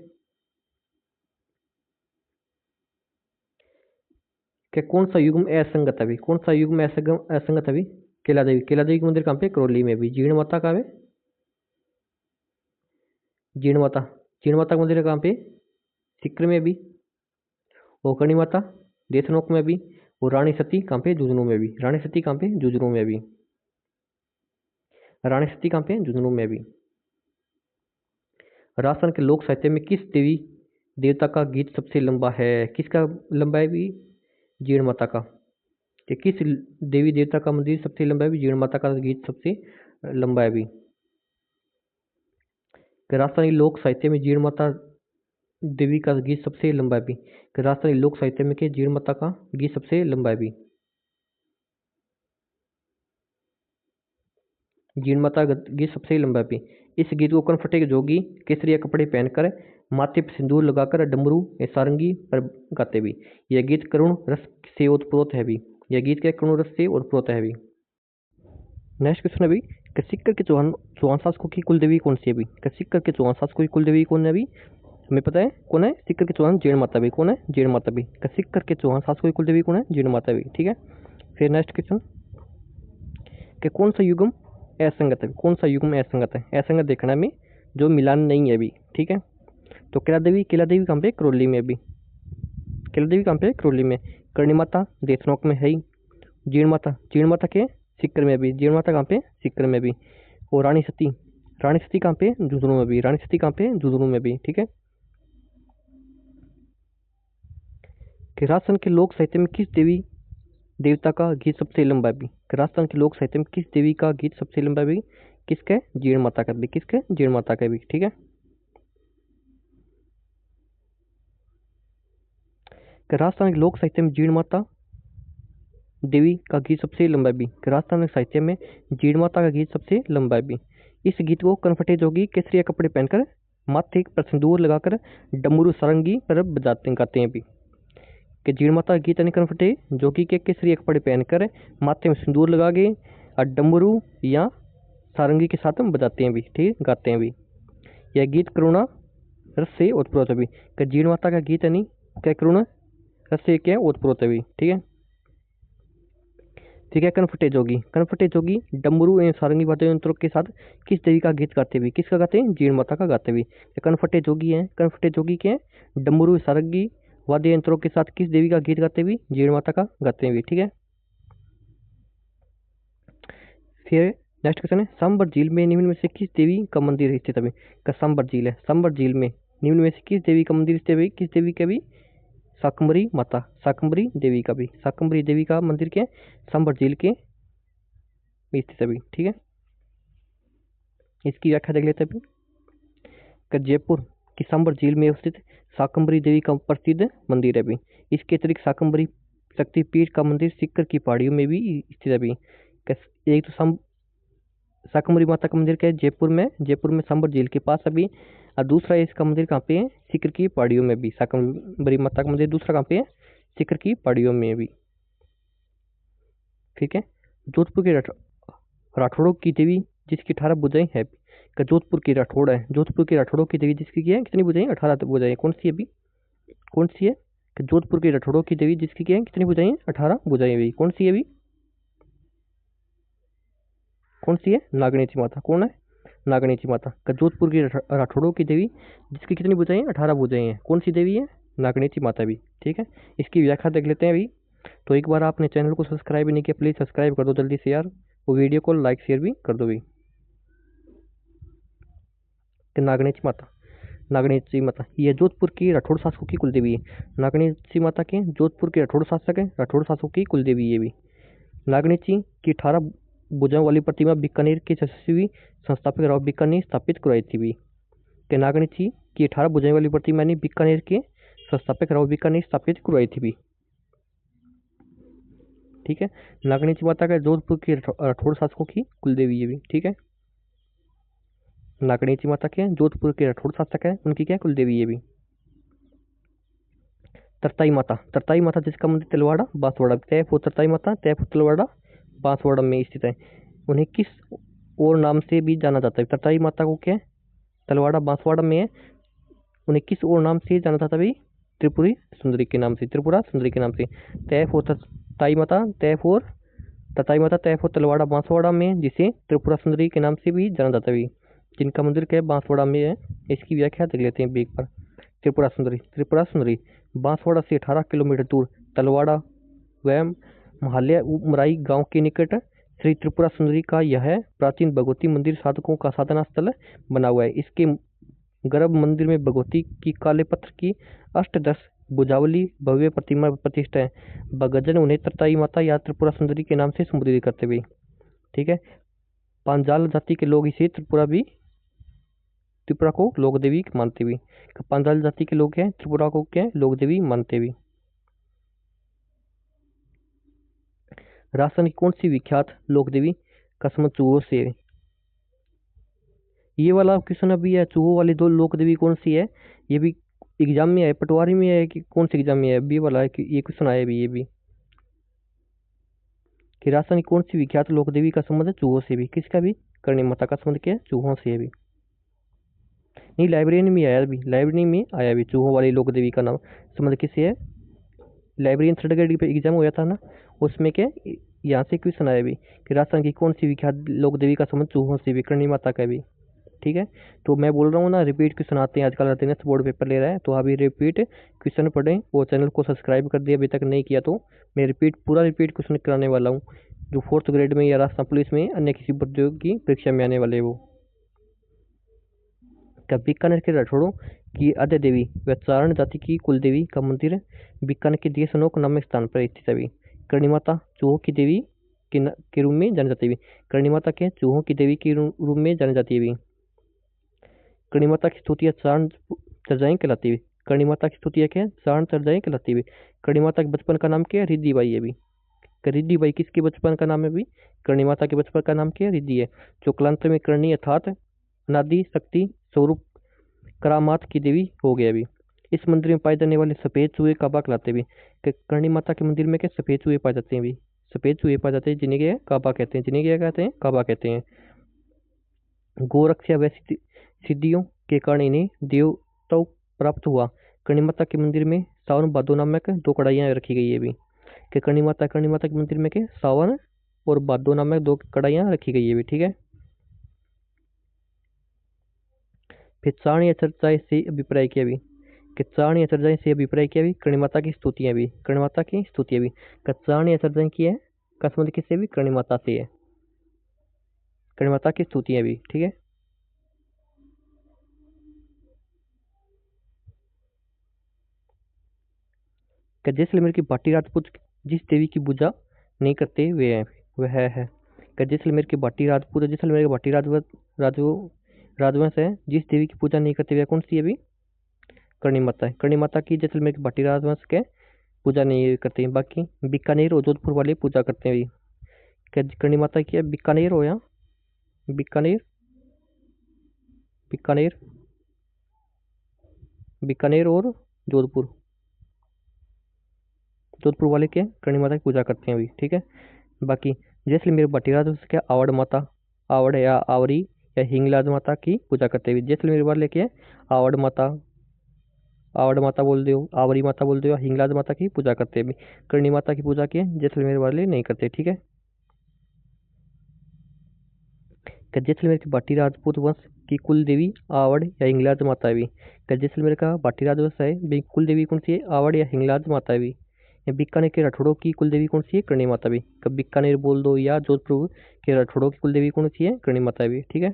क्या कौन सा युग्म असंगत है भी? कौन सा युग्म असंगत है भी? केला देवी। केला देवी का मंदिर कहाँ पे? करौली में भी। जीण माता कहाँ है? जीण माता, जीण माता का मंदिर कहाँ पे? सिक्र में भी। ओकरणी माता देशनोक में भी। और रानी सती कहाँ पे? झुंझुनू में भी। रानी सती कहाँ पे? झुंझुनू में भी। रानी सती कहाँ पे? झुंझुनू में भी। राजस्थान के लोक साहित्य में किस देवी देवता का गीत सबसे लंबा है? किसका लंबा है भी? जीण माता का। कि किस देवी देवता का मंदिर सबसे लंबा है भी? जीण माता का गीत सबसे लंबा है भी। कि राजस्थानी लोक साहित्य में जीण माता देवी का गीत सबसे लंबा है भी। कि राजस्थानी लोक साहित्य में के जीण माता का गीत सबसे लंबा है भी। जीण माता का गीत सबसे लंबा है भी। इस गीत को कनफटे जोगी केसरिया कपड़े पहनकर माथे पर सिंदूर लगाकर डमरू या सारंगी पर गाते भी। यह गीत करुण रस से ओतप्रोत है भी। यह गीत क्या करुण रस से ओतप्रोत है भी। नेक्स्ट क्वेश्चन है भी कि सिक्कर के चौहान चौहान शासकों की कुल देवी कौन सी है भी? कि सिक्कर के चौहान शासकों की कुल देवी कौन है अभी? हमें पता है कौन है? सिक्कर के चौहान जीण माता भी। कौन है? जीण माता भी। कि सिक्कर के चौहान शासकों की कुल देवी कौन है? जीण माता भी। ठीक है, फिर नेक्स्ट क्वेश्चन कि कौन सा युग्म असंगत है? कौन सा युग्म असंगत है? असंगत देखना में जो मिलान नहीं है अभी। ठीक है, तो केला देवी कहाँ पे? करौली में अभी। केला देवी कहाँ पे? करौली में। करणी माता देशनोक में है ही। जीण माता के सिक्कर में भी। जीण माता कहाँ पे? सिक्कर में भी। और रानी सती कहाँ पे? झुंझुनू में भी। रानी सती कहाँ पे? झुंझुनू में भी। ठीक है, कि राजस्थान के लोक साहित्य में किस देवी देवता का गीत सबसे लंबा है भी? कि राजस्थान के लोक साहित्य में किस देवी का गीत सबसे लंबा है भी? किसका? जीण माता का भी। किसका? जीण माता का भी। ठीक है, कि राजस्थान के लोक साहित्य में जीण माता देवी का गीत सबसे लंबा है भी। कि राजस्थान के साहित्य में जीण माता का गीत सबसे लंबा है भी। इस गीत को कनफटे जोगी केसरिया कपड़े पहनकर माथे पर सिंदूर लगाकर डमरू सारंगी पर बजाते गाते हैं भी। कि जीण माता का गीत यानी कनफटे जोगी के केसरिया कपड़े पहनकर माथे में सिंदूर लगा के और डमरू या सारंगी के साथ हम बजाते हैं भी। ठीक, गाते हैं भी। यह गीत करुणा रस से ओतप्रोत है भी। कि जीण माता का गीत यानी क्या करुणा रस से क्या ओतप्रोत है भी। ठीक है, ठीक है, कनफटे जोगी डमरू एवं सारंगी वाद्य यंत्रों के साथ किस देवी का गीत गाते हुए? किसका गाते हैं? जीण माता का गाते हुए। कनफटे जोगी हैं, कनफटे जोगी के डमरू सारंगी वाद्य यंत्रों के साथ किस देवी का गीत गाते हुए? जीण माता का गाते हुए। ठीक है, फिर नेक्स्ट क्वेश्चन है सांबर झील में निम्न में से किस देवी का मंदिर स्थित है? का सांबर झील है, सांबर झील में निम्न में से किस देवी का मंदिर स्थित है? किस देवी का भी? शाकंभरी माता, शाकंभरी देवी का भी। शाकंभरी देवी का मंदिर क्या है? सांबर झील के स्थित है भी। ठीक है, इसकी व्याख्या देख लेते हैं अभी। कि जयपुर की सांबर झील में स्थित शाकंभरी देवी का प्रसिद्ध मंदिर है भी। इसके अतिरिक्त शाकंभरी शक्तिपीठ का मंदिर सिक्कर की पहाड़ियों में भी स्थित है भी। एक तो शाकंभरी माता का मंदिर क्या है? जयपुर में सांबर झील के पास अभी। और दूसरा इसका मंदिर कहाँ पे है? सिक्कर की पहाड़ियों में भी। शाकंभरी माता का मंदिर दूसरा कहाँ पे है? सिक्कर की पहाड़ियों में भी। ठीक है, जोधपुर के राठौड़ों की देवी जिसकी 18 भुजाएं है। का जोधपुर की राठौड़ है, जोधपुर की राठौड़ों की देवी जिसकी क्या है? कितनी भुजाएं? 18 भुजाएं। कौन सी है अभी? कौन सी है? कि जोधपुर की राठौड़ों की देवी जिसकी क्या है? कितनी भुजाएं? 18 भुजाएं भी। कौन सी है अभी? कौन सी है? नागणेची माता। कौन है? नागणेची माता। का जोधपुर की राठौड़ों की देवी जिसकी कितनी भुजाएं हैं? 18 भुजाएं हैं। कौन सी देवी है? नागणेची माता भी। ठीक है, इसकी व्याख्या देख लेते हैं अभी। तो एक बार आपने चैनल को सब्सक्राइब नहीं किया, प्लीज़ सब्सक्राइब कर दो जल्दी से यार। वो वीडियो को लाइक शेयर भी कर दो भी। कि नागणेची माता ये जोधपुर की राठौड़ शासकों की कुलदेवी है। नागणेची माता के जोधपुर के राठौड़ शासक है, राठौड़ शासकों की कुलदेवी ये भी। नागणेची की 18 भुजाओं वाली प्रतिमा बीकानेर के यशस्वी संस्थापक राव बीकानेर स्थापित करवाई थी भी। कि नागणेची की 18 भुजाओं वाली प्रतिमा यानी बीकानेर के संस्थापक राव बीकानेर स्थापित करवाई थी भी। ठीक है, नागणेची माता का जोधपुर के राठौड़ शासकों की कुलदेवी ये भी। ठीक है, नागणेची माता के जोधपुर के राठौड़ शासक है, उनकी क्या कुलदेवी ये भी। तरताई माता जिसका मंदिर तिलवाड़ा बांसवाड़ा तैयब तरताई माता तैयब तिलवाड़ा बांसवाड़ा में स्थित है। उन्हें किस और नाम से भी जाना जाता है। तताई माता को क्या है, तलवाड़ा बांसवाड़ा में है, उन्हें किस और नाम से जाना जाता है भाई, त्रिपुरी सुंदरी के नाम से, त्रिपुरा सुंदरी के नाम से। तैफ और तताई माता, तैफ और तताई माता, तैफ और तलवाड़ा बांसवाड़ा में, जिसे त्रिपुरा सुंदरी के नाम से भी जाना जाता है भाई। जिनका मंदिर क्या है, बांसवाड़ा में है। इसकी व्याख्या देख लेते हैं एक बार। त्रिपुरा सुंदरी, त्रिपुरा सुंदरी बांसवाड़ा से 18 किलोमीटर दूर तलवाड़ा व महाल्या उमराई गांव के निकट श्री त्रिपुरा सुंदरी का यह प्राचीन भगवती मंदिर साधकों का साधना स्थल बना हुआ है। इसके गर्भ मंदिर में भगवती की काले पत्थर की अष्टदश भुजावली भव्य प्रतिमा प्रतिष्ठा है। भगतजन उन्हें तताई माता या त्रिपुरा सुंदरी के नाम से संबोधित करते हुए, ठीक है। पांचाल जाति के लोग इसे त्रिपुरा को लोक देवी मानते हुए, पांचाल जाति के लोग हैं त्रिपुरा को क्या लोक देवी मानते हुए। राजस्थान की कौन सी विख्यात लोक देवी का संबंध चूहों से है? ये वाला क्वेश्चन अभी है, चूहों वाली दो लोक देवी कौन सी है, ये भी एग्जाम में है, पटवारी में है कि कौन से एग्जाम में है, बी वाला है कि ये क्वेश्चन आया भी, ये भी कि राजस्थान की कौन सी विख्यात लोक देवी का संबंध है चूहों से भी, किसका भी, करणी माता का संबंध क्या है चूहों से भी। नहीं, लाइब्रेरी में आया भी, लाइब्रेरी में आया भी, चूहों वाली लोक देवी का नाम संबंध किससे है, librarian third grade pay exam हुआ था ना, उसमें क्या यहाँ से क्वेश्चन आया भी कि राजस्थान की कौन सी विख्यात लोक देवी का संबंध चूहों से भी, करणी माता का भी, ठीक है। तो मैं बोल रहा हूँ ना, रिपीट क्वेश्चन आते हैं आजकल, आते हैं बोर्ड पेपर ले रहा है, तो अभी रिपीट क्वेश्चन पढ़ें और चैनल को सब्सक्राइब कर दिया अभी तक नहीं किया तो मैं पूरा रिपीट क्वेश्चन कराने वाला हूँ, जो 4th ग्रेड में या राजस्थान पुलिस में अन्य किसी प्रतियोगी परीक्षा में आने वाले वो। बीकानेर के राठौड़ों की आद्य देवी व चारण जाति की कुल देवी का मंदिर बीकानेर के देशनोक नामक स्थान पर स्थित है। करणी माता चूहों की देवी के रूप में जानी जाती है। करणी माता के चूहों की देवी के रूप में जानी जाती है। करणी माता की स्तुतियां चारण चर्चाएं कहलाती है। करणी माता की स्तुतियां क्या है, चारण चर्चाएं कहलाती है। करणी माता के बचपन का नाम क्या है, रिद्धि बाई है भी। रिद्धि बाई किसके बचपन का नाम है भी, करणी माता के बचपन का नाम क्या है, रिद्धि है। जो कलांतर में करणी अर्थात अनादि शक्ति स्वरूप करामात की देवी हो गया अभी। इस मंदिर में पाए जाने वाले सफेद चूहे काबा कहलाते भी। करणी माता के मंदिर में क्या सफेद चूहे पाए जाते हैं भी, सफेद चूहे पाए जाते हैं, जिन्हें क्या काबा कहते हैं, जिन्हें क्या कहते हैं काबा कहते हैं। गोरक्षा व सिद्धियों के कारण इन्हें देवत्व प्राप्त हुआ। करणी माता के मंदिर में सावन भादो नामक 2 कढ़ाइयाँ रखी गई है भी। कि करणी माता के मंदिर में क्या सावन और भादो नामक 2 कढ़ाइयाँ रखी गई है भी, ठीक है। फिर चाण या चर्चा से अभिप्राय किया भी, कि चाण या चर्चा से अभिप्राय किया भी, करणी माता की स्तुतियां भी, करणी माता की स्तुतियां भी। चाण या चर्चा की है का संबंध किससे भी, करणी माता से है, करणी माता की स्तुतियां भी, ठीक है। जैसलमेर की भाटी राजपूत जिस देवी की पूजा नहीं करते वे हैं, वह है। जैसलमेर के भाटी राजपूत, जैसलमेर के भाटी राजवंश है, जिस देवी की पूजा नहीं करते वह कौन सी है भी, करणी माता है। करणी माता की जैसलमेर के भाटी राजवंश के पूजा नहीं करते हैं। बाकी बीकानेर और जोधपुर वाले पूजा करते हैं भी। क्या करणी माता की है, बीकानेर हो या बीकानेर, बीकानेर, बीकानेर और जोधपुर, जोधपुर वाले क्या करणी माता की पूजा करते हैं अभी, ठीक है। बाकी जैसलमेर भाटीराज क्या आवड़ माता, आवड़ या आवरी या हिंगलाज माता की पूजा करते हैं। जैसलमेर वाले क्या आवड़ माता, आवड़ माता बोल दो, आवरी माता बोल दो, हिंगलाज माता की पूजा करते हैं। करणी माता की पूजा की जैसलमेर वाले नहीं करते, ठीक है। जैसलमेर के भाटी राजपूत वंश की कुल देवी आवड़ या हिंगलाज माता है भी। जैसलमेर का भाटी राजवंश है, कुल देवी कौन सी है, आवड़ या हिंगलाज माता है भी। बीकानेर के राठौड़ों की कुल देवी कौन सी है, करणी माता भी। कब बीकानेर बोल दो या जोधपुर के राठौड़ों की कुल देवी कौन सी है, करणी माता भी, ठीक है।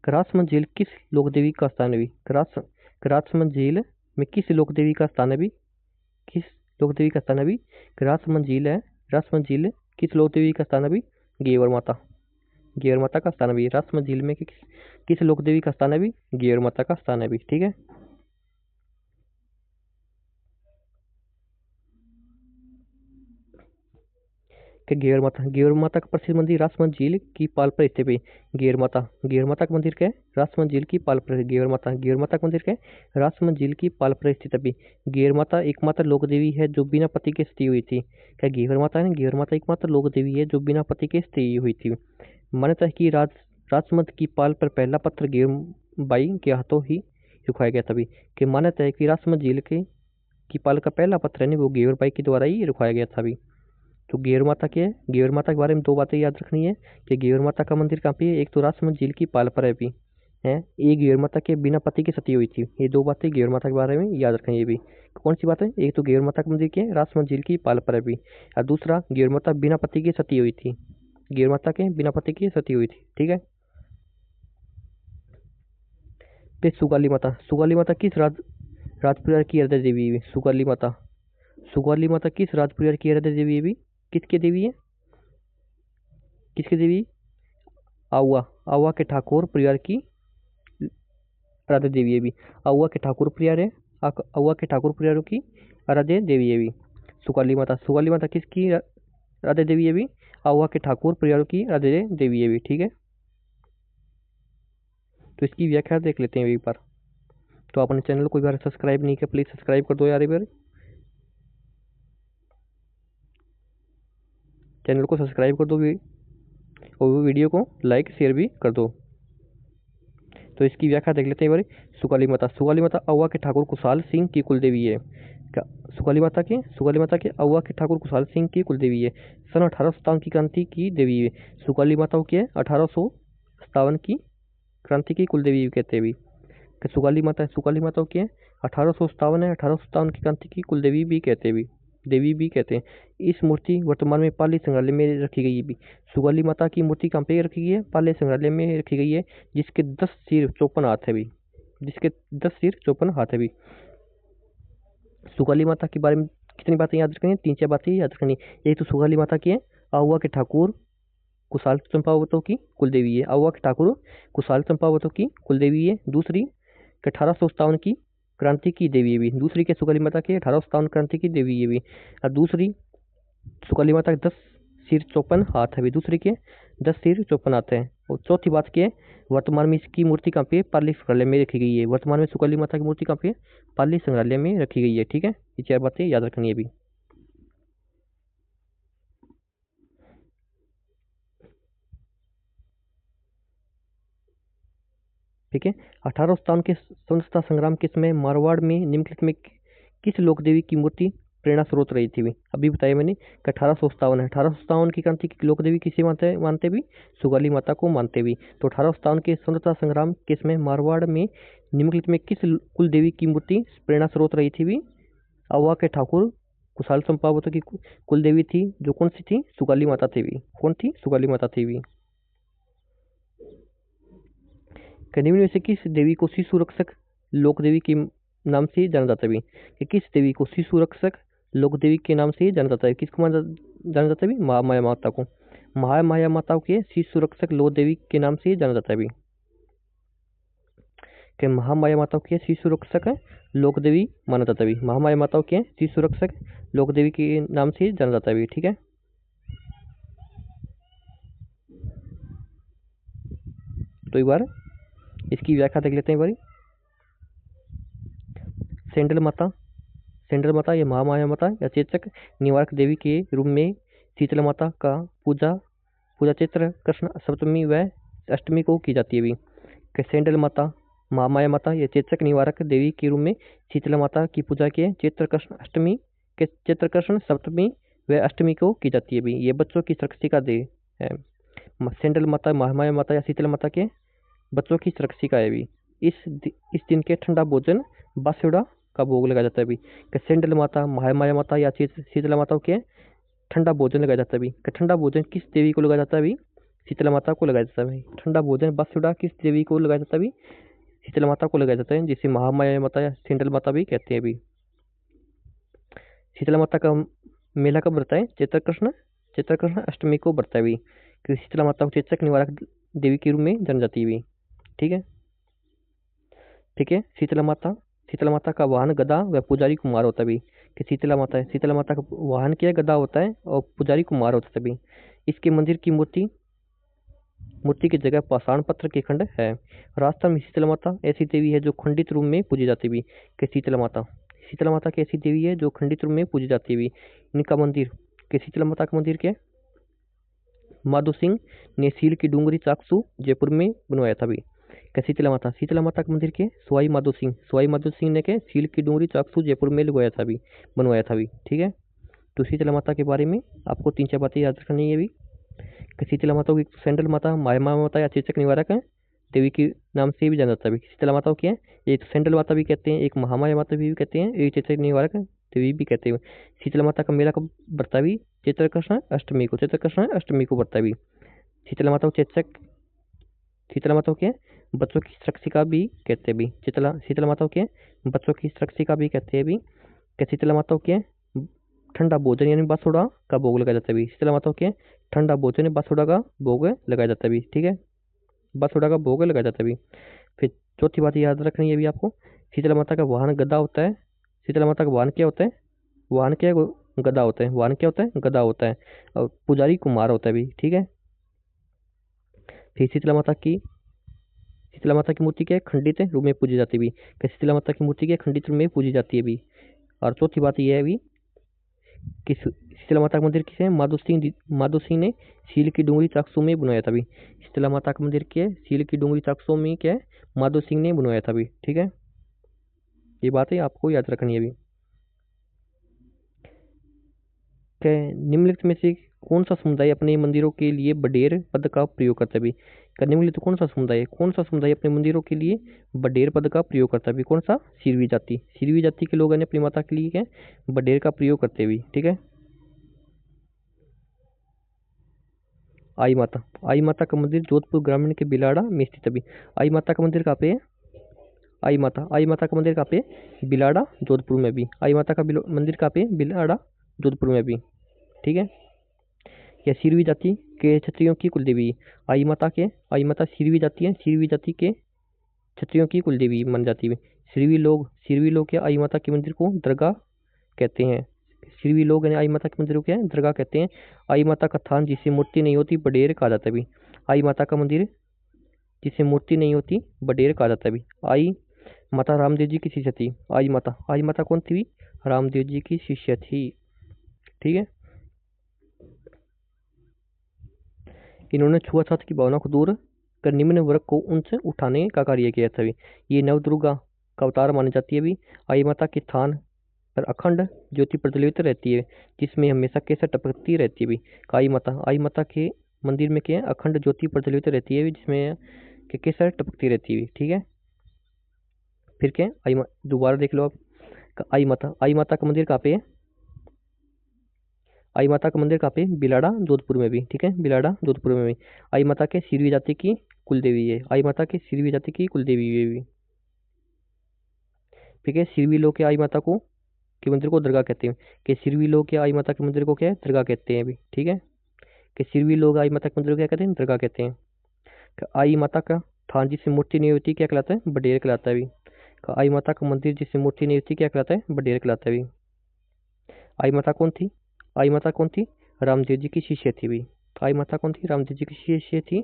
राजसमंद झील किस लोक देवी का स्थान है भी, राजसमंद झील में किस लोक देवी का स्थान है भी, किस लोक देवी का स्थान है भी। राजसमंद झील है, राजसमंद झील किस लोक देवी का स्थान है भी, गेवर माता, गेवर माता का स्थान है भी। राजसमंद झील में किस लोक देवी का स्थान है भी, गेवर माता का स्थान है भी, ठीक है। कि घेवर माता का प्रसिद्ध मंदिर राजमहल झील की पाल पर स्थित है। घेवर माता का मंदिर क्या है? राजमहल झील की पाल पर। घेवर माता का मंदिर क्या है? राजमहल झील की पाल पर स्थित है। घेवर माता एकमात्र लोक देवी है जो बिना पति के सती हुई थी। क्या घेवर माता है? घेवर माता एकमात्र लोक देवी है जो बिना पति के सती हुई थी। मान्यता है कि राजमहल की पाल पर पहला पत्थर घेवर बाई के हाथों ही रुखाया गया था। कि मान्यता है कि राजमहल झील की पाल का पहला पत्थर है वो घेवर बाई के द्वारा ही रुखाया गया था। तो घेवर माता क्या है? घेवर माता के बारे में दो बातें याद रखनी है कि घेवर माता का मंदिर कहाँ पे है। एक तो राजमहल झील की पाल पर है एक घेवर माता के बिना पति की सती हुई थी। ये दो बातें घेवर माता के बारे में याद रखनी है। ये भी कौन सी बात है? एक तो घेवर माता का मंदिर क्या है? राजमहल झील की पाल पर है और दूसरा घेवर माता बिना पति की सती हुई थी। घेवर माता के बिना पति की सती हुई थी। ठीक है। फिर सुगाली माता किस राजपरिवार की हृदय देवी है? सुगाली माता किस राजपरिवार की हृदय देवी है भी? किसकी देवी है? किसकी देवी? आवा के ठाकुर परिवार की आराध्य देवी है भी। आवा के ठाकुर परिवार है। आवा के ठाकुर परिवारों की आराध्य देवी है भी सुगाली माता किसकी आराध्य देवी है भी? आवा के ठाकुर परिवारों की आराध्य देवी है भी। ठीक है। तो इसकी व्याख्या देख लेते हैं एक बार। तो अपने चैनल को एक बार सब्सक्राइब नहीं किया, प्लीज सब्सक्राइब कर दो यार। एक बार चैनल को सब्सक्राइब कर दो भी और वीडियो को लाइक शेयर भी कर दो। तो इसकी व्याख्या देख लेते हैं एक बार। सुगाली माता अव्वा के ठाकुर कुशाल सिंह की कुलदेवी है। क्या सुगाली माता के अव्वा के ठाकुर कुशाल सिंह की कुलदेवी है। सन 1857 की क्रांति की देवी है। सुगाली माता को क्या है? 1857 की क्रांति की कुलदेवी कहते हैं भी। सुगाली माता को क्या है? 1857 है। 1857 की क्रांति की कुलदेवी भी कहते हैं भी, देवी भी कहते हैं। इस मूर्ति वर्तमान में पाली संग्रहालय में रखी गई है भी। सुगाली माता की मूर्ति कहाँ पे रखी गई है? पाली संग्रहालय में रखी गई है, जिसके 10 सिर 54 हाथ है भी। जिसके 10 सिर 54 हाथ है भी। सुगाली माता के बारे में कितनी बातें याद रखनी? 3-4 बातें याद रखनी। एक तो सुगाली माता की है आहुआ के ठाकुर कुशाल चंपावतों की कुलदेवी है। आहुआ के ठाकुर कुशाल चंपावतों की कुलदेवी है। दूसरी 1857 की क्रांति की देवी भी। दूसरी के सुगाली माता के 1857 क्रांति की देवी है भी। और दूसरी सुगाली माता के 10 सिर 54 हाथ है भी। दूसरी के 10 सिर 54 हाथ है। और चौथी बात क्या है? वर्तमान में इसकी मूर्ति कहाँ पे? पाली संग्रहालय में रखी गई है। वर्तमान में सुगाली माता की मूर्ति कहाँ पे? पाली संग्रहालय में रखी गई है। ठीक है। ये 4 बातें याद रखनी है अभी। ठीक है। 1857 के स्वतंत्रता संग्राम के समय मारवाड़ में निम्नलिखित में किस लोक देवी की मूर्ति प्रेरणा स्रोत रही थी भी? अभी बताया मैंने कि 1857 है। 1857 की क्रांति की लोक देवी किसे मानते भी? सुगाली माता को मानते भी। तो 1857 के स्वतंत्रता संग्राम के समय मारवाड़ में निम्नलिखित में किस कुल देवी की मूर्ति प्रेरणा स्रोत रही थी भी? अव्वा के ठाकुर कुशाल चंपावत की कुल देवी थी, जो कौन सी थी? सुगाली माता थी भी। कौन थी? सुगाली माता थी भी। निम्न में से किस देवी को शिशु रक्षक लोक देवी के नाम से जाना जाता है? कि किस देवी को शिशु रक्षक लोक देवी के नाम से जाना जाता है? किसको जाना जाता है? महामाया माता को। महामाया माता के शिशु रक्षक लोक देवी के नाम से जाना जाता है। कि महामाया माता के शिशु रक्षक लोक देवी माना जाता है। महामाया माता के शिशु रक्षक लोक देवी के नाम से जाना जाता है। ठीक है। तो एक बार इसकी व्याख्या देख लेते हैं बारी। सेंट्रल माता या महामाया माता या चेतक निवारक देवी के रूप में शीतला माता का पूजा चैत्र कृष्ण सप्तमी व अष्टमी को की जाती है भी। सेंट्रल माता महामाया माता या चेतक निवारक देवी के रूप में शीतला माता की पूजा के चैत्र कृष्ण सप्तमी व अष्टमी को की जाती है भी। ये बच्चों की सुरक्षा का दे है। सेंट्रल माता महामाया माता या शीतला माता के बच्चों की सुरक्षा है भी। इस दिन के ठंडा भोजन बासुड़ा का भोग लगाया जाता है भी। सेंट्रल माता महामाया माता या शीतला माता के ठंडा भोजन लगाया जाता है भी। ठंडा भोजन किस देवी को लगाया जाता है भी? शीतला माता को लगाया जाता है। ठंडा भोजन बासुड़ा किस देवी को लगाया जाता है भी? शीतला माता को लगाया जाता है, जिसे महामाया माता या सेंट्रल माता भी कहते हैं भी। शीतला माता का मेला कब बरता है? चैत्र कृष्ण अष्टमी को बरता है भी। शीतला माता को चेतक निवारक देवी के रूप में जानी जाती है भी। ठीक है। शीतला माता का वाहन गदा व पुजारी कुमार होता भी। कि शीतला माता है, शीतला माता का वाहन क्या है, गदा होता है और पुजारी कुमार होता है तभी। इसके मंदिर की मूर्ति मूर्ति की जगह पाषाण पत्थर के खंड है। राजस्थान में शीतला माता ऐसी देवी है जो खंडित रूप में पूजी जाती भी। कि शीतला माता की ऐसी देवी है जो खंडित रूप में पूजी जाती भी। इनका मंदिर कि शीतला माता का मंदिर क्या है, माधो सिंह ने सील की डूंगरी चाकसू जयपुर में बनवाया था भी। क्या शीतला माता का मंदिर के सवाई माधो सिंह ने के सील की डूंगरी चाकसू जयपुर में लगवाया था भी, बनवाया था भी। ठीक है। तो शीतला माता के बारे में आपको तीन चार बातें याद रखनी है भी। कि शीतला माता को सैंडल माता, माया माता या चेचक निवारक है देवी के नाम से भी जाना जाता है। शीतला माता को क्या है, एक सैंडल माता भी कहते हैं, एक महामाया माता भी कहते हैं, एक चेचक निवारक देवी भी कहते हैं। शीतला माता का मेला कब बढ़ता भी, चैत्र कृष्ण अष्टमी को, चैत्र कृष्ण अष्टमी को बढ़ता भी। शीतला माता को चेचक शीतला माता को क्या है, बच्चों की सुरक्षा भी कहते हैं भी। शीतला माता को क्या है, बच्चों की सुरक्षा भी कहते हैं भी। क्या शीतला माता को क्या है, ठंडा भोजन यानी बासुड़ा का भोग लगाया जाता है भी। शीतला माता को क्या है, ठंडा भोजन यानी बासुड़ा का भोग लगाया जाता है भी। ठीक है, बासुड़ा का भोग लगाया जाता है भी। फिर चौथी बात याद रखनी है भी आपको, शीतला माता का वाहन गदा होता है। शीतला माता का वाहन क्या होता है, वाहन क्या है, गदा होता है। वाहन क्या होता है, गदा होता है और पुजारी कुमार होता है भी। ठीक है। फिर शीतला माता की मूर्ति क्या है, खंडित रूप में पूजी जाती है भी। कि शीतला माता की मूर्ति क्या है, खंडित रूप में पूजी जाती है भी। और चौथी बात यह है भी कि शीतला माता का मंदिर किसे माधो सिंह ने सील की डूंगरी चाकसू में बनवाया था भी। शीतला माता का मंदिर क्या है, सील की डूंगरी चाकसू में क्या है, माधो सिंह ने बनवाया था भी। ठीक है, ये बातें आपको याद रखनी है भी। क्या निम्नलिखित में से कौन सा समुदाय अपने मंदिरों के लिए बडेर पद का प्रयोग करता है भी। क्या निम्नलिखित कौन सा समुदाय अपने मंदिरों के लिए बडेर पद का प्रयोग करता है भी। कौन सा, सिरवी जाति के लोग अपनी माता के लिए क्या बडेर का प्रयोग करते भी। ठीक है। आई माता का मंदिर जोधपुर ग्रामीण के बिलाड़ा में स्थित है भी। आई माता का मंदिर कहाँ पे है, आई माता का मंदिर कहाँ पे है? बिलाड़ा जोधपुर में भी। आई माता का मंदिर कहाँ पे है? बिलाड़ा जोधपुर में भी। ठीक है। यह सिरवी जाति के क्षत्रियों की कुलदेवी। आई माता सिरवी जाति है, सिरवी जाति के क्षत्रियों की कुलदेवी मान जाती है। सिरवी लोग या आई माता के मंदिर को दरगाह कहते हैं। सिरवी लोग यानी आई माता के मंदिर को क्या है, दरगाह कहते हैं। आई माता का थान जिससे मूर्ति नहीं होती बडेर कहा जाता है भी। आई माता का मंदिर जिससे मूर्ति नहीं होती बडेर कहा जाता है भी। आई माता रामदेव जी की शिष्य थी। आई माता कौन थी, रामदेव जी की शिष्य थी। ठीक है। इन्होंने छुआछूत की भावना को दूर कर निम्न वर्ग को ऊंच उठाने का कार्य किया था भी। ये नवदुर्गा का अवतार मानी जाती है भी। आई माता के थान पर अखंड ज्योति प्रज्वलित रहती है जिसमें हमेशा केसर टपकती रहती है भी। आई माता के मंदिर में क्या है, अखंड ज्योति प्रज्वलित रहती है जिसमें केसर टपकती रहती है। ठीक है। फिर क्या है, दोबारा देख लो आप। आई माता का मंदिर कहाँ पे है, आई माता का मंदिर कहाँ पे, बिलाड़ा जोधपुर में भी। ठीक है, बिलाड़ा जोधपुर में भी। आई माता के सिरवी जाति की कुलदेवी है, आई माता के सिरवी जाति की कुलदेवी है भी। ठीक है। सिरवी लोग के आई माता को के मंदिर को दरगाह कहते हैं। कि सिरवी लोग के आई माता के मंदिर को क्या है, दरगाह कहते हैं भी। ठीक है। कि सिरवी लोग आई माता के मंदिर को क्या कहते हैं, दरगाह कहते हैं। कि आई माता का थान जिससे मूर्ति नहीं होती क्या कहलाता है, बडेर कहलाता है भी। कि आई माता का मंदिर जिससे मूर्ति नहीं होती क्या कहलाता है, बडेर कहलाता है भी। आई माता कौन थी, आई माता कौन थी, रामदेव जी की शिष्य थी भी। तो आई माता कौन थी, रामदेव जी की शिष्य थी।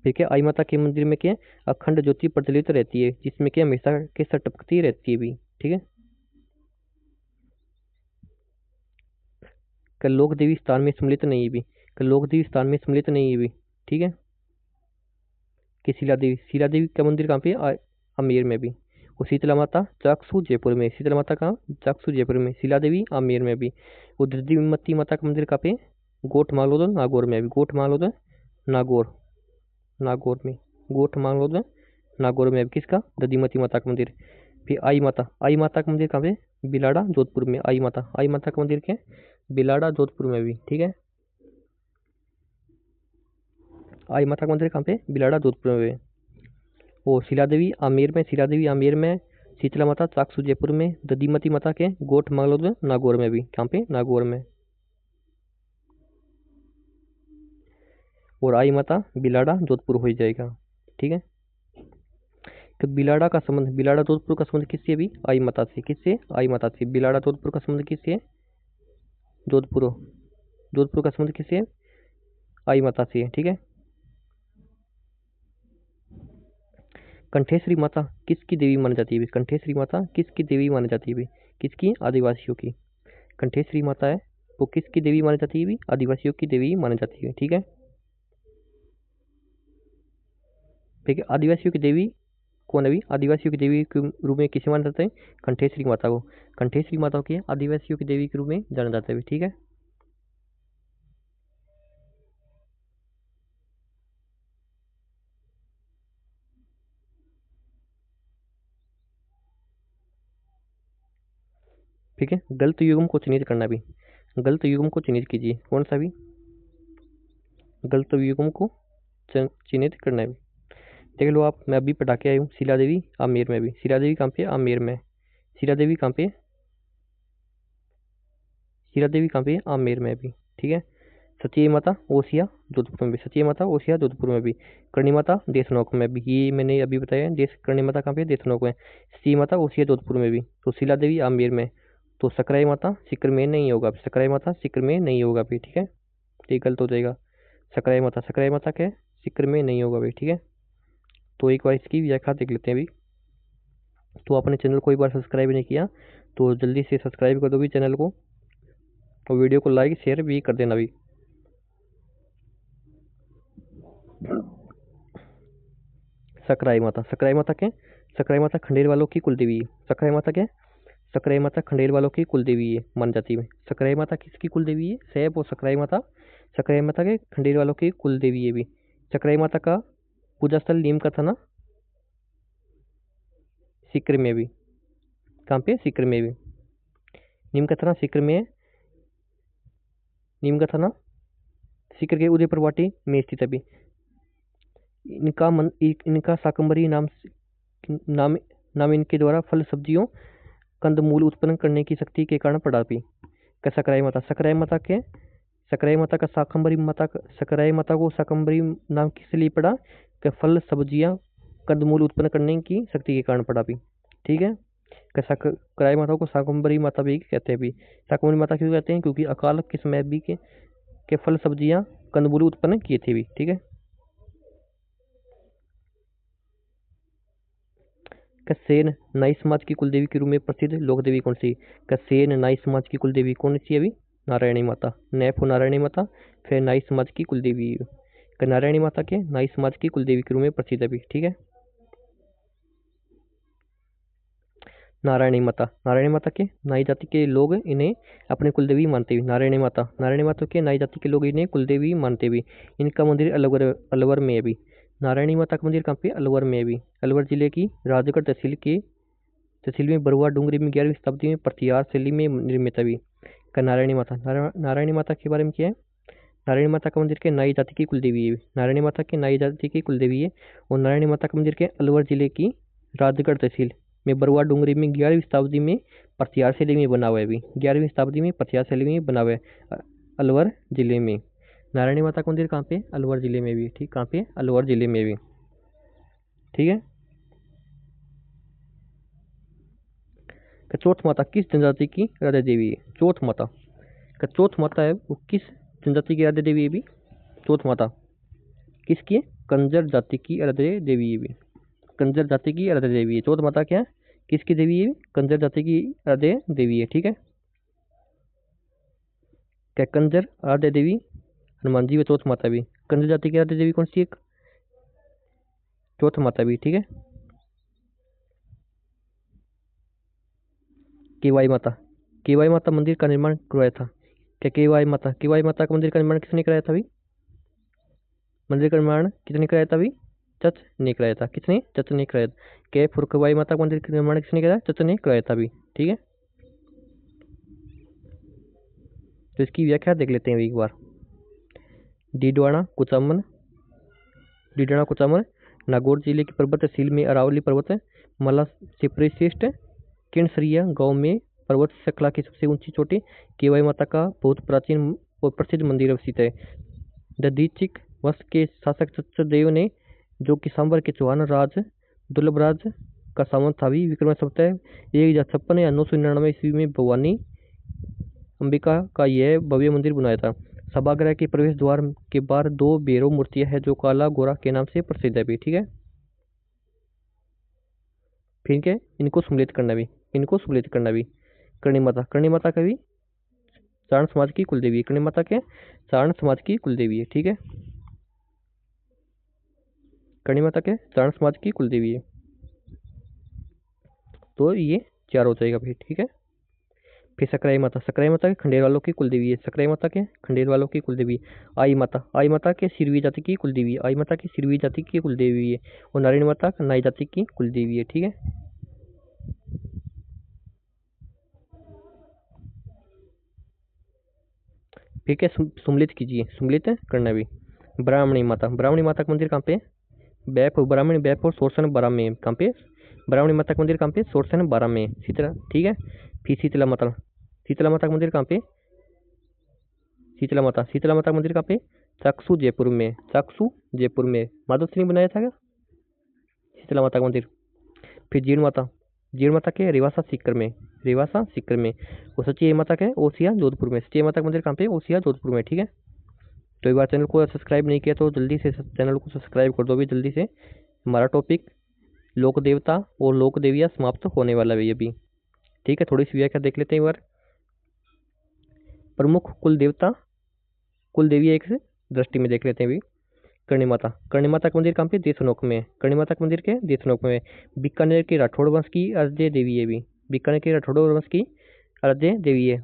ठीक है। आई माता के मंदिर में क्या है, अखंड ज्योति प्रज्वलित रहती है जिसमें क्या हमेशा के टपकती रहती है भी। ठीक है। कि लोक देवी स्थान में सम्मिलित नहीं है भी। कि लोक देवी स्थान में सम्मिलित नहीं है भी। ठीक है। कि शीला देवी का मंदिर कहाँ पे है, आमेर में भी। और शीतला माता चाकसू जयपुर में। शीतला माता कहाँ, चाकसू जयपुर में। शीला देवी आमेर में भी। और दधिमती माता का मंदिर कहाँ पे है? गोठ मालोद नागौर में भी। गोठ मालोद नागौर, नागौर में। गोठ मालोद नागौर में भी। किसका, दधिमती माता का मंदिर। फिर आई माता का मंदिर कहाँ पे, बिलाड़ा जोधपुर में। आई माता का मंदिर क्या है, बिलाड़ा जोधपुर में भी। ठीक है। आई माता का मंदिर कहाँ पे, बिलाड़ा जोधपुर में भी। और शीला देवी आमेर में, शीतला माता चाकसू जयपुर में, दधिमती माता के गोठ मालोद नागौर में भी। कहाँ पे, नागौर में। और आई माता बिलाड़ा जोधपुर हो जाएगा। ठीक है। तो बिलाड़ा का संबंध, बिलाड़ा जोधपुर का संबंध किससे अभी? आई माता से। किससे? आई माता से। बिलाड़ा जोधपुर का संबंध किससे है? जोधपुर, जोधपुर का संबंध किससे है? आई माता से है। ठीक है। कंठेश्वरी माता किसकी देवी मानी जाती है? कंठेश्वरी माता किसकी देवी मानी जाती है? किसकी? आदिवासियों की। कंठेश्वरी माता है वो किसकी देवी मानी जाती है? आदिवासियों की देवी मानी जाती है। ठीक है। ठीक है। आदिवासियों की देवी कौन है अभी? आदिवासियों की देवी के रूप में किसे माना जाता है? कंठेश्वरी माता को। कंठेश्वरी माता को आदिवासियों की देवी के रूप में जाना जाता है। ठीक है। ठीक है। गलत युग्म को चिन्हित करना भी, गलत युग्म को चिन्हित कीजिए। कौन सा भी? गलत युग्म को चिन्हित करना भी। देख लो आप, मैं अभी पढ़ा के आई हूँ शिला देवी आमेर में भी। शिला देवी कहाँ पे? आमेर में। शिला देवी कहाँ पे? शिला देवी कहाँ पे? आमेर में भी। ठीक है। सचिया माता ओसिया जोधपुर में भी। सचिया माता ओसिया जोधपुर में भी। करणी माता देशनोक में भी। ये मैंने अभी बताया। करणी माता कहाँ पे? देशनोक में। सी माता ओसिया जोधपुर में भी। तो शिला देवी आमेर में। तो सकराई माता सिकर में नहीं होगा। सकराई माता सिकर में नहीं होगा भाई। ठीक है। तो ये गलत हो जाएगा। सकराई माता, सकराई माता क्या है? सिकर में नहीं होगा भाई। ठीक है। तो एक बार इसकी व्याख्या देख लेते हैं अभी। तो अपने चैनल को एक बार सब्सक्राइब नहीं किया तो जल्दी से सब्सक्राइब कर दो भी चैनल को, और वीडियो को लाइक शेयर भी कर देना भी। सकराई माता, सकराई माता क्या? सकराई माता खंडेर वालों की कुल देवी है। सकराई माता क्या? सकराई माता खंडेर वालों की कुल देवी है मान जाती है। सकराई माता किसकी कुल देवी है? सैब और सकराई माता, सकराई माता के खंडेर वालों की कुल देवी है भी। सकराई माता का पूजा स्थल नीम का थाना सीकर में भी। कहाँ पे? सीकर में भी। नीम का थाना सीकर में है। नीम का थाना सीकर के उदयपुर वाटी में स्थित है भी। इनका शाकंभरी नाम नाम इनके द्वारा फल सब्जियों कंदमूल उत्पन्न करने की शक्ति के कारण पड़ा भी। का सकराई माता, सकराई माता के सकराई माता का शाकंभरी माता, सकराई माता को शाकंभरी नाम किस लिए पड़ा? कि फल सब्जियां कंदमूल उत्पन्न करने की शक्ति के कारण पड़ा भी। ठीक है। सकराई माता को शाकंभरी माता भी कहते हैं भी। शाकंभरी माता क्यों कहते हैं? क्योंकि अकाल के समय भी के फल सब्जियां कंदमूल उत्पन्न किए थे भी। ठीक है। सेन नाई समाज की कुलदेवी के रूप में प्रसिद्ध लोक देवी कौन सी? सेन नाई समाज की कुलदेवी कौन सी है अभी? नारायणी माता। नैफ नारायणी माता, फिर नाई समाज की कुलदेवी। नारायणी माता के नाई समाज की कुलदेवी के रूप में प्रसिद्ध है अभी। ठीक है। नारायणी माता, नारायणी माता के नाई जाति के लोग इन्हें अपने कुलदेवी मानते हुए। नारायणी माता, नारायणी माता के नाई जाति के लोग इन्हें कुलदेवी मानते हुए। इनका मंदिर अलवर में है अभी। नारायणी माता का मंदिर कहाँ पे? अलवर में है अभी। अलवर जिले की राजगढ़ तहसील में बरुआ डूंगरी में 11वीं शताब्दी में पथियार शैली में निर्मित अभी। का नारायणी माता, नारायणी माता के बारे में क्या है? नारायणी माता का मंदिर के नाई जाति की कुलदेवी है। नारायणी माता के नाई जाति की कुलदेवी है। और नारायणी माता का मंदिर के अलवर जिले की राजगढ़ तहसील में बरुआ डूंगरी में 11वीं शताब्दी में पथियार शैली में बना हुआ है अभी। 11वीं शताब्दी में पथियार शैली में बना हुआ है अलवर जिले में। नारायणी माता का मंदिर कहाँ पे? अलवर जिले में भी। ठीक, कहाँ पे? अलवर जिले में भी। ठीक है। चौथ माता किस जनजाति की आराध्य देवी है? चौथ माता का चौथ माता है वो किस जनजाति की आराध्य देवी है भी? चौथ माता किसकी है? कंजर जाति की आराध्य देवी है भी। कंजर जाति की आराध्य देवी है चौथ माता। क्या है? किसकी देवी है? कंजर जाति की आराध्य देवी है। ठीक है। क्या कंजर आराध्य देवी हनुमान जी व चौथ माता भी। कंजर जाति की आराध्य देवी कौन सी है? चौथ माता भी। ठीक है। केवाई माता, केवाई माता मंदिर का निर्माण करवाया था। क्या केवाई माता का मंदिर का निर्माण किसने कराया था अभी? मंदिर का निर्माण किसने कराया था अभी? चच ने कराया था। किसने? चच ने कराया था। के फुरकवाई माता का मंदिर का निर्माण किसने कराया? चच ने कराया था अभी। ठीक है। तो इसकी व्याख्या देख लेते हैं एक बार। डीडवाना कुचामन, डीडवाना कुचामन नागौर जिले की पर्वत तहसील में अरावली पर्वत मला से परिशिष्ट किरणसरिया गांव में पर्वत श्रृंखला की सबसे ऊंची चोटी केवाई माता का बहुत प्राचीन और प्रसिद्ध मंदिर अवस्थित है। दधीचिक वंश के शासक चतुर्देव ने, जो कि सांबर के चौहान राज दुर्लभराज का सामंत था भी। विक्रम संवत 1056 या 999 ईस्वी में भवानी अंबिका का यह भव्य मंदिर बनाया था। सभागृह के प्रवेश द्वार के बाहर 2 भैरव मूर्तियां हैं जो काला गोरा के नाम से प्रसिद्ध है भी। ठीक है, ठीक है, इनको सम्मिलित करना भी, इनको सम्मिलित करना भी। करणी माता, करणी माता का भी चारण समाज की कुलदेवी है। करणी माता के चारण समाज की कुलदेवी है। ठीक है, करणी माता के चारण समाज की कुलदेवी है। तो ये 4 हो जाएगा भाई। ठीक है, फिर सकराई माता, सकराई माता के खंडेर वालों की कुलदेवी है। सकराई माता के खंडेर वालों की कुलदेवी। आई माता, आई माता के सिरवी जाति की कुलदेवी है। आई माता की सिरवी जाति की कुलदेवी है। और नारायण माता नाई जाति की कुलदेवी है। ठीक है, ठीक है, सम्मिलित कीजिए, सम्मिलित करना भी। ब्राह्मणी माता, ब्राह्मणी माता का मंदिर कहाँ पे? बैप, ब्राह्मणी बैप और सोरसन 12 में। कहाँ पे? ब्राह्मणी माता का मंदिर कहाँ पे? सोरसन 12 में। शीतला, ठीक है। फिर शीतला माता, शीतला माता का मंदिर कहाँ पे? शीतला माता, शीतला माता का मंदिर कहाँ पे? चाकसू जयपुर में। चाकसू जयपुर में माधव सिंह ने बनाया था क्या शीतला माता का मंदिर? फिर जीण माता, जीण माता के रेवासा सीकर में, रेवासा सीकर में। और सची माता के ओसिया जोधपुर में। सची माता का मंदिर कहाँ पे? ओसिया जोधपुर में। ठीक है, तो एक बार चैनल को सब्सक्राइब नहीं किया तो जल्दी से चैनल को सब्सक्राइब कर दो भी जल्दी से। हमारा टॉपिक लोक देवता और लोक देवियाँ समाप्त होने वाला है अभी। ठीक है, थोड़ी सी व्याख्या देख लेते हैं एक बार। प्रमुख कुल देवता, कुल देवी एक से दृष्टि में देख लेते हैं अभी। करणी माता, करणी माता का मंदिर कहाँ पे? देशनोक में। करणी माता का मंदिर के देशनोक में। बीकानेर के राठौड़ वंश की आराध्य देवी है भी। बीकानेर के राठौड़ वंश की आराध्य देवी है।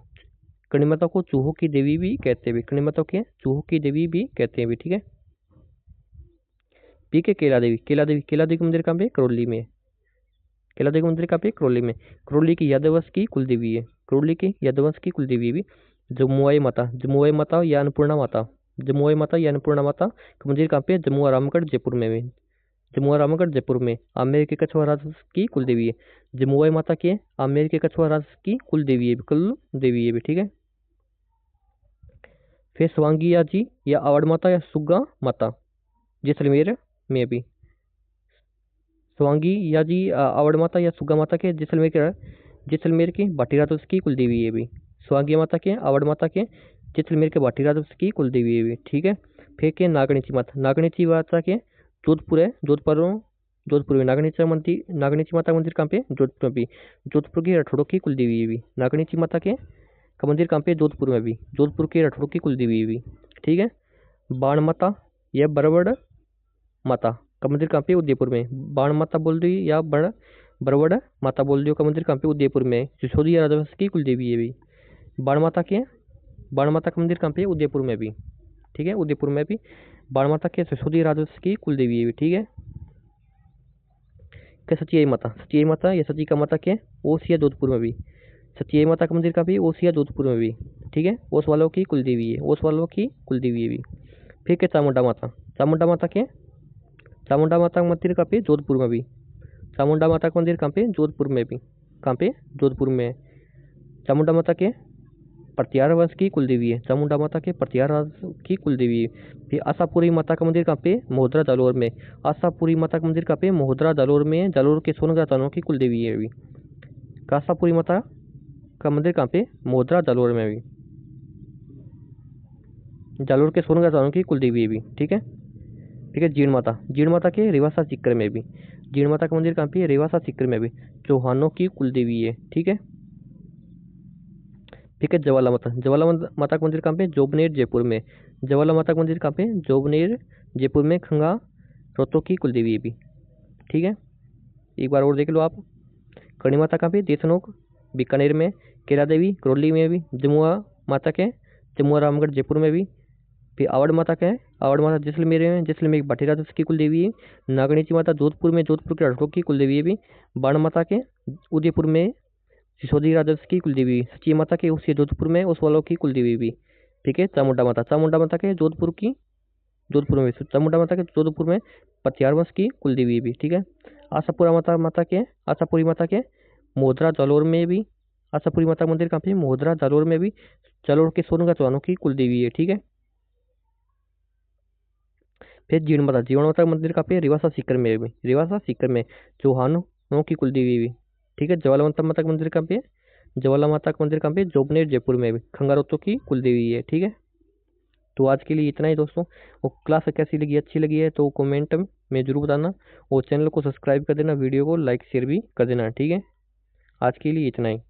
करणी माता को चूहों की देवी भी कहते हैं भी। करणी माता के चूहों की देवी भी कहते हैं भी। ठीक है, ठीक है। केला देवी, केला देवी, केला देवी का मंदिर कहाँ पे? करौली में। केला देवी का मंदिर कहाँ पे? करौली में। करौली की यादवंश की कुलदेवी है। करौली की यादवंश की कुलदेवी है भी। जमुआई माता, जमुआई माता या अन्नपूर्णा माता, जमुआई माता या अन्नपूर्णा माता का मंदिर कहाँ पे? जमुआ रामगढ़ जयपुर में भी। जमुआ रामगढ़ जयपुर में। आमेर के कछुआ राज की कुलदेवी है। जमुआई माता के आमेर के कछुआ राज की कुलदेवी है, कुल देवी है भी। ठीक है, फिर स्वांगिया जी या आवड़ माता या सुग्गा माता जैसलमेर में भी। स्वांगी या जी आवड़ माता या सुग्गा माता के जैसलमेर के भाटी राजवंश की कुलदेवी है भी। स्वांगी माता के आवड़ माता के जैसलमेर के भाटी राजवंश की कुलदेवी है भी। ठीक है, फिर के नागणीची माता, नागणीची माता के जोधपुर है, जोधपुर में। नागणीची माता का मंदिर कहाँ पे? जोधपुर में भी। जोधपुर की राठौड़ों की कुलदेवी है भी। नागणीची माता के का मंदिर कहाँ पे? जोधपुर में भी। जोधपुर के राठौड़ों की कुलदेवी है भी। ठीक है, बाण माता या बरवड़ माता का मंदिर कहाँ पे? उदयपुर में। बाण माता बोल दी या बरवड़ माता बोल दी का मंदिर कहाँ पे? उदयपुर में। सिसोदिया राजवंश की कुलदेवी है भी। बाण माता के, बाण माता का मंदिर कहाँ पे? उदयपुर में भी। ठीक है, उदयपुर में भी बाण माता के सिसोदिया राजवंश की कुलदेवी है भी। ठीक है, क्या सचियाई माता, सचियाई माता या सची का माता के ओसिया जोधपुर में भी। सचियाई माता का मंदिर कहाँ पे? ओसिया जोधपुर में भी। ठीक है, ओस वालों की कुलदेवी है, ओस वालों की कुलदेवी है भी। फिर के चामुंडा माता, चामुंडा माता के, चामुंडा माता का मंदिर कहाँ पे? जोधपुर में भी। चामुंडा माता का मंदिर कहाँ पे? जोधपुर में भी। कहाँ पे? जोधपुर में। चामुंडा माता के प्रत्यार वंश की कुलदेवी है। चामुंडा माता के प्रत्यार वंश की कुलदेवी है। फिर आशापुरी माता का मंदिर कहाँ पे? महोदरा जालोर में। आशापुरी माता का मंदिर कहाँ पे? महोदरा जालोर में। जालोर के सोनग्रा चानों की कुलदेवी है अभी। आशापुरी माता का मंदिर कहाँ पे? महोदरा जालोर में भी। जालोर के सोनग्रा चानों की कुलदेवी है भी। ठीक है, ठीक है। जीण माता, जीण माता के रेवासा सीकर में भी। जीण माता का मंदिर कहाँ पे? रेवासा सीकर में भी। चौहानों की कुलदेवी है। ठीक है, ठीक है। ज्वाला माता, ज्वाला माता का मंदिर कहाँ पे? जोबनेर जयपुर में। ज्वाला माता का मंदिर कहाँ पे? जोबनेर जयपुर में। खंगा रोतो की कुलदेवी है भी। ठीक है, एक बार और देख लो आप। करणी माता कहाँ पे? देशनोक बीकानेर में। केला देवी करौली में भी। जमुआ माता के जमुआ रामगढ़ जयपुर में भी। फिर आवड़ माता का है, आवड़ माता जैसलमेर में। जैसलमेर भाटी राजवंश की कुलदेवी है। नागणीची माता जोधपुर में। जोधपुर के राठौड़ की कुलदेवी है भी। बाण माता के उदयपुर में। सिसोदी राजवंश की कुलदेवी। सची माता के उसी जोधपुर में, उस वालों की कुलदेवी भी। ठीक है, चामुंडा माता, चामुंडा माता के जोधपुर की, जोधपुर में। चामुंडा माता के जोधपुर में पतियार वंश की कुलदेवी भी। ठीक है, आशापुरा माता माता के, आशापुरी माता के मोहदरा जालोर में भी। आशापुरी माता मंदिर कहाँ पे? मोहदरा जालोर में भी। जालोर के सोनगा चौहानों की कुलदेवी है। ठीक है, फिर जीर्ण माता मंदिर कहाँ पे है? रिवासा सीकर में भी, रिवासा सीकर में, चौहानों की कुलदेवी भी। ठीक है। ज्वाला माता का मंदिर कहाँ पे है? ज्वाला माता का मंदिर कहाँ पे है? जोबनेर जयपुर में भी, खंगारोत्तो की कुलदेवी है। ठीक है। तो आज के लिए इतना ही दोस्तों। और क्लास कैसी लगी, अच्छी लगी है तो कमेंट में जरूर बताना, और चैनल को सब्सक्राइब कर देना, वीडियो को लाइक शेयर भी कर देना। ठीक है। आज के लिए इतना ही।